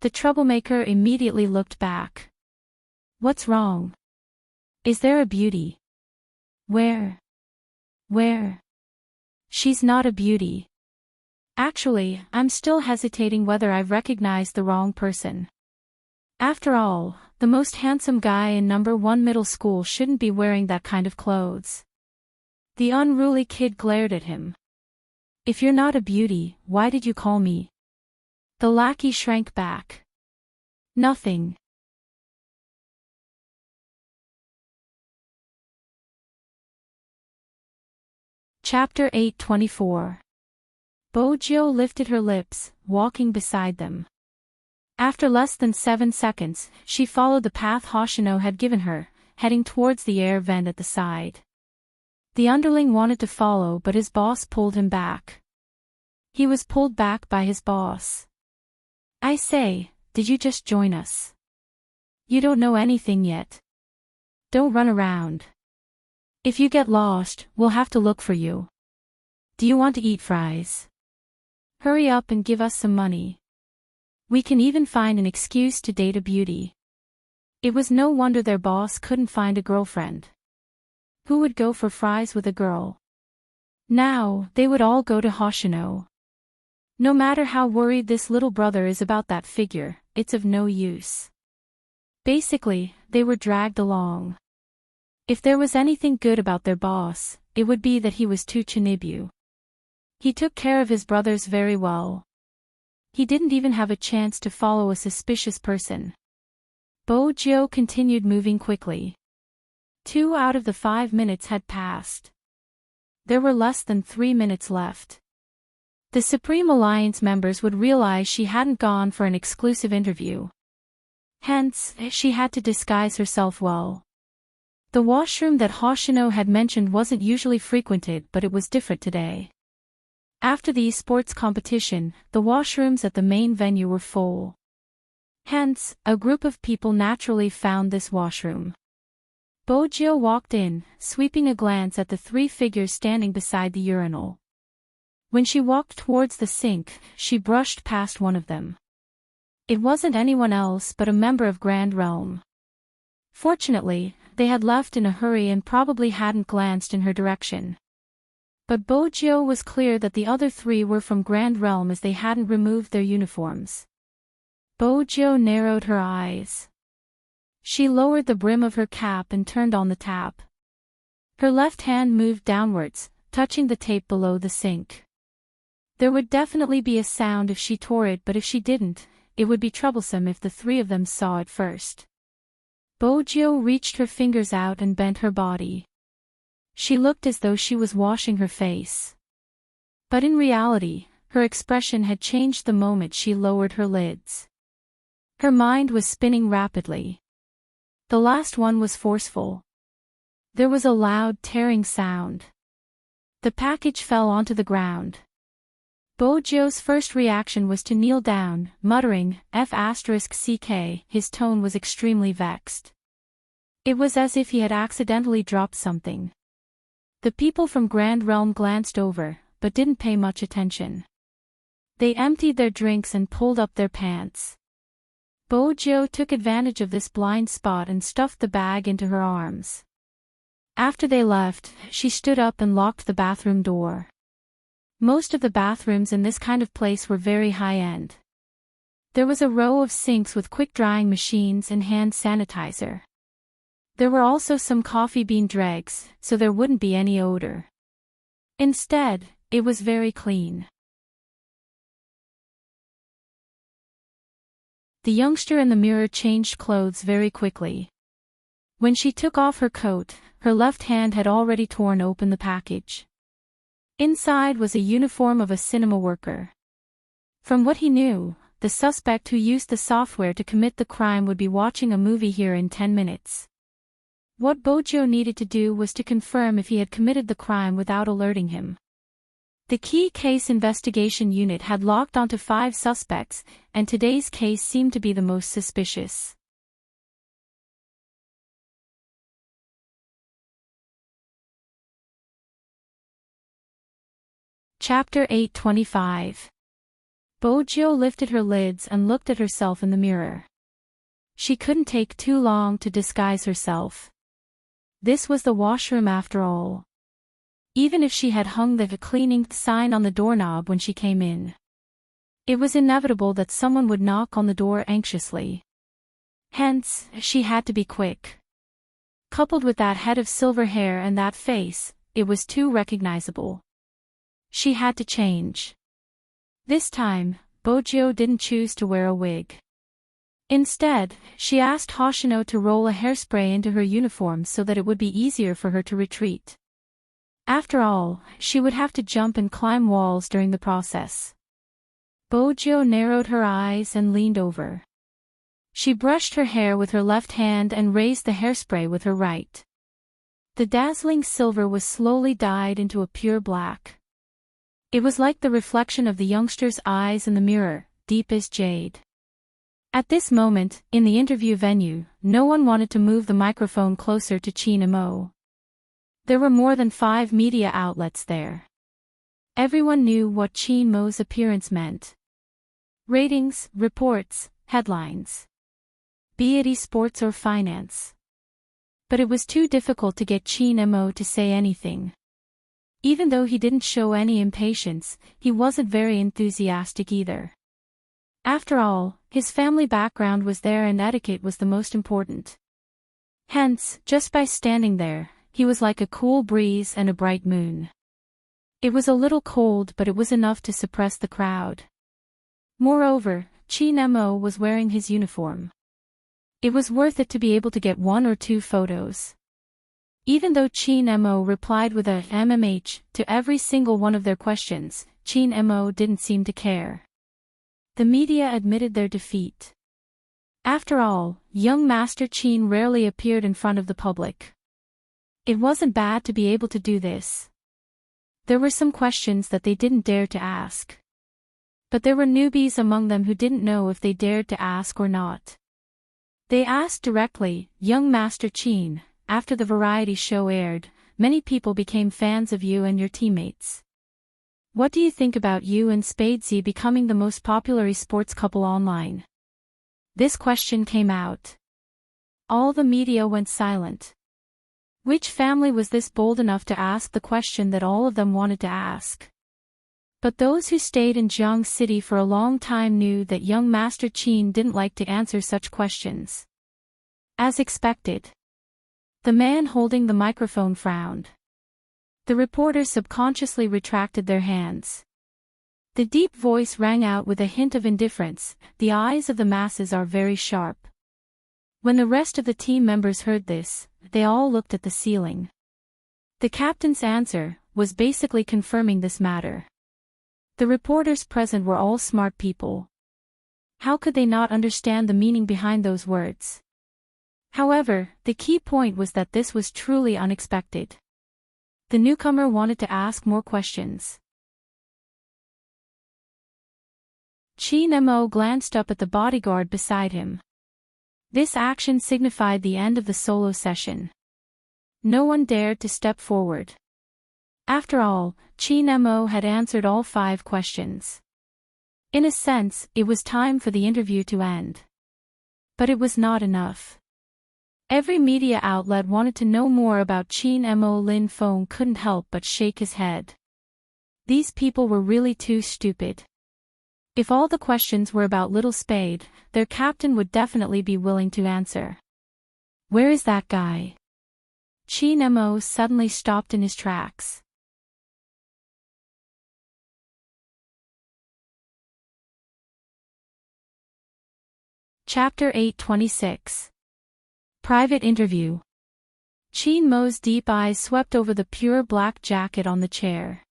[SPEAKER 1] The troublemaker immediately looked back. What's wrong? Is there a beauty? Where? Where? She's not a beauty. Actually, I'm still hesitating whether I've recognized the wrong person. After all, the most handsome guy in number 1 middle school shouldn't be wearing that kind of clothes. The unruly kid glared at him. If you're not a beauty, why did you call me? The lackey shrank back. Nothing. Chapter 8:24. Bojo lifted her lips, walking beside them. After less than 7 seconds, she followed the path Hoshino had given her, heading towards the air vent at the side. The underling wanted to follow but his boss pulled him back. He was pulled back by his boss. I say, did you just join us? You don't know anything yet. Don't run around. If you get lost, we'll have to look for you. Do you want to eat fries? Hurry up and give us some money. We can even find an excuse to date a beauty. It was no wonder their boss couldn't find a girlfriend. Who would go for fries with a girl? Now, they would all go to Hoshino. No matter how worried this little brother is about that figure, it's of no use. Basically, they were dragged along. If there was anything good about their boss, it would be that he was too Chinibu. He took care of his brothers very well. He didn't even have a chance to follow a suspicious person. Bojo continued moving quickly. 2 out of the 5 minutes had passed. There were less than 3 minutes left. The Supreme Alliance members would realize she hadn't gone for an exclusive interview. Hence, she had to disguise herself well. The washroom that Hoshino had mentioned wasn't usually frequented, but it was different today. After the sports competition, the washrooms at the main venue were full. Hence, a group of people naturally found this washroom. Bojo walked in, sweeping a glance at the 3 figures standing beside the urinal. When she walked towards the sink, she brushed past one of them. It wasn't anyone else but a member of Grand Realm. Fortunately, they had left in a hurry and probably hadn't glanced in her direction. But Bojo was clear that the other 3 were from Grand Realm as they hadn't removed their uniforms. Bojo narrowed her eyes. She lowered the brim of her cap and turned on the tap. Her left hand moved downwards, touching the tape below the sink. There would definitely be a sound if she tore it, but if she didn't, it would be troublesome if the 3 of them saw it first. Bojo reached her fingers out and bent her body. She looked as though she was washing her face. But in reality, her expression had changed the moment she lowered her lids. Her mind was spinning rapidly. The last one was forceful. There was a loud tearing sound. The package fell onto the ground. Bojo's first reaction was to kneel down, muttering, F***ck, his tone was extremely vexed. It was as if he had accidentally dropped something. The people from Grand Realm glanced over, but didn't pay much attention. They emptied their drinks and pulled up their pants. Bojo took advantage of this blind spot and stuffed the bag into her arms. After they left, she stood up and locked the bathroom door. Most of the bathrooms in this kind of place were very high-end. There was a row of sinks with quick-drying machines and hand sanitizer. There were also some coffee bean dregs, so there wouldn't be any odor. Instead, it was very clean. The youngster in the mirror changed clothes very quickly. When she took off her coat, her left hand had already torn open the package. Inside was a uniform of a cinema worker. From what he knew, the suspect who used the software to commit the crime would be watching a movie here in 10 minutes. What Bojo needed to do was to confirm if he had committed the crime without alerting him. The key case investigation unit had locked onto 5 suspects, and today's case seemed to be the most suspicious. Chapter 825. Bojo lifted her lids and looked at herself in the mirror. She couldn't take too long to disguise herself. This was the washroom after all. Even if she had hung the cleaning sign on the doorknob when she came in, it was inevitable that someone would knock on the door anxiously. Hence, she had to be quick. Coupled with that head of silver hair and that face, it was too recognizable. She had to change. This time, Bojo didn't choose to wear a wig. Instead, she asked Hoshino to roll a hairspray into her uniform so that it would be easier for her to retreat. After all, she would have to jump and climb walls during the process. Bojo narrowed her eyes and leaned over. She brushed her hair with her left hand and raised the hairspray with her right. The dazzling silver was slowly dyed into a pure black. It was like the reflection of the youngster's eyes in the mirror, deep as jade. At this moment, in the interview venue, no one wanted to move the microphone closer to Chin Mo. There were more than 5 media outlets there. Everyone knew what Chin Mo's appearance meant. Ratings, reports, headlines. Be it esports or finance. But it was too difficult to get Chin Mo to say anything. Even though he didn't show any impatience, he wasn't very enthusiastic either. After all, his family background was there and etiquette was the most important. Hence, just by standing there, he was like a cool breeze and a bright moon. It was a little cold, but it was enough to suppress the crowd. Moreover, Chin Mo was wearing his uniform. It was worth it to be able to get 1 or 2 photos. Even though Chin Mo replied with a MMH to every single one of their questions, Chin Mo didn't seem to care. The media admitted their defeat. After all, young Master Chin rarely appeared in front of the public. It wasn't bad to be able to do this. There were some questions that they didn't dare to ask. But there were newbies among them who didn't know if they dared to ask or not. They asked directly, "Young Master Chin, after the variety show aired, many people became fans of you and your teammates. What do you think about you and Spadesy becoming the most popular esports couple online?" This question came out. All the media went silent. Which family was this bold enough to ask the question that all of them wanted to ask? But those who stayed in Jiang City for a long time knew that young Master Chin didn't like to answer such questions. As expected, the man holding the microphone frowned. The reporters subconsciously retracted their hands. The deep voice rang out with a hint of indifference. "The eyes of the masses are very sharp." When the rest of the team members heard this, they all looked at the ceiling. The captain's answer was basically confirming this matter. The reporters present were all smart people. How could they not understand the meaning behind those words? However, the key point was that this was truly unexpected. The newcomer wanted to ask more questions. Chin Mo glanced up at the bodyguard beside him. This action signified the end of the solo session. No one dared to step forward. After all, Chin Mo had answered all 5 questions. In a sense, it was time for the interview to end. But it was not enough. Every media outlet wanted to know more about Chin Mo. Lin Feng couldn't help but shake his head. These people were really too stupid. If all the questions were about Little Spade, their captain would definitely be willing to answer. "Where is that guy?" Chin Mo suddenly stopped in his tracks. Chapter 826. Private Interview. Chin Mo's deep eyes swept over the pure black jacket on the chair.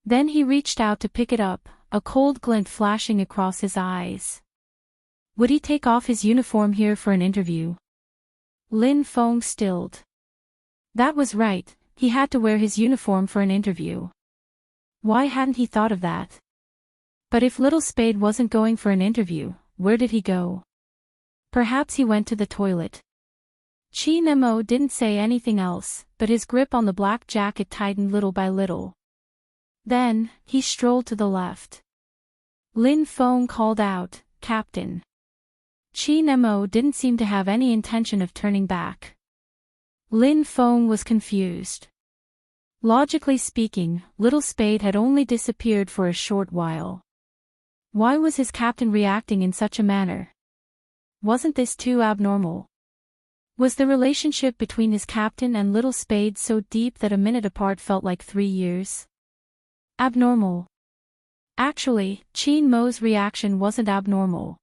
[SPEAKER 1] Then he reached out to pick it up, a cold glint flashing across his eyes. Would he take off his uniform here for an interview? Lin Feng stilled. That was right, he had to wear his uniform for an interview. Why hadn't he thought of that? But if Little Spade wasn't going for an interview, where did he go? Perhaps he went to the toilet. Chin Mo didn't say anything else, but his grip on the black jacket tightened little by little. Then, he strolled to the left. Lin Feng called out, "Captain." Chin Mo didn't seem to have any intention of turning back. Lin Feng was confused. Logically speaking, Little Spade had only disappeared for a short while. Why was his captain reacting in such a manner? Wasn't this too abnormal? Was the relationship between his captain and Little Spade so deep that a minute apart felt like 3 years? Abnormal. Actually, Chin Mo's reaction wasn't abnormal.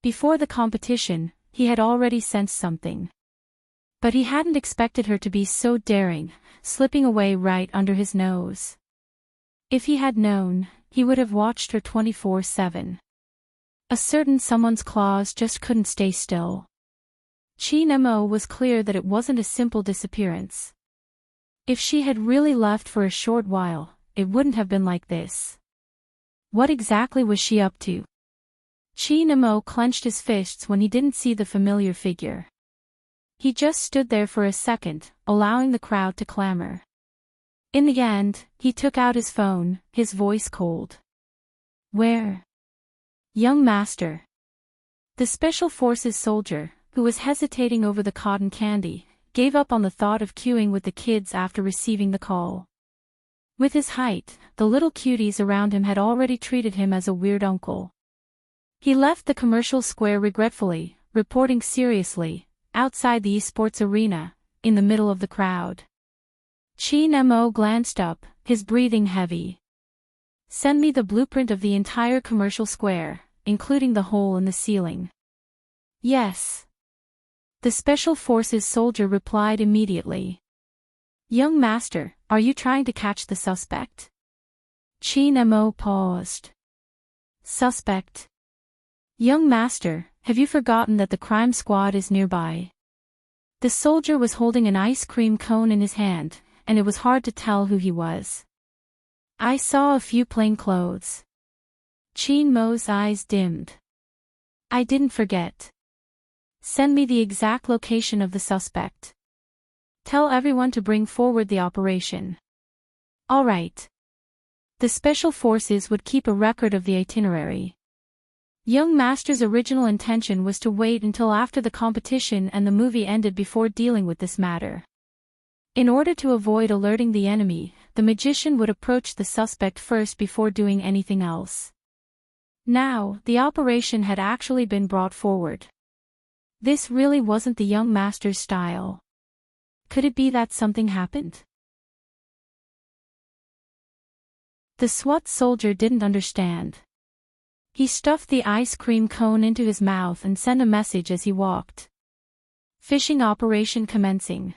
[SPEAKER 1] Before the competition, he had already sensed something. But he hadn't expected her to be so daring, slipping away right under his nose. If he had known, he would have watched her 24/7. A certain someone's claws just couldn't stay still. Chin Mo was clear that it wasn't a simple disappearance. If she had really left for a short while, it wouldn't have been like this. What exactly was she up to? Chin Mo clenched his fists when he didn't see the familiar figure. He just stood there for a second, allowing the crowd to clamor. In the end, he took out his phone, his voice cold. "Where?" "Young master." The Special Forces soldier, who was hesitating over the cotton candy, gave up on the thought of queuing with the kids after receiving the call. With his height, the little cuties around him had already treated him as a weird uncle. He left the commercial square regretfully, reporting seriously, outside the esports arena, in the middle of the crowd. Chin Mo glanced up, his breathing heavy. "Send me the blueprint of the entire commercial square, including the hole in the ceiling." "Yes." The Special Forces soldier replied immediately. "Young master, are you trying to catch the suspect?" Chin Mo paused. "Suspect? Young master, have you forgotten that the crime squad is nearby?" The soldier was holding an ice cream cone in his hand, and it was hard to tell who he was. "I saw a few plain clothes." Chin Mo's eyes dimmed. "I didn't forget. Send me the exact location of the suspect. Tell everyone to bring forward the operation." "All right." The Special Forces would keep a record of the itinerary. Young Master's original intention was to wait until after the competition and the movie ended before dealing with this matter. In order to avoid alerting the enemy, the magician would approach the suspect first before doing anything else. Now, the operation had actually been brought forward. This really wasn't the young master's style. Could it be that something happened? The SWAT soldier didn't understand. He stuffed the ice cream cone into his mouth and sent a message as he walked. "Fishing operation commencing.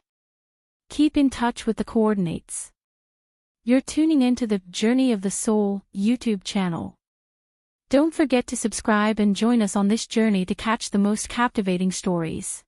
[SPEAKER 1] Keep in touch with the coordinates." You're tuning into the Journey of the Soul YouTube channel. Don't forget to subscribe and join us on this journey to catch the most captivating stories.